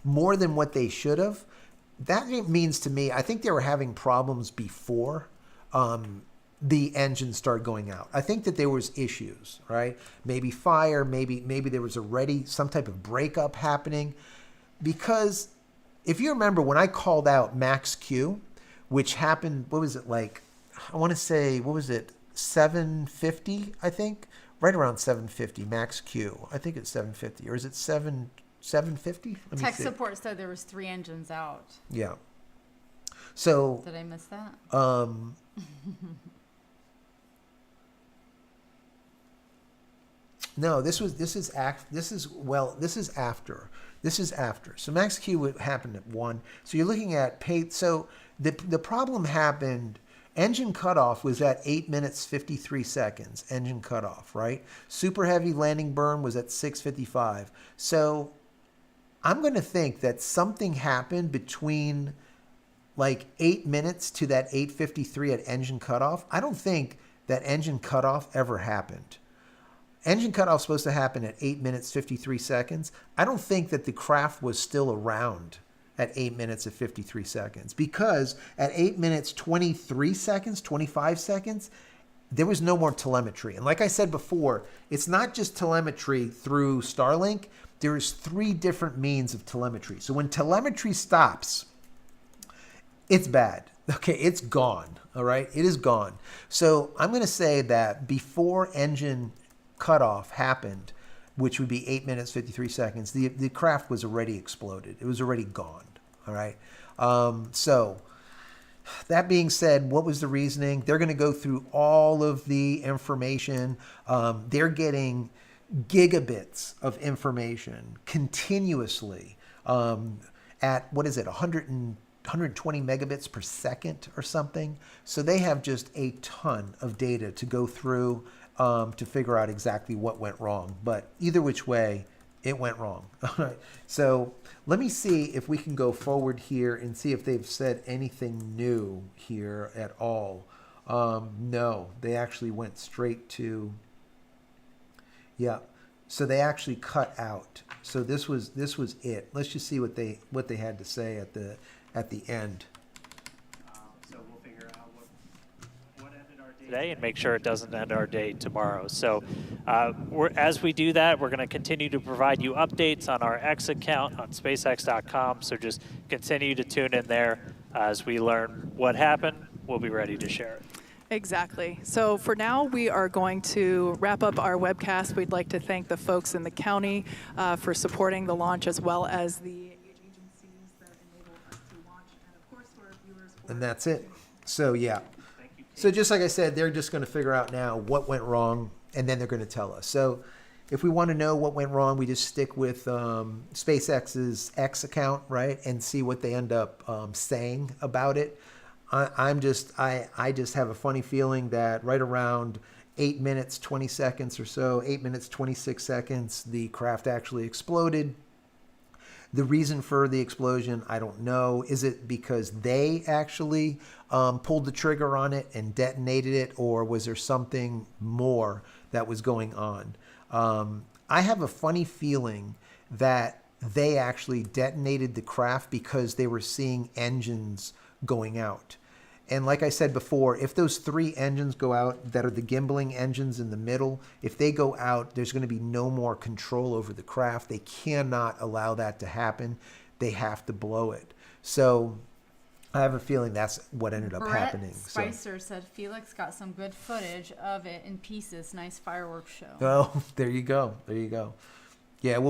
more than what they should have. That means to me, I think they were having problems before the engine started going out. I think that there was issues, right? Maybe fire, maybe there was already some type of breakup happening. Because if you remember when I called out Max Q, which happened, what was it like? I want to say, what was it? 750, I think? Right around 750, Max Q. I think it's 750. Or is it 750? Tech support said there was 3 engines out. Yeah. So. Did I miss that? No, this is after. This is after. So max Q would happen at 1. So you're looking at pay. So the problem happened. Engine cutoff was at 8 minutes 53 seconds. Engine cutoff, right? Super heavy landing burn was at 6:55. So I'm going to think that something happened between like 8 minutes to that 8:53 at engine cutoff. I don't think that engine cutoff ever happened. Engine cutoff is supposed to happen at 8 minutes 53 seconds. I don't think that the craft was still around at 8 minutes and 53 seconds, because at 8 minutes 23 seconds, 25 seconds, there was no more telemetry. And like I said before, it's not just telemetry through Starlink. There's 3 different means of telemetry. So when telemetry stops, it's bad. Okay, it's gone. All right, it is gone. So I'm going to say that before engine cutoff happened, which would be 8 minutes 53 seconds, the craft was already exploded. It was already gone. All right. So that being said, what was the reasoning? They're going to go through all of the information. They're getting gigabits of information continuously at, what is it, 120 megabits per second or something. So they have just a ton of data to go through to figure out exactly what went wrong. But either which way, it went wrong. All right. So let me see if we can go forward here and see if they've said anything new here at all. No, they actually went straight to, yeah. So they actually cut out. So this was it. Let's just see what they had to say at the end. So we'll figure out what ended our day today and make sure it doesn't end our day tomorrow. So as we do that, we're going to continue to provide you updates on our X account on SpaceX.com. So just continue to tune in there as we learn what happened. We'll be ready to share it. Exactly. So for now, we are going to wrap up our webcast. We'd like to thank the folks in the county for supporting the launch, as well as the agencies that enable us to launch, and of course for our viewers. And that's it. So yeah. So just like I said, they're just going to figure out now what went wrong, and then they're going to tell us. So if we want to know what went wrong, we just stick with SpaceX's X account, right, and see what they end up saying about it. I just have a funny feeling that right around 8 minutes 20 seconds or so, 8 minutes 26 seconds, the craft actually exploded. The reason for the explosion, I don't know. Is it because they actually pulled the trigger on it and detonated it, or was there something more that was going on? I have a funny feeling that they actually detonated the craft because they were seeing engines going out. And like I said before, if those 3 engines go out that are the gimbaling engines in the middle, if they go out, there's going to be no more control over the craft. They cannot allow that to happen. They have to blow it. So I have a feeling that's what ended up happening. Spicer said Felix got some good footage of it in pieces. Nice fireworks show. Oh, there you go. There you go. Yeah,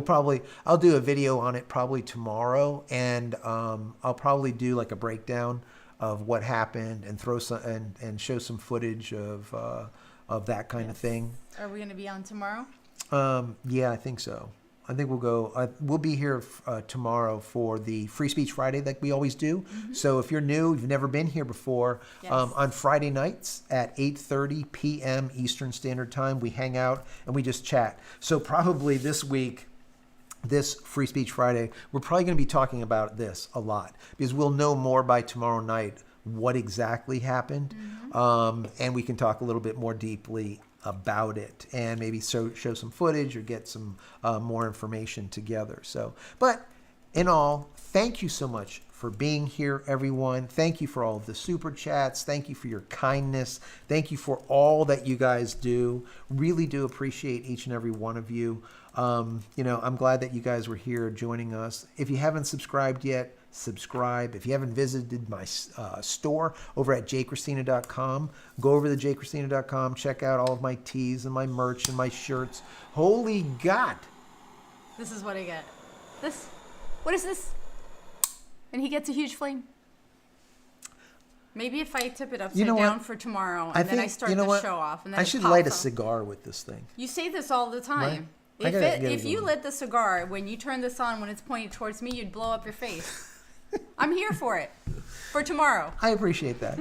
I'll do a video on it probably tomorrow, and I'll probably do like a breakdown of what happened and throw some and show some footage of that kind of thing. Are we going to be on tomorrow? Yeah, I think so. I think we'll go. We'll be here tomorrow for the Free Speech Friday like we always do. Mm-hmm. So if you're new, you've never been here before, yes. On Friday nights at 8:30 p.m. Eastern Standard Time, we hang out and we just chat. So probably this week, this Free Speech Friday, we're probably going to be talking about this a lot because we'll know more by tomorrow night what exactly happened, mm-hmm. And we can talk a little bit more deeply about it and maybe show some footage or get some more information together. So, but in all, thank you so much for being here, everyone. Thank you for all of the super chats. Thank you for your kindness. Thank you for all that you guys do. Really do appreciate each and every one of you. I'm glad that you guys were here joining us. If you haven't subscribed yet, subscribe. If you haven't visited my store over at JCristina.com, go over to JCristina.com, check out all of my tees and my merch and my shirts. Holy God. This is what I get. What is this? And he gets a huge flame. Maybe if I tip it upside down for tomorrow, and then I start the show off, and then I should light a cigar with this thing. You say this all the time. Right? If you lit the cigar when you turn this on when it's pointed towards me, you'd blow up your face. I'm here for it. For tomorrow. I appreciate that.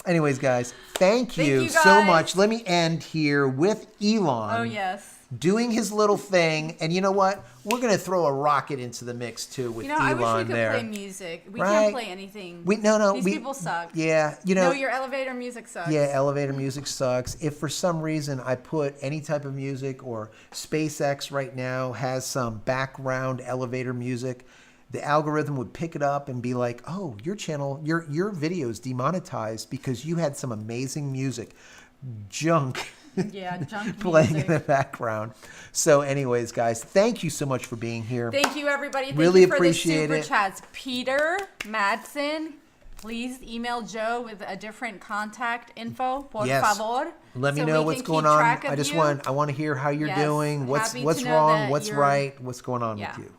Anyways, guys, thank you so much. Let me end here with Elon. Oh, yes. Doing his little thing. And you know what? We're going to throw a rocket into the mix, too, with Elon there. I wish we could play music. We can't play anything. These people suck. Yeah. No, your elevator music sucks. Yeah, elevator music sucks. If for some reason I put any type of music, or SpaceX right now has some background elevator music, the algorithm would pick it up and be like, oh, your channel, your video is demonetized because you had some amazing music. Junk. Yeah, junk playing music in the background. So anyways, guys, thank you so much for being here. Thank you, everybody. Thank really you for appreciate the super it. chats. Peter Madsen, please email Joe with a different contact info, por favor. Let me know what's going on. I want to hear how you're doing. What's wrong? What's right? What's going on with you?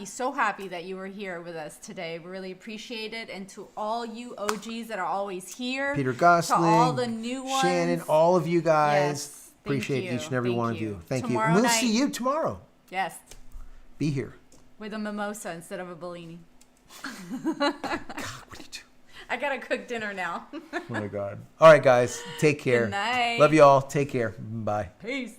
So happy that you were here with us today. We really appreciate it. And to all you OGs that are always here, Peter Gosling, to all the new ones, Shannon, all of you guys, yes, appreciate each and every one of you. Thank you. Tomorrow We'll night, see you tomorrow. Yes. Be here. With a mimosa instead of a Bellini. God, what do you do? I gotta cook dinner now. Oh my God. All right, guys. Take care. Good night. Love you all. Take care. Bye. Peace.